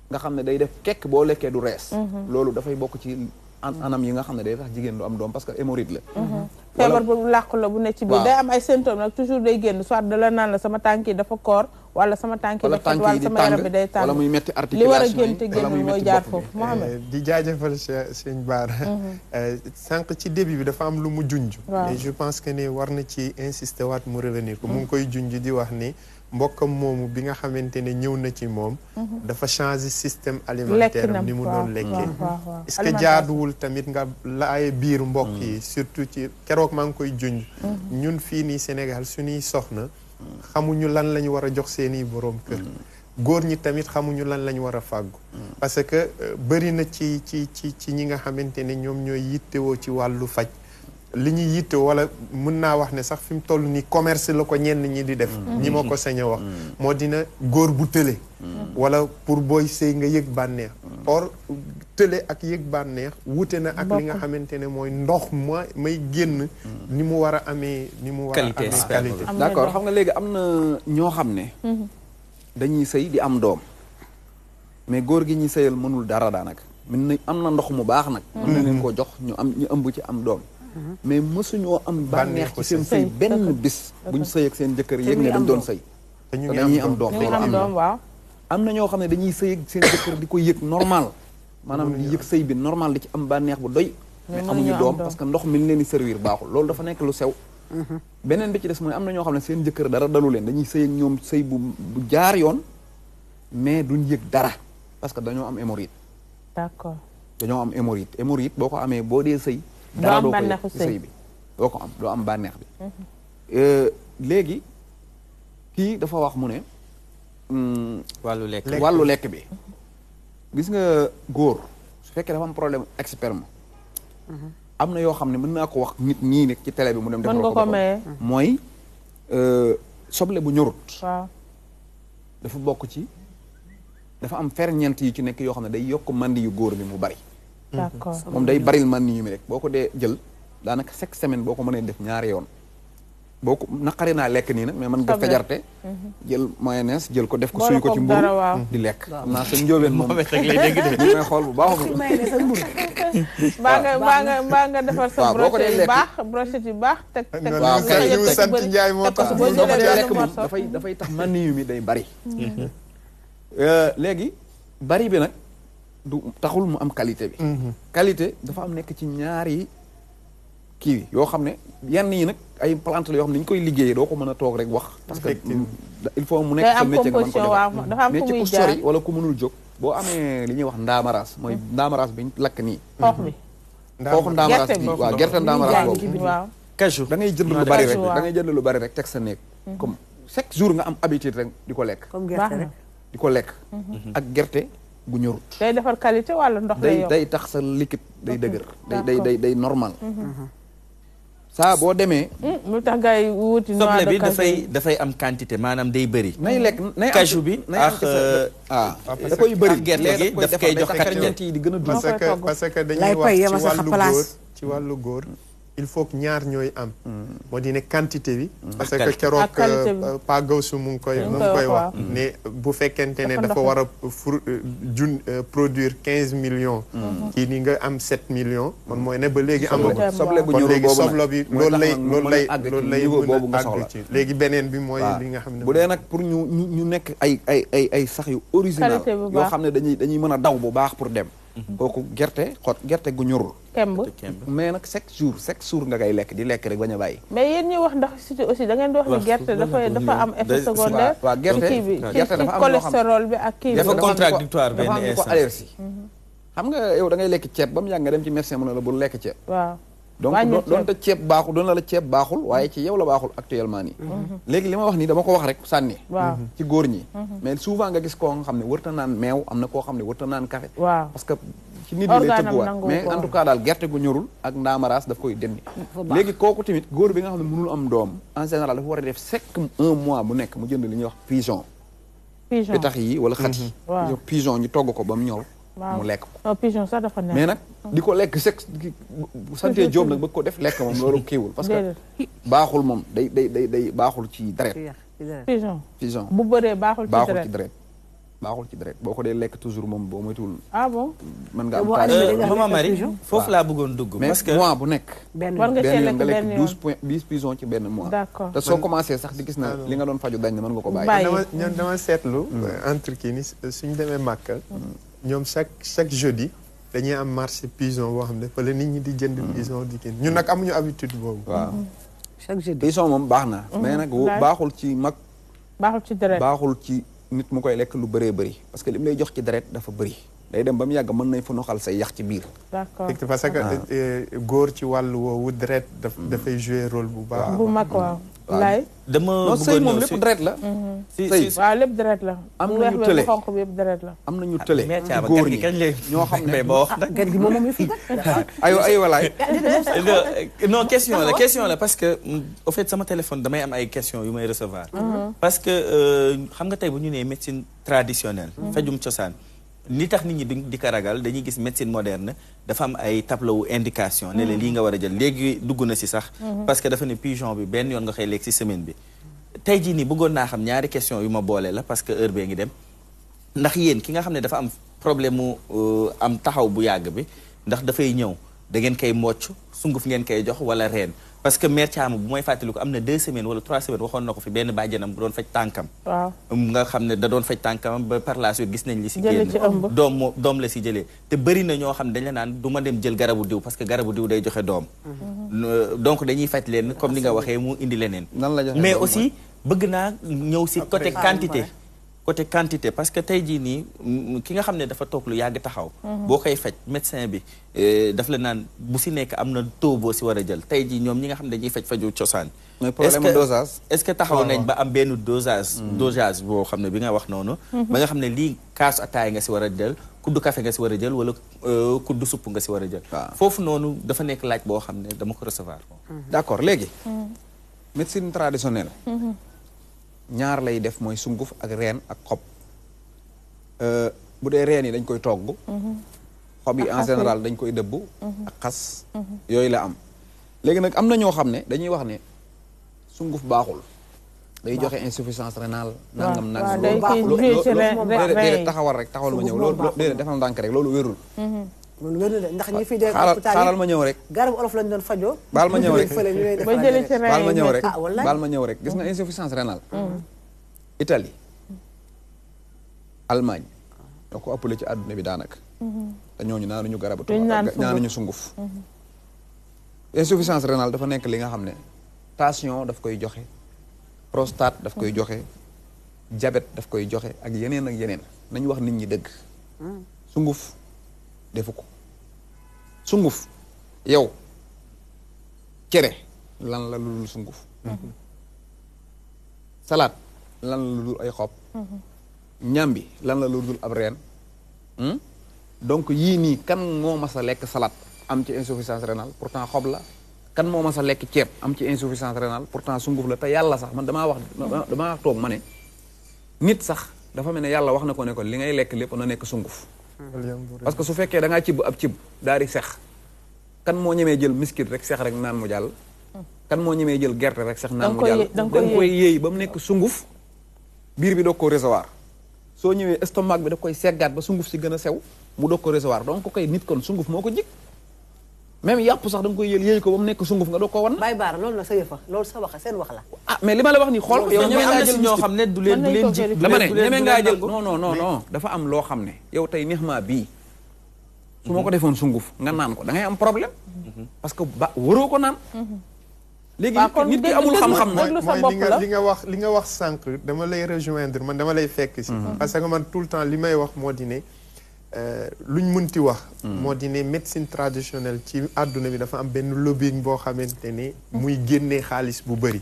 nga xam ne day def kekk boo lekkee du rees loolu dafay bokk ci anam yi nga xam ne day tax jigéen du am doom parce que hémorroïde la feebar bu làqu la bu ne ci biir day am ay symptômes nag toujours day génn soit da la naan la sama tànk yi dafa koor wala sama tànk yi dafa wala sama yaram bi day tàng wala muy metti articulation li war a génn te génn mooy jaar foofu Mohamed di jaajëfal sëñ Bara sànq ci début bi dafa am lu mu junj et je pense que ni war na ci insister waat mu revenir ko mu ngi koy junj di wax ni mbokkam moomu bi nga xamante ne ñëw na ci moom dafa changer système alimentaire am ni mu doon lekkee est-ce que jaaduwul tamit nga laaye biir mbokk yi surtout ci keroog maa ngi koy junj ñun fii nii Sénégal suñuy soxna xamuñu lan la ñu war a jox seeni boroom kër góor ñi tamit xamuñu lan la ñu war a fàggu parce que bëri na ci ñi nga xamante ne ñoom ñooy yittewoo ci wàllu faj li ñuy yitte wala mën naa wax ne sax fi mu toll nii commerce la ko ñenn ñi di def ñi ma ko sañ a wax moo dina góor bu tële wala pour booy sëy nga yëg bànneex or tële ak yëg bànneex wute na ak li nga xamante ne mooy ndox may génn ni mu war a amee ni mu war a amee qualité d'accord xam nga léegi am na ñoo xam ne dañuy sëy di am doom mais góor gi ñuy sëyal mënul dara daanaka mën na am na ndox mu baax nag mën na leen ko jox ñu ëmb ci am doom mais mësuñoo am bànneex ci seen sëy benn bis buñ sëy ak seen jëkkër yëg ne dañ doon sëy te dañuy am doom waaw am na ñoo xam ne dañuy sëy ak seen jëkkër di ko yëg normal maanaam di yëg sëy bi normal di ci am bànneex bu doy mais amuñu doom parce que ndox mi leen di servir baaxul loolu dafa nekk lu sew beneen bi ci des mooy am na ñoo xam ne seen jëkkër dara dalu leen dañuy sëy ak ñoom sëy bu jaar yoon mais duñ yëg dara parce que dañoo am hémorroïde d'accord dañoo am hémorroïde boo ko amee boo dee sëy dara doo ko yëg ci sëy bi doo ko am doo am bànneex bi léegi kii dafa wax mu ne wàllu lekk bi gis nga góor su fekkee dafa am problème experme am na yoo xam ne mën naa ko wax nit ñii nekk ci télé bi mu dem defal ko mooy soble bu ñorut dafa bokk ci dafa am ferñeent yi ci nekk yoo xam ne day yokk mandi yu góor bi mu bari d'accord moom day baril mandi yu mi rek boo ko dee jël daanaka chaque semaine boo ko mënee def ñaari yoon boo ko naqari naa lekk nii nag mais mën nga fejarte jël mayonnaise jël ko def ko suy ko ci mburu di lekk xam naa sa njóobeen moom ñu may xool bu baax mbaa nga defar sa brochette yu baax brochette yu baax teg waaw kay sant Njaay moo tax boo ko dee lekk moom dafay tax mandi yu mi day bari léegi bari bi nag du taxul mu am qualité bi qualité dafa am nekk ci ñaari kii yoo xam ne yenn yi nag ay plante la yoo xam ne dañu koy liggéeyee doo ko mën a toog rek wax parce que il faut mu nekk sa métier nga mën ko defar mais ci ku sori wala ku mënul jóg boo amee li ñuy wax ndaamaraas mooy ndaamaraas bi ñu lakk nii. xoox bi. xooxu ndaamaraas bi waaw gerte ndaamaraas boobu. waaw cajou da ngay jënd lu bari rek da ngay jënd lu bari rek teg sa néeg. comme chaque jour nga am habitude rek di ko lekk. comme gerte rek di ko lekk. ak gerte gu ñorut. day defar qualité wala ndox lay yokk day tax sa liquide day dëgër. day normal. saa boo demee. lu tax gars yi wuti soble bi dafay am quantité maanaam day bëri. nay lekk nay am cajou bi ak da koy bëri gerte gi daf koy jox ferñeent yi di gën a dund. parce que dañuy wax ci wàllu góor il faut que ñaar ñooy am. moo di ne quantité bi. parce que keroog Pa Gawsu mu ngi koy wax. ne bu fekkente ne dafa war a produire 15 millions. kii ni nga am 7 millions. man mooy ne ba léegi am na soble bu ñorul léegi soble bi loolu lay boobu nga soxla ci léegi beneen bi mooy li nga xam ne. bu dee nag pour ñu nekk ay sax yu original yoo xam ne dañuy mën a daw bu baax pour dem. kooku gerte gu ñorul. kemb mais nag chaque jour nga koy lekk di lekk rek bañ a bàyyi. mais yéen ñuy wax ndax surtout aussi da ngeen di wax ni gerte dafa am effet secondaire. waaw gerte dafa am cholestérol bi ak kii bi. dafa contradictoire benn dafa am ko allergie. xam nga yow da ngay lekk ceeb ba mu yàgg nga dem ci médecin mu ne la bul lekk ceeb. waaw donc doonte ceeb baaxul doon la ceeb baaxul waaye ci yow la baaxul actuellement nii. léegi li ma wax nii dama ko wax rek sànni. ci góor ñi. mais souvent nga gis koo nga xam ne wërta naan meew am na koo xam ne wërta naan café. parce que ci nit ñi lay tëgguwaat mais en tout cas daal gerte gu ñorul ak ndaamaraas daf koy denni. léegi kooku tamit góor bi nga xam ne mënul am doom en général dafa war a def chaque 1 mois bu nekk mu jënd li ñuy wax pigeon. pitax yi wala xat yi. pigeon ñu togg ko ba mu ñor. mu lekk ko pigeon sax dafa neex mais nag di ko lekk bu santee Jóob nag bëgg ko def lekk moom loolu kiiwul parce que baaxul moom day baaxul ci deret pigeon bu bëree baaxul ci deret baaxul ci deret boo ko dee lekk toujours moom boo moytuwul bon mën nga am Maman Marie foofu laa bëggoon dugg parce que mois bu nekk war nga see lekk benn yoon 12 pigeon ci benn mois d'accord te soo commencé sax di gis na li nga doon faju dañ ne mën nga ko bàyyi dama seetlu entre kii ni suñu demee Màkka ñoom chaque jeudi dañuy am marché pigeon boo xam ne fa la nit ñi di jënd pigeon di génn ñun nag amuñu habitude boobu. waaw chaque jeudi pigeon moom baax na. mais nag baaxul ci mag. baaxul ci deret baaxul ci nit mu koy lekk lu bëree bëri parce que li mu lay jox ci deret dafa bëri. day dem ba mu yàgg mën nañ fa noxal say yax ci biir. d'accord parce que góor ci wàllu woowu deret dafay jouer rôle bu baax. bu mag waaw. laay dama bëggoon sëy moom lépp deret la. sëy waaw lépp deret la. am na ñu tële bu xonq bi yëpp deret la. am na ñu tële ci góor ñi ñoo xam ne ba wax nag gerte gi moom mi fi. ay walaay. non question la parce que au fait sama téléphone damay am ay questions yu may recevoir. parce que xam nga tey bu ñu nee médecine traditionnelle. fajum cosaan. li tax nit ñi di ko ragal dañuy gis médecine moderne dafa am ay tableau indication ne la lii nga war a jël léegi dugg na si sax parce que dafa ne pigeon bi benn yoon nga koy lekk si semaine bi tey jii nii bëggoon naa xam ñaari question yu ma boole la parce que heure bee ngi dem ndax yéen ki nga xam ne dafa am problème mu am taxaw bu yàgg bi ndax dafay ñëw da ngeen koy mocc sunguf ngeen koy jox wala reen parce que mère Thiam bu mooy fàttali ko am na 2 semaines wala 3 semaines waxoon na ko fi benn bàjjanam bu doon faj tànkam waaw nga xam ne da doon faj tànkam ba par la suite gis nañ li si génn doom la si jëlee te bëri na ñoo xam ne dañ la naan du ma dem jël garabu diw parce que garabu diw day joxe doom donc dañuy faj leen comme ni nga waxee mu indi leneen mais aussi bëgg naa ñëw si côté quantité parce que tey jii nii ki nga xam ne dafa toog lu yàgg taxaw boo koy faj médecin bi daf la naan bu si nekk am na taux boo si war a jël tey jii ñoom ñi nga xam ne dañuy faju cosaan est-ce que taxaw nañ ba am benn dosage boo xam ne bi nga wax noonu ba nga xam ne lii kaasu ataay nga si war a jël kuddu café nga si war a jël wala kuddu supp nga si war a jël foofu noonu dafa nekk laaj boo xam ne dama ko recevoir d'accord léegi médecine traditionnelle ñaar lay def mooy sunguf ak reen ak xob bu dee reen yi dañ koy togg xob yi en général dañ koy dëbb ak xas yooyu la am léegi nag am na ñoo xam ne dañuy wax ne sunguf baaxul day joxe insuffisance rénale nangam déedéet taxawal ma ñëw loolu déedéet defal ndànk rek loolu wérul loolu wérul de ndax ñi fi dee xaaral ma ñëw rek garabu olof lañ doon fajoo baal ma ñëw rek baal ma ñëw rek gis nga insuffisance rénale Italie Allemagne ñoo ko ëppale ci àdduna bi daanaka te ñooñu naanuñu garabu tubaab naanuñu sunguf insuffisance rénale dafa nekk li nga xam ne tension daf koy joxe prostate daf koy joxe diabète daf koy joxe ak yeneen nañu wax nit ñi dëgg sunguf defu ko sunguf yow cere lan la lu dul sunguf salade lan la lu dul ay xob ñambi lan la lu dul ab reen donc yii nii kan moo mas a lekk salade am ci insuffisance rénale pourtant xob la kan moo mas a lekk ceeb am ci insuffisance rénale pourtant sunguf la te yàlla sax man damaa wax toog ma ne nit sax dafa mel ne yàlla wax na ko ne ko li ngay lekk lépp na nekk sunguf parce que su fekkee da ngaa cibb ab cib daal di sex kan moo ñemee jël miskit rek sex rek naan mu jàll kan moo ñemee jël gerte rek sex naan mu jàll da nga koy yéey ba mu nekk sunguf biir bi doog ko recevoir soo ñëwee estomac bi da koy seggaat ba sunguf si gën a sew mu doog ko recevoir donc koy nit kon sunguf moo ko jik même yàpp sax da nga koy yéey ko ba mu nekk sunguf nga doog ko wan Baye Bara loolu na sa yëfa loolu sa wax seen wax la ah mais li ma la wax nii xool yow ñemee ngaa jël ñoo xam ne du leen jik dama ne ñemee ngaa jël non dafa am loo xam ne yow tey neex maa bii su ma ko defoon sunguf nga naan ko da ngay am problème parce que ba waroo ko naan léegi nit ki amul xam-xam na mooy li nga wax sànq dama lay rejoindre man dama lay fekk si parce que man tout le temps li may wax moo di ne luñ munti wax moo di ne médecine traditionnelle ci àdduna bi dafa am benn lobbying boo xamante ne muy génnee xaalis bu bëri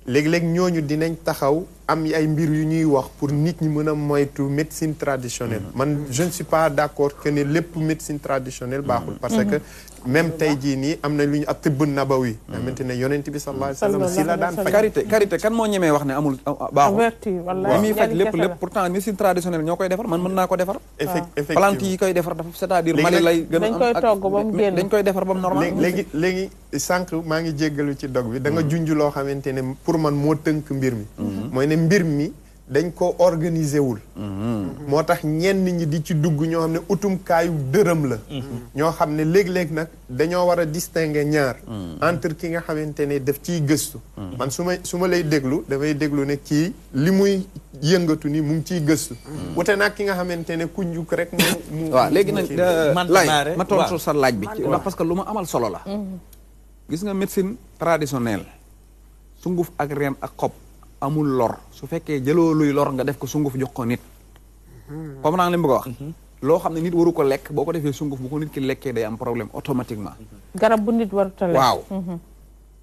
léegi-léegi ñooñu dinañ taxaw am ay mbir yu ñuy wax pour nit ñi mën a moytu médecine traditionnelle man je ne suis pas d'accord que ne lépp médecine traditionnelle baaxul parce que même tey jii nii am na lu ñu ak tibb nabawi xamante ne yonent bi sallallahu alayhi wa sallam si la daan faj karité kan moo ñemee wax ne amul baaxul li muy faj lépp pourtant médecine traditionnelle ñoo koy defar man mën naa ko defar effectivement plante yi koy defar dafa c'est-à-dire Mali lay gën a dañ koy togg ba mu génn dañ koy defar ba mu normal léegi sànq maa ngi jéggalu ci dog bi da nga junj loo xamante ne pour man moo tënk mbir mi mooy ne mbir mi dañ ko organiser wul moo tax ñenn ñi di ci dugg ñoo xam ne utumkaayu dërëm la ñoo xam ne léeg-léeg nag dañoo war a distinguer ñaar entre ki nga xamante ne daf ciy gëstu man su ma lay déglu damay déglu ne kii li muy yëngatu ni mu ngi ciy gëstu wute nag ki nga xamante ne ku njuk rek mu waaw léegi nag laaj ma tontu sa laaj bi ndax parce que lu ma amal solo la gis nga médecine traditionnelle sunguf ak reen ak xob amul lor su fekkee jëloo luy lor nga def ko sunguf jox ko nit comme naa li mu bëgg a wax loo xam ne nit waru ko lekk boo ko defee sunguf bu ko nit ki lekkee day am problème automatiquement garab bu nit warut a lekk waaw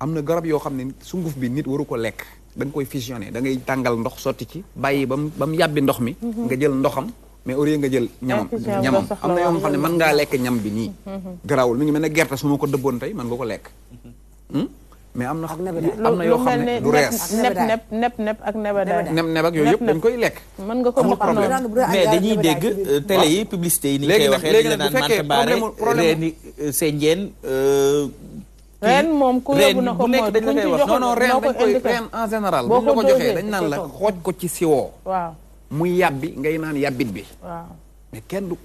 am na garab yoo xam ne sunguf bi nit waru ko lekk da nga koy fusionné da ngay tàngal ndox sotti ci bàyyi ba mu yàbbi ndox mi nga jël ndoxam mais au lieu nga jël ñamam am na yoo xam ne mën ngaa lekk ñam bi nii garawul mi ngi mel ne gerte su ma ko dëbboon tey mën nga ko lekk mais am na yoo xam ne du rees neb ak nebedaay neb ak yooyu yëpp dañ koy lekk mën nga ko problème mais dañuy dégg télé yi publicité yi ni koy waxee dañ la naan mante baare reeni seen njeen ren moom ku yóbbu na ko mooy dañ la koy wax non ren dañ koy ren en général buñ la ko joxee dañ naan la xooj ko ci siwoo waaw muy yàbbi ngay naan yàbbit bi waaw mais kenn du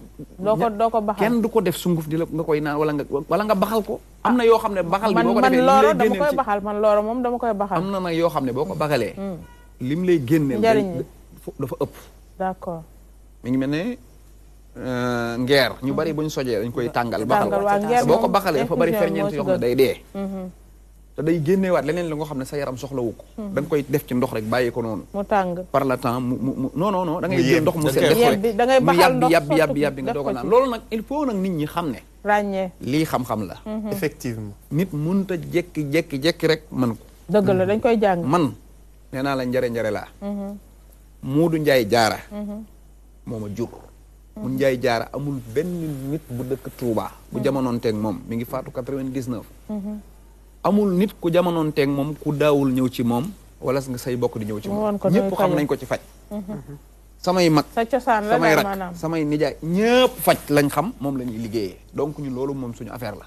doo ko baxal kenn du ko def sunguf di la nga koy naan wala nga baxal ko am na yoo xam ne baxal bi boo ko defee man looro dama koy baxal man looro moom dama koy baxal am na nag yoo xam ne boo ko baxalee lim lay génneel dafa ëpp d'accord mi ngi mel ne ngeer ñu bari buñ sojee dañ koy tàngal baxal boo ko baxalee dafa bari ferñeent yoo xam ne day dee te day génneewaat leneen li nga xam ne sa yaram soxlawu ko da nga koy def ci ndox rek bàyyi ko noonu mu tàng par le temps mu non da ngay jël ndox mu set def ko rek mu yàbbi nga doog a naan loolu nag il faut nag nit ñi xam ne ràññee lii xam-xam la effectivement nit mënut a jekki rek mën ko dëgg la dañ koy jàng man nee naa la njare laa Muudu Njaay Jaara moo ma jur mu Njaay Jaara amul benn nit bu dëkk Touba bu jamonoonteeg moom mi ngi faatu 99 amul nit ku jamonoonteeg moom ku daawul ñëw ci moom wala nga say bokk di ñëw ci moom ñëpp xam nañ ko ci faj samay mag samay rak samay nijaay ñëpp faj lañ xam moom la ñuy liggéeyee donc ñun loolu moom suñu affaire la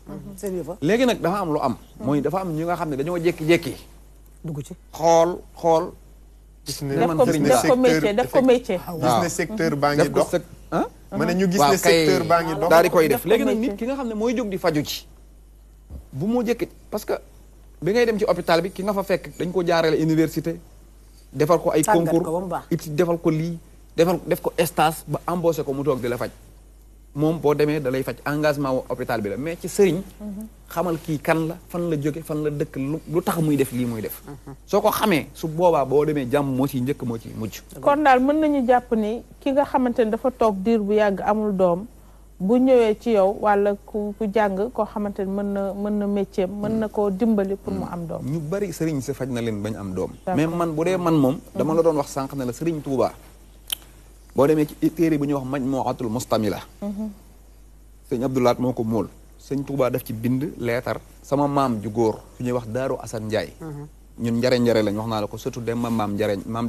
léegi nag dafa am lu am mooy dafa am ñi nga xam ne dañoo jékki-jékki dugg ci xool def ko métier gis ne secteur baa ngi dox ma ne ñu gis ne secteur baa ngi dox daal di koy def léegi nag nit ki nga xam ne mooy jóg di faju ci bu mu jëkki parce que bi ngay dem ci hôpital bi ki nga fa fekk dañ ko jaarale université defal ko ay concours it defal ko lii def ko stage ba embauché ko mu toog di la faj moom boo demee da lay faj engagement wu hôpital bi la mais ci sëriñ xamal kii kan la fan la jóge fan la dëkk lu tax muy def lii muy def soo ko xamee su boobaa boo demee jàmm moo ciy njëkk moo ciy mujj kon daal mën nañu jàpp ni ki nga xamante ni dafa toog diir bu yàgg amul doom bu ñëwee ci yow wala ku jàng koo xamante ni mën na métier mën na koo dimbali pour mu am doom ñu bari sëriñ si faj na leen bañ am doom mais man bu dee man moom dama la doon wax sànq ne la sëriñ Touba boo demee ci téere bu ñuy wax Majmuatul Mustamila sëñ Abdoulaat moo ko móol sëñ Touba daf ci bind leetar sama maam ju góor su ñuy wax Daaru Asan Njaay ñun njare lañ wax naa la ko surtout dem maam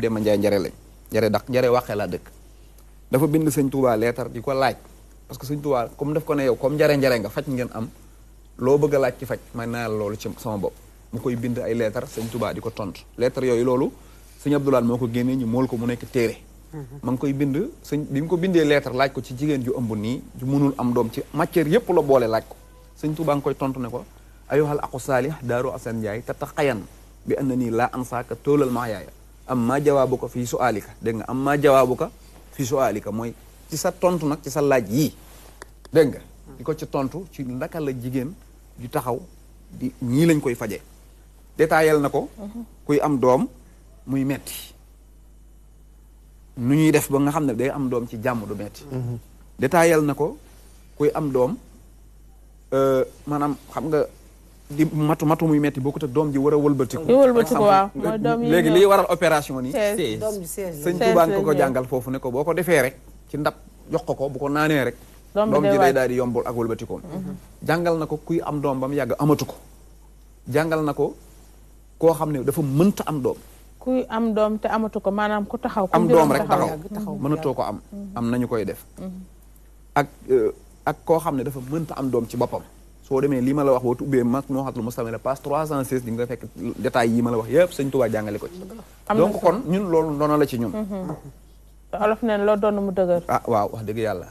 Demba Njaay njare lañ njare waxee laa dëkk dafa bind sëñ Touba leetar di ko laaj parce que sëñ Touba comme daf ko ne yow comme njare nga faj ngeen am loo bëgg a laaj ci faj may naa la loolu ci sama bopp mu koy bind ay leetar sëñ Touba di ko tontu leetar yooyu loolu sëñ Abdoulaat moo ko génnee ñu mool ko mu nekk téere ma ngi koy bind sëñ bi mu ko bindee leetar laaj ko ci jigéen ju ëmb nii ju mënul am doom ci matière yépp la boole laaj ko sëñ Touba nga koy tontu ne ko ayohal aqu saalih Daaru Asan Njaay te taxayan bi an na nii laa ansaaka toolal maa yaaya am maa jawaabu ko fii suaalika dégg nga am maa jawaabu ko fii suaalika mooy ci sa tontu nag ci sa laaj yii dégg nga di ko ci tontu ci ndaka la jigéen ju taxaw di ñii lañ koy faje détaayal na ko kuy am doom muy metti nu ñuy def ba nga xam ne day am doom ci jàmm du metti détaayal na ko kuy am doom maanaam xam nga di matu muy metti bokkut ak doom ji war a wëlbatiku waaw mooy doom yi léegi liy waral opération ni sëñ Tuubaa ko jàngal foofu ne ko boo ko defee rek ci ndab jox ko bu ko naanee rek doom ji day daal di yombul ak wëlbatikoom jàngal na ko kuy am doom ba mu yàgg amatu ko jàngal na ko koo xam ne dafa mënta am doom kuy am doom te amatu ko maanaam ku taxaw am doom rek taxaw mënatoo ko am nañu koy def ak koo xam ne dafa mënta am doom ci boppam soo demee lii ma la wax boo tubbee Majmuatul Mustamila page 316 di nga fekk détails yi ma la wax yëpp sëñ Tuubaa jàngale ko ci donc kon ñun loolu ndono la ci ñun olof neen loo doon mu dëgër waaw wax dëgg yàlla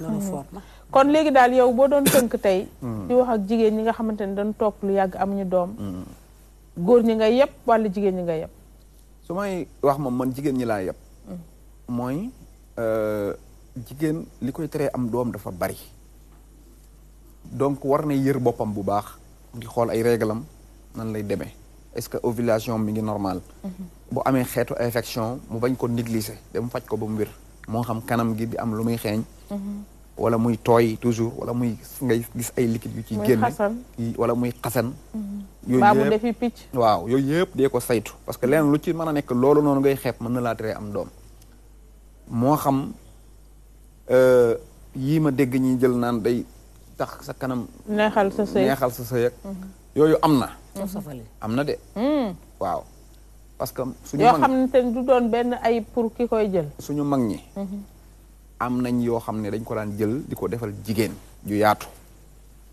kon léegi daal yow boo doon tënk tey di wax ak jigéen ñi nga xamante ne dañ toog lu yàgg amuñu doom góor ñi nga yëpp wala jigéen ñi nga yëpp su may wax moom man jigéen ñi laa yëpp mooy jigéen li koy teree am doom dafa bari donc war na yër boppam bu baax di xool ay réglam nan lay demee est-ce que ovulation mi ngi normal bu amee xeetu infection mu bañ ko négliger dem faj ko ba mu wér moo xam kanam gi di am lu muy xeeñ wala muy tooy toujours wala muy ngay gis ay liquide yu ci génn wala muy xasan yooyu yëpp defi picc waaw yooyu yëpp dee ko saytu parce que leen lu ci mën a nekk loolu noonu ngay xeeb mën na laa teree am doom moo xam yii ma dégg ñi jël naan day tax sa kanam neexal sa sëy ak yooyu am na de waaw parce que suñu yoo xam ne te du doon benn ay pour ki koy jël suñu mag ñi am nañ yoo xam ne dañ ko daan jël di ko defal jigéen ju yaatu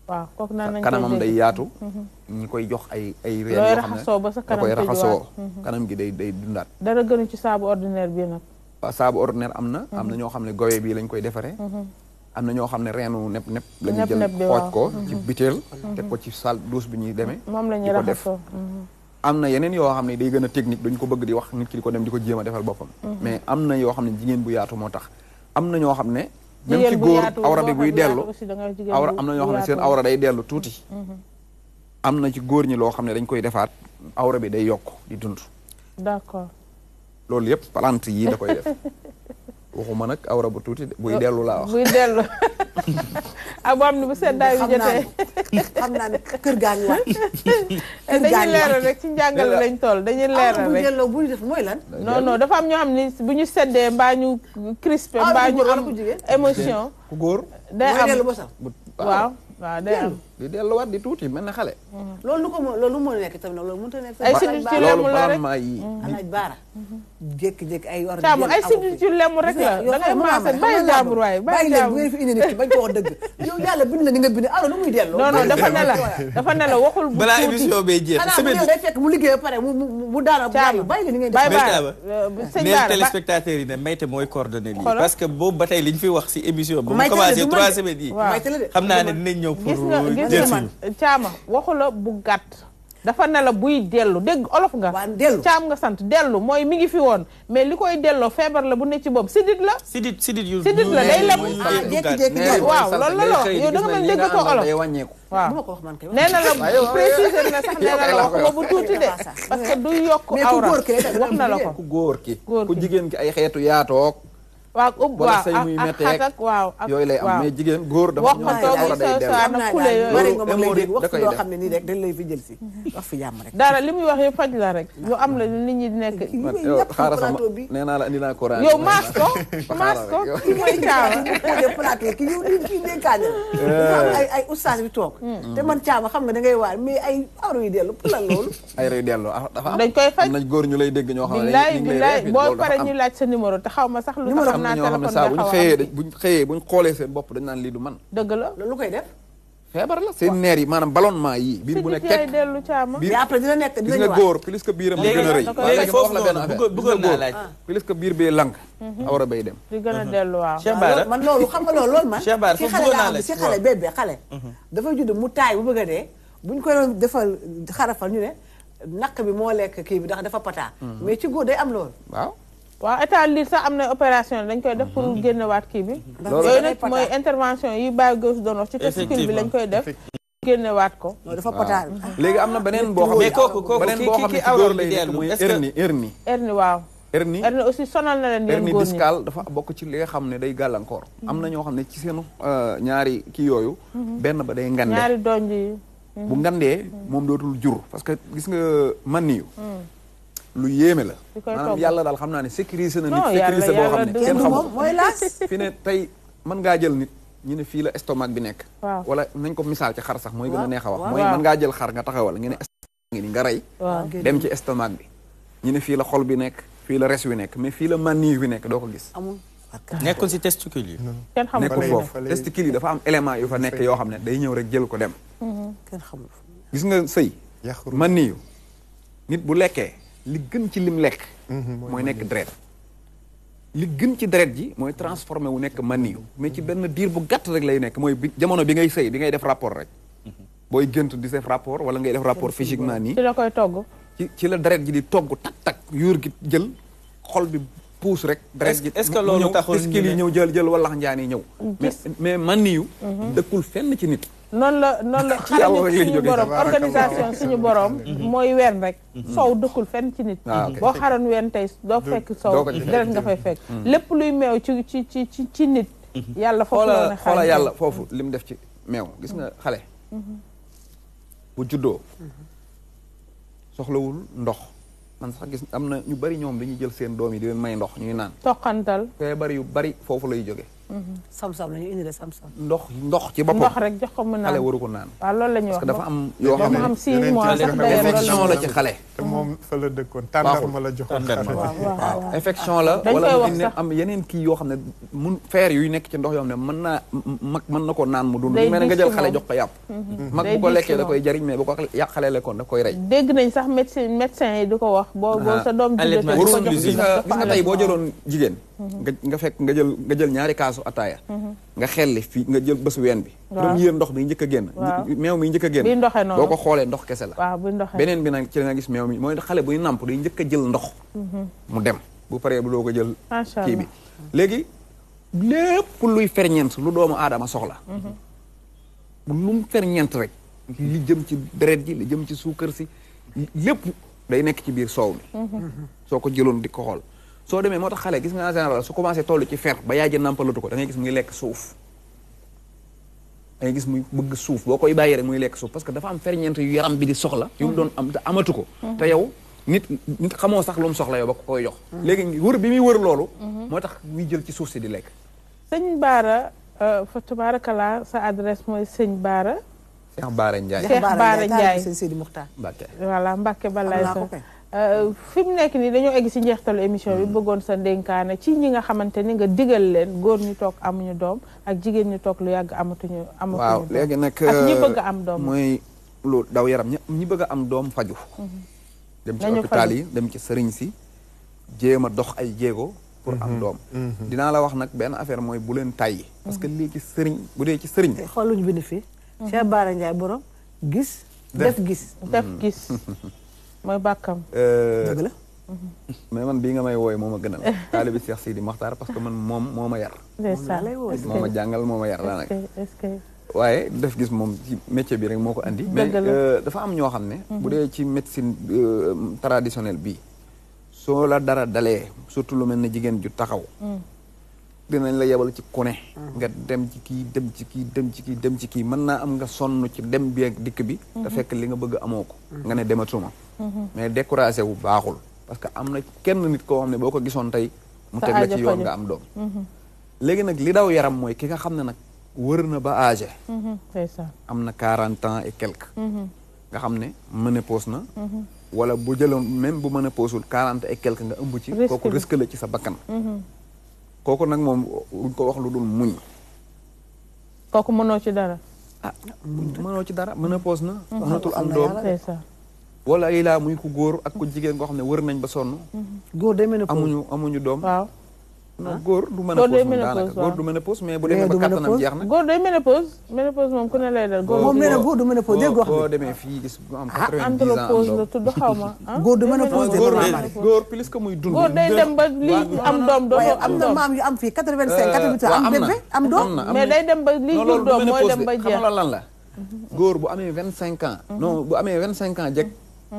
waaw kooku naan nañ kanamam day yaatu ñi koy jox ay reen yoo xam ne da koy raxasoo kanam gi day dundaat dara gënu ci saabu ordinaire bi nag waaw saabu ordinaire am na ñoo xam ne gowe bii lañ koy defaree am na ñoo xam ne reenu nepp la ñuy jël xooj ko ci butéel teg ko ci salle douche bi ñuy demee moom la ñuy raxasoo am na yeneen yoo xam ne day gën a technique duñ ko bëgg di wax nit ki di ko dem di ko jéem a defal boppam mais am na yoo xam ne jigéen bu yaatu moo tax am na ñoo xam ne même ci góor awra bi buy dellu awra am na ñoo xam ne seen awra day dellu tuuti am na ci góor ñi loo xam ne dañ koy defaat awra bi day yokk di dund d'accord loolu yëpp plante yii da koy def waxuma nag awra bu tuuti buy dellu laa wax buy dellu ak boo xam ne bu seddaay bi jotee xam naa ne kër gaa ngi waat dañuy leeral rek ci njàngale lañ toll dañuy leeral rek delloo bu ñu def mooy lan non dafa am ñoo xam ne bu ñu seddee mbaa ñu crispé mbaa ñu am émotion ku góor day am waaw day am di delluwaat di tuuti mel na xale loolu moo nekk tamit loolu mënut a nekk ay sidit ci lemu la rek alaaj baara jékki-jékki ay war caamu ay sidit ci lemu rek la da ngay maase bàyyi jàmbur waaye bàyyi jàmbur bu ngeen fi indi nit ki bañ ko wax dëgg yow yàlla bind la ni nga bind alors lu muy delloo non dafa ne la waxul bu balaa émission bay jeex semaine day fekk mu liggéey ba pare mu daana bàyyi nga ni ngay def mais téléspectateurs yi ne Mayte mooy coordonné lii parce que boobu ba tey li ñu fi wax si émission ba mu commencé 3 semaines yi xam naa ne dinañ ñëw pour gis nga man caama waxu la bu gàtt dafa ne la buy dellu dégg olof nga. waaw dellu caam nga sant dellu mooy mi ngi fi woon mais li koy delloo feebar la bu ne ci boobu sidit la. sidit la day lem. jékki-jékki waaw loolu la yow da nga mën dégg ko olof. waaw nee na la préciser na sax nee na la waxuma bu tuuti de parce que du yokk awra wax na la ko. ku góor ki ku jigéen ki ay xeetu yaatoog. waaw wala say muy metteeg yooyu lay am mais jigéen góor dafa wax ko toog sa kule yooyu wax loo xam ne nii rek dañ lay fi jël si wax fi jàmm rek dara li muy wax yëpp faj la rek yu am la nit ñi nekk xaaral sama nee naa la indi naa courant yow maas ko ki mooy caama de plateau ki yow kii dénkaane ay oustaz bi toog te man caama xam nga da ngay waar mais ay awra yu dellu pour lan loolu ay awra yu dellu dafa am dañ koy faj nañ góor ñu lay dégg ñoo xam ne bilaay boo pare ñu laaj sa numéro te xaw ma sax lu tax ñoo xam ne saa buñ xëyee buñ xoolee seen bopp dañ naan lii du man dëgg la lu koy def feebar la seen neer yi maanaam ballonnement yi biir bu nekk teg dellu caama mais après dina nekk gis nga góor plus que biiram di gën a rëy léegi foofu la benn affaire bëggoon naa laaj plus que biir bee lank awra bay dem di gën a dellu waaw Cheikh Bara man loolu xam nga loolu man Cheikh Bara ci xale la am ci xale bébé xale dafay judd mu taay bu bëgg a dee buñ koy doon defal xarafal ñu ne naq bi moo lekk kii bi ndax dafa pataa mais ci góor day am loolu waaw état lii sax am na opération dañ koy def pour génnewaat kii bi yooyu nag mooy intervention yi bàyyi gauche doon wax ci testicule bi lañ koy def génnewaat ko dafa pataa léegi am na beneen boo xam ne beneen boo xam ne ci góor lay nekk muy hernie waaw hernie aussi sonal na leen yéen hernie góor ñi discale dafa bokk ci li nga xam ne day gàllankoor am na ñoo xam ne ci seenu ñaari kii yooyu benn ba day ngande ñaari donj yi bu ngandee moom dootul jur parce que gis nga maniyu lu yéeme la maanaam yàlla daal xam naa ne sécurisé na nit sécurisé boo xam ne kenn xamul mooy laas fi ne tey mën ngaa jël nit ñu ne fii la estomac bi nekk wala nañ ko misaal ci xar sax mooy gën a neex a wax mooy mën ngaa jël xar nga taxawal nga ne estomac ngi ni nga rey dem ci estomac bi ñu ne fii la xol bi nekk fii la res wi nekk mais fii la maniyu bi nekk doo ko gis nekkul si testicule yi kenn xamul nekkul foofu testicule yi dafa am élément yu fa nekk yoo xam ne day ñëw rek jël ko dem kenn xamul gis nga sëy maniyu nit bu lekkee li gën ci lim lekk mooy nekk deret li gën ci deret ji mooy transformé wu nekk maniyu mais ci benn diir bu gàtt rek lay nekk mooy jamono bi ngay sëy bi ngay def rapport rek booy gënt di def rapport wala ngay def rapport physiquement nii ci la koy togg ci la deret ji di togg tak yuur gi jël xol bi puus rek deret ji est-ce que loolu taxul yi ñëw jël wallax njaan yi ñëw mais maniyu dëkkul fenn ci nit noonu la xale nit suñu borom organisation suñu borom mooy ween rek sow dëkkul fenn ci nit boo xaroon ween tey doo fekk sow deret nga fay fekk lépp luy meew ci nit yàlla foofu la ne xoola yàlla foofu li mu def ci meew gis nga xale bu juddoo soxlawul ndox man sax gis am na ñu bari ñoom dañuy jël seen doom yi di leen may ndox ñuy naan toqantal feebar yu bari foofu lay jóge sam-sam la ñu indi la sam-sam ndox ci boppam ndox rek jox ko mu naan xale waru ko naan waaw loolu la ñuy wax parce que dafa am yoo xam ne am 6 mois sax infection la ci xale te moom fa la dëkkoon tàndarma la joxoon xale waaw infection la wala am yeneen kii yoo xam ne mun feer yuy nekk ci ndox yoo xam ne mag mën na ko naan mu dund mel ne nga jël xale jox ko yàpp mag bu ko lekkee da koy jariñ mais bu ko yàq xale lekkoon da koy rey dégg nañ sax médecin yi di ko wax boo sa doom gis nga tey boo jëloon jigéen nga fekk nga jël ñaari kaasu ataaya nga xelli fii nga jël bés ween bi première ndox bi njëkk a génn meew mi njëkk a génn boo ko xoolee ndox kese la beneen bi nag ci la nga gis meew mi mooy xale buy nàmp day njëkk a jël ndox mu dem bu paree bu doo ko jël kii bi léegi lépp luy ferñeent lu doomu aadama soxla lu mu ferñeent rek li jëm ci deret ji li jëm ci suukar si lépp day nekk ci biir soow mi soo ko jëloon di ko xool soo demee moo tax xale gis nga en général su commencé toll ci fer ba yaay ji nàmpalatu ko da ngay gis muy lekk suuf da ngay gis muy bëgg suuf boo koy bàyyi rek muy lekk suuf parce que dafa am ferñeent yu yaram bi di soxla yu mu doon am te amatu ko te yow nit xamoo sax lu mu soxla yow ba ko koy jox léegi wër bi muy wër loolu moo tax muy jël ci suuf si di lekk sëñ Bara fa tabarakallah sa adresse mooy sëñ Bara Cheikh Bara Ndiaye Cheikh Bara Ndiaye sëñ Sidi Muxtaar Mbacke voilà Mbacke balay sa fi mu nekk nii dañoo egg si njeextalu émission bi bëggoon sa ndénkaane ci ñi nga xamante ni nga digal leen góor ñu toog amuñu doom ak jigéen ñu toog lu yàgg amatuñu waaw léegi nag ak ñi bëgg a am doom mooy lu daw yaram ñi bëgg a am doom faju dem ci hôpital yi dem ci sëriñ si jéem a dox ay jéego pour am doom dinaa la wax nag benn affaire mooy bu leen tàyyi parce que léegi sëriñ bu dee ci sëriñ xool luñu bind fii Cheikh Bara Ndiaye borom gis def gis mooy bàkkam. dëgg la. mais man bii nga may wooye moo ma gënal. taalibi Cheikh Sidi Mokhtar parce que man moom moo ma yar. moo ma jàngal moo ma yar daanaka. waaye def gis moom ci métier bi rek moo ko andi. mais dafa am ñoo xam ne. bu dee ci médecine traditionnelle bii. soo la dara dalee surtout lu mel ne jigéen ju taxaw. dinañ la yebal ci ku ne. nga dem ci kii dem ci kii dem ci kii dem ci kii mën naa am nga sonn ci dem bi ak dikk bi. te fekk li nga bëgg amoo ko. nga ne dematuma. mais découragé wu baaxul. parce que am na kenn nit koo xam ne boo ko gisoon tey. mu teg la ci yoon nga am doom. léegi nag li daw yaram mooy ki nga xam ne nag wër na ba âgé. am na 40 ans et quelques. nga xam ne ménopause na. wala bu jëloon même bu ménopausul 40 et quelques nga ëmb ci. kooku risque la ci sa bakkan. kooku nag moom buñ ko wax lu dul muñ. kooku mënoo ci dara. mënoo ci dara ménopause na. mënatul am doom. wala ay laa muy ku góor ak ku jigéen koo xam ne wër nañ ba sonn. góor day ménopause amuñu doom. waaw. non góor du ménopause moom daanaka góor du ménopause mais bu demee ba kattanam jeex na. góor day ménopause moom ku ne lay dal. moom nee na góor du ménopause dégg wax boo demee fii gis bu am 90 ans andropause la tudd xaw ma. góor du ménopause góor plus que muy dund. góor day dem ba lii am doom dootoo am doom. am na maam yu am fii 85 88 am bébé am doom. mais day dem ba lii jur doom mooy dem ba jeex. xam nga lan la góor bu amee 25 ans. non bu amee 25 ans jekk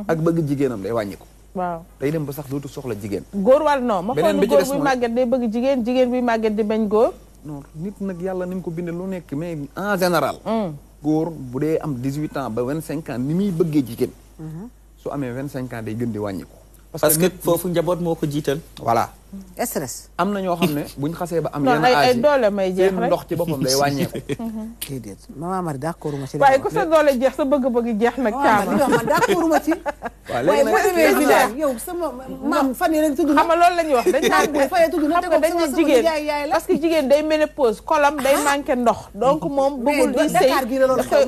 ak bëgg jigéenam day wàññi ko. waaw day dem ba sax dootu soxla jigéen. góor wala non ma xool góor buy màgget day bëgg jigéen jigéen buy màgget di bañ góor. non nit nag yàlla ni mu ko bindee lu nekk mais en général. góor bu dee am 18 ans ba 25 ans ni muy bëggee jigéen. su amee 25 ans day gën di wàññi ko. parce que foofu njaboot moo ko jiital. voilà. stress. am na ñoo xam ne buñ xasee ba am yenn ay doole may jeex seen ndox ci boppam day wàññeeku. déedéet maman Marie d'accord ma ci. waaye ku sa doole jeex sa bëgg-bëgg jeex nag. caama man d'accord ma ci. waaw léegi nag boo demee village yow sama maam fan yii lañ tudd. xam nga loolu la ñuy wax dañ naan xam nga dañ ne jigéen parce que jigéen day ménopause kolam day manqué ndox. donc moom bëggul di sëy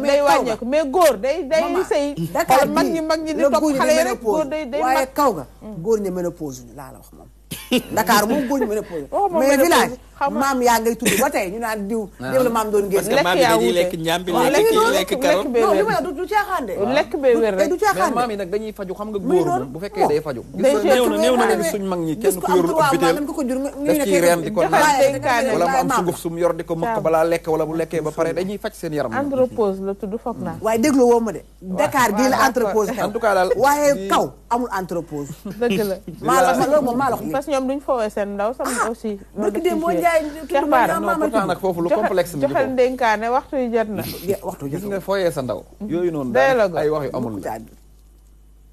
day wàññeeku mais góor day sëy. Dakar mag ñi di topp xale yi rek góor day waaye kaw ga góor ñi ménopause ñu laa la wax moom. Dakar moom góor ñu ménopause mais village maam yaa ngay tudd ba tey ñu naan diw la maam doon génn. parce que maam yi dañuy lekk ñaambi lekk karoot. non li ma la du caaxaan de. lekk bee wér rek du caaxaan de. mais maam yi nag dañuy faju xam nga góor moom bu fekkee day faju. néew na nga suñ mag ñi kenn ku yorul ab biteel def ci reen di ko naan wala mu am sunguf sum yor di ko mëkk balaa lekk wala bu lekkee ba pare dañuy faj seen yaram. andropause la tudd foog naa. waaye déglu woo ma de. Dakar gii la entrepose xew. en tout cas daal waaye kaw amul entrepose. dëgg la. loolu moom maa la wax parce que ñoom duñ foowee seen ndaw sama aussi. bëgg de moo jaay non pourtant nag foofu lu complexe mi joxel ndénkaane waxtu yu jot na. waxtu gis nga fooyee sa ndaw. yooyu noonu daal ay wax yu amul la.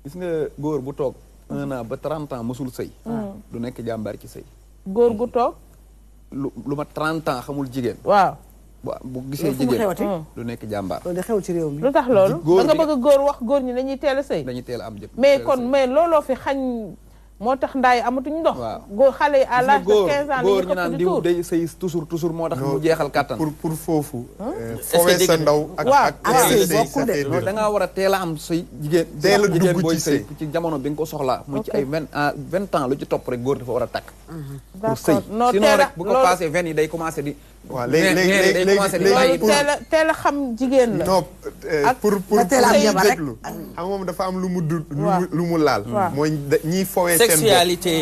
gis nga góor bu toog 1 an ba 30 ans mosul sëy. du nekk jàmbaar ci sëy. góor gu toog. lu ma 30 ans xamul jigéen. waaw. bu gisee jigéen du nekk jàmbaar. loolu de xew ci réew mi. lu tax loolu da nga bëgg góor wax góor ñi dañuy teel a sëy. dañuy teel a am jëpp mais looloo fi xañ. moo tax ndaay amatuñ ndox. góor xale yi à l'âge de 15 ans góor ñu naan diw day sëy toujours moo tax mu jeexal kàttan. pour foofu. foowee sa ndaw ak non da ngaa war a teel a am sëy jigéen. teel a dugg booy ci sëy ci jamono bi nga ko soxlaa. mu ci ay 20 ans lu ci topp rek góor dafa war a takk. pour sëy sinon rek bu ko passé 20 yi day commencé di. waaw léegi teel a xam jigéen la. non pour déglu xam moom dafa am lu mu lu mu laal. mooy ñiy foowee sexualité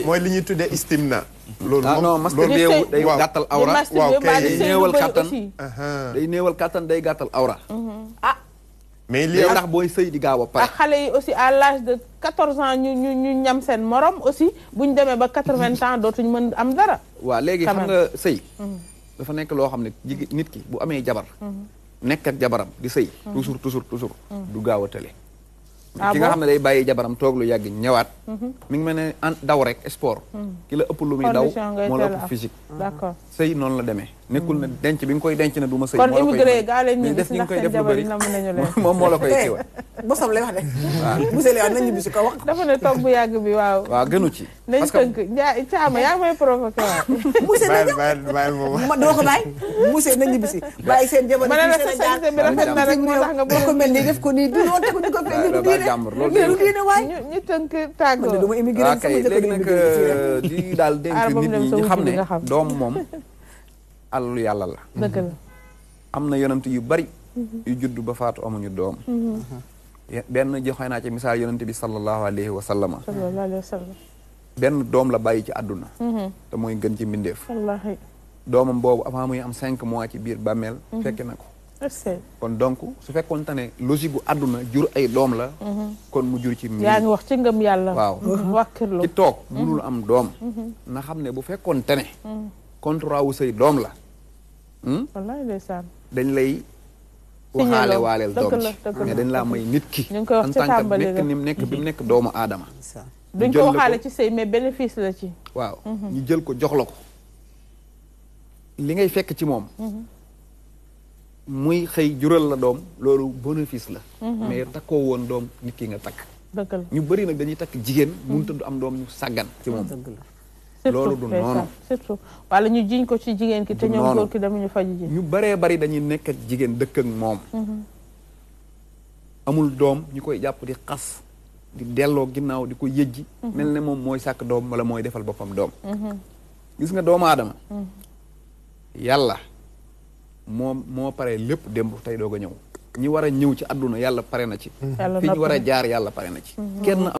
mooy li ñuy tuddee istimna. loolu moom non masturber day gàttal awra. waaw kay day néewal kattan. day néewal kattan day gàttal awra. mais lii ndax booy sëy di gaaw a pare. ak xale yi aussi à l'âge de 14 ans ñu ñam seen morom aussi bu ñu demee ba 80 ans dootuñu mën am dara. waaw léegi xam nga sëy. dafa nekk loo xam ne jigéen nit ki bu amee jabar. nekk ak jabaram di sëy. toujours du gaaw a tële. ki nga xam ne day bàyyi jabaram toog lu yàgg ñëwaat. mi ngi mel ne daw rek sport. ki la ëpp lu muy daw moo la ëpp physique. d'accord sëy noonu la demee. nekkul ne denc bi nga koy denc ne du ma sëy. kon immigré gaa leen ñu def gis nga koy def lu jabar bëri yi namm nañu leen. moom moo la koy kiiwa. bosam lay wax de. waaw monsieur lay wax nañu bis ko wax. dafa ne toog bu yàgg bi waaw. waaw gënu ci. nañ tënk Ndiaye Thiama yaa ngi may provoqué waay. monsieur bàyyi moom ma doo ko bàyyi. monsieur nañu bisi bàyyi seen jabar. ma ne la sa sañse bi rafet na rek moo tax nga boo ko mel nii def ko nii du woon tegu di ko fekk du diine waay. ñu tënk tàggoo. man de du ma immigré sama kay léegi nag di daal dénk nit ñi ñu xam ne doom moom alalu yàlla la. dëgg la. am na yonent yu bari yu judd ba faatu amuñu doom benn joxe naa ci misaal yonente bi sallallahu alayhi wa sallama benn doom la bàyyi ci àdduna te mooy gën ci mbindeef doomam boobu avant muy am 5 mois ci biir bàmmeel fekke na ko kon donc su fekkoon te ne logique gu àdduna jur ay doom la kon mu jur ci yaa ngi wax ci ngëm yàlla waaw wàkkirlu ki toog mënul am doom na xam ne bu fekkoon te ne contrat wu say doom la wallaay ndeysaan dañ lay waxaale waaleel doom ci mais dañ laa may nit ki ñu ngi koy wax ci tàmbali nekk ni mu nekk bi mu nekk doomu aadama duñ ko waxaale ci sëy mais bénéfice la ci waaw ñu jël ko jox la ko li ngay fekk ci moom muy xëy jural la doom loolu bénéfice la mais takkoo woon doom nit ki nga takk ñu bëri nag dañuy takk jigéen mënut a du am doom ñu sàggan ci moom loolu du noonu surtout wala ñu jiñ ko ci jigéen ki te ñoom góor ki demuñu faju ji ñu bëree bëri dañuy nekk ak jigéen dëkk ak moom amul doom ñu koy jàpp di xas di delloo ginnaaw di ko yëjji mel ne moom mooy sàkk doom wala mooy defal boppam doom gis nga doomu aadama yàlla moo pare lépp démb tey doog a ñëw ñi war a ñëw ci àdduna yàlla pare na ci fi ñu war a jaar yàlla pare na ci kenn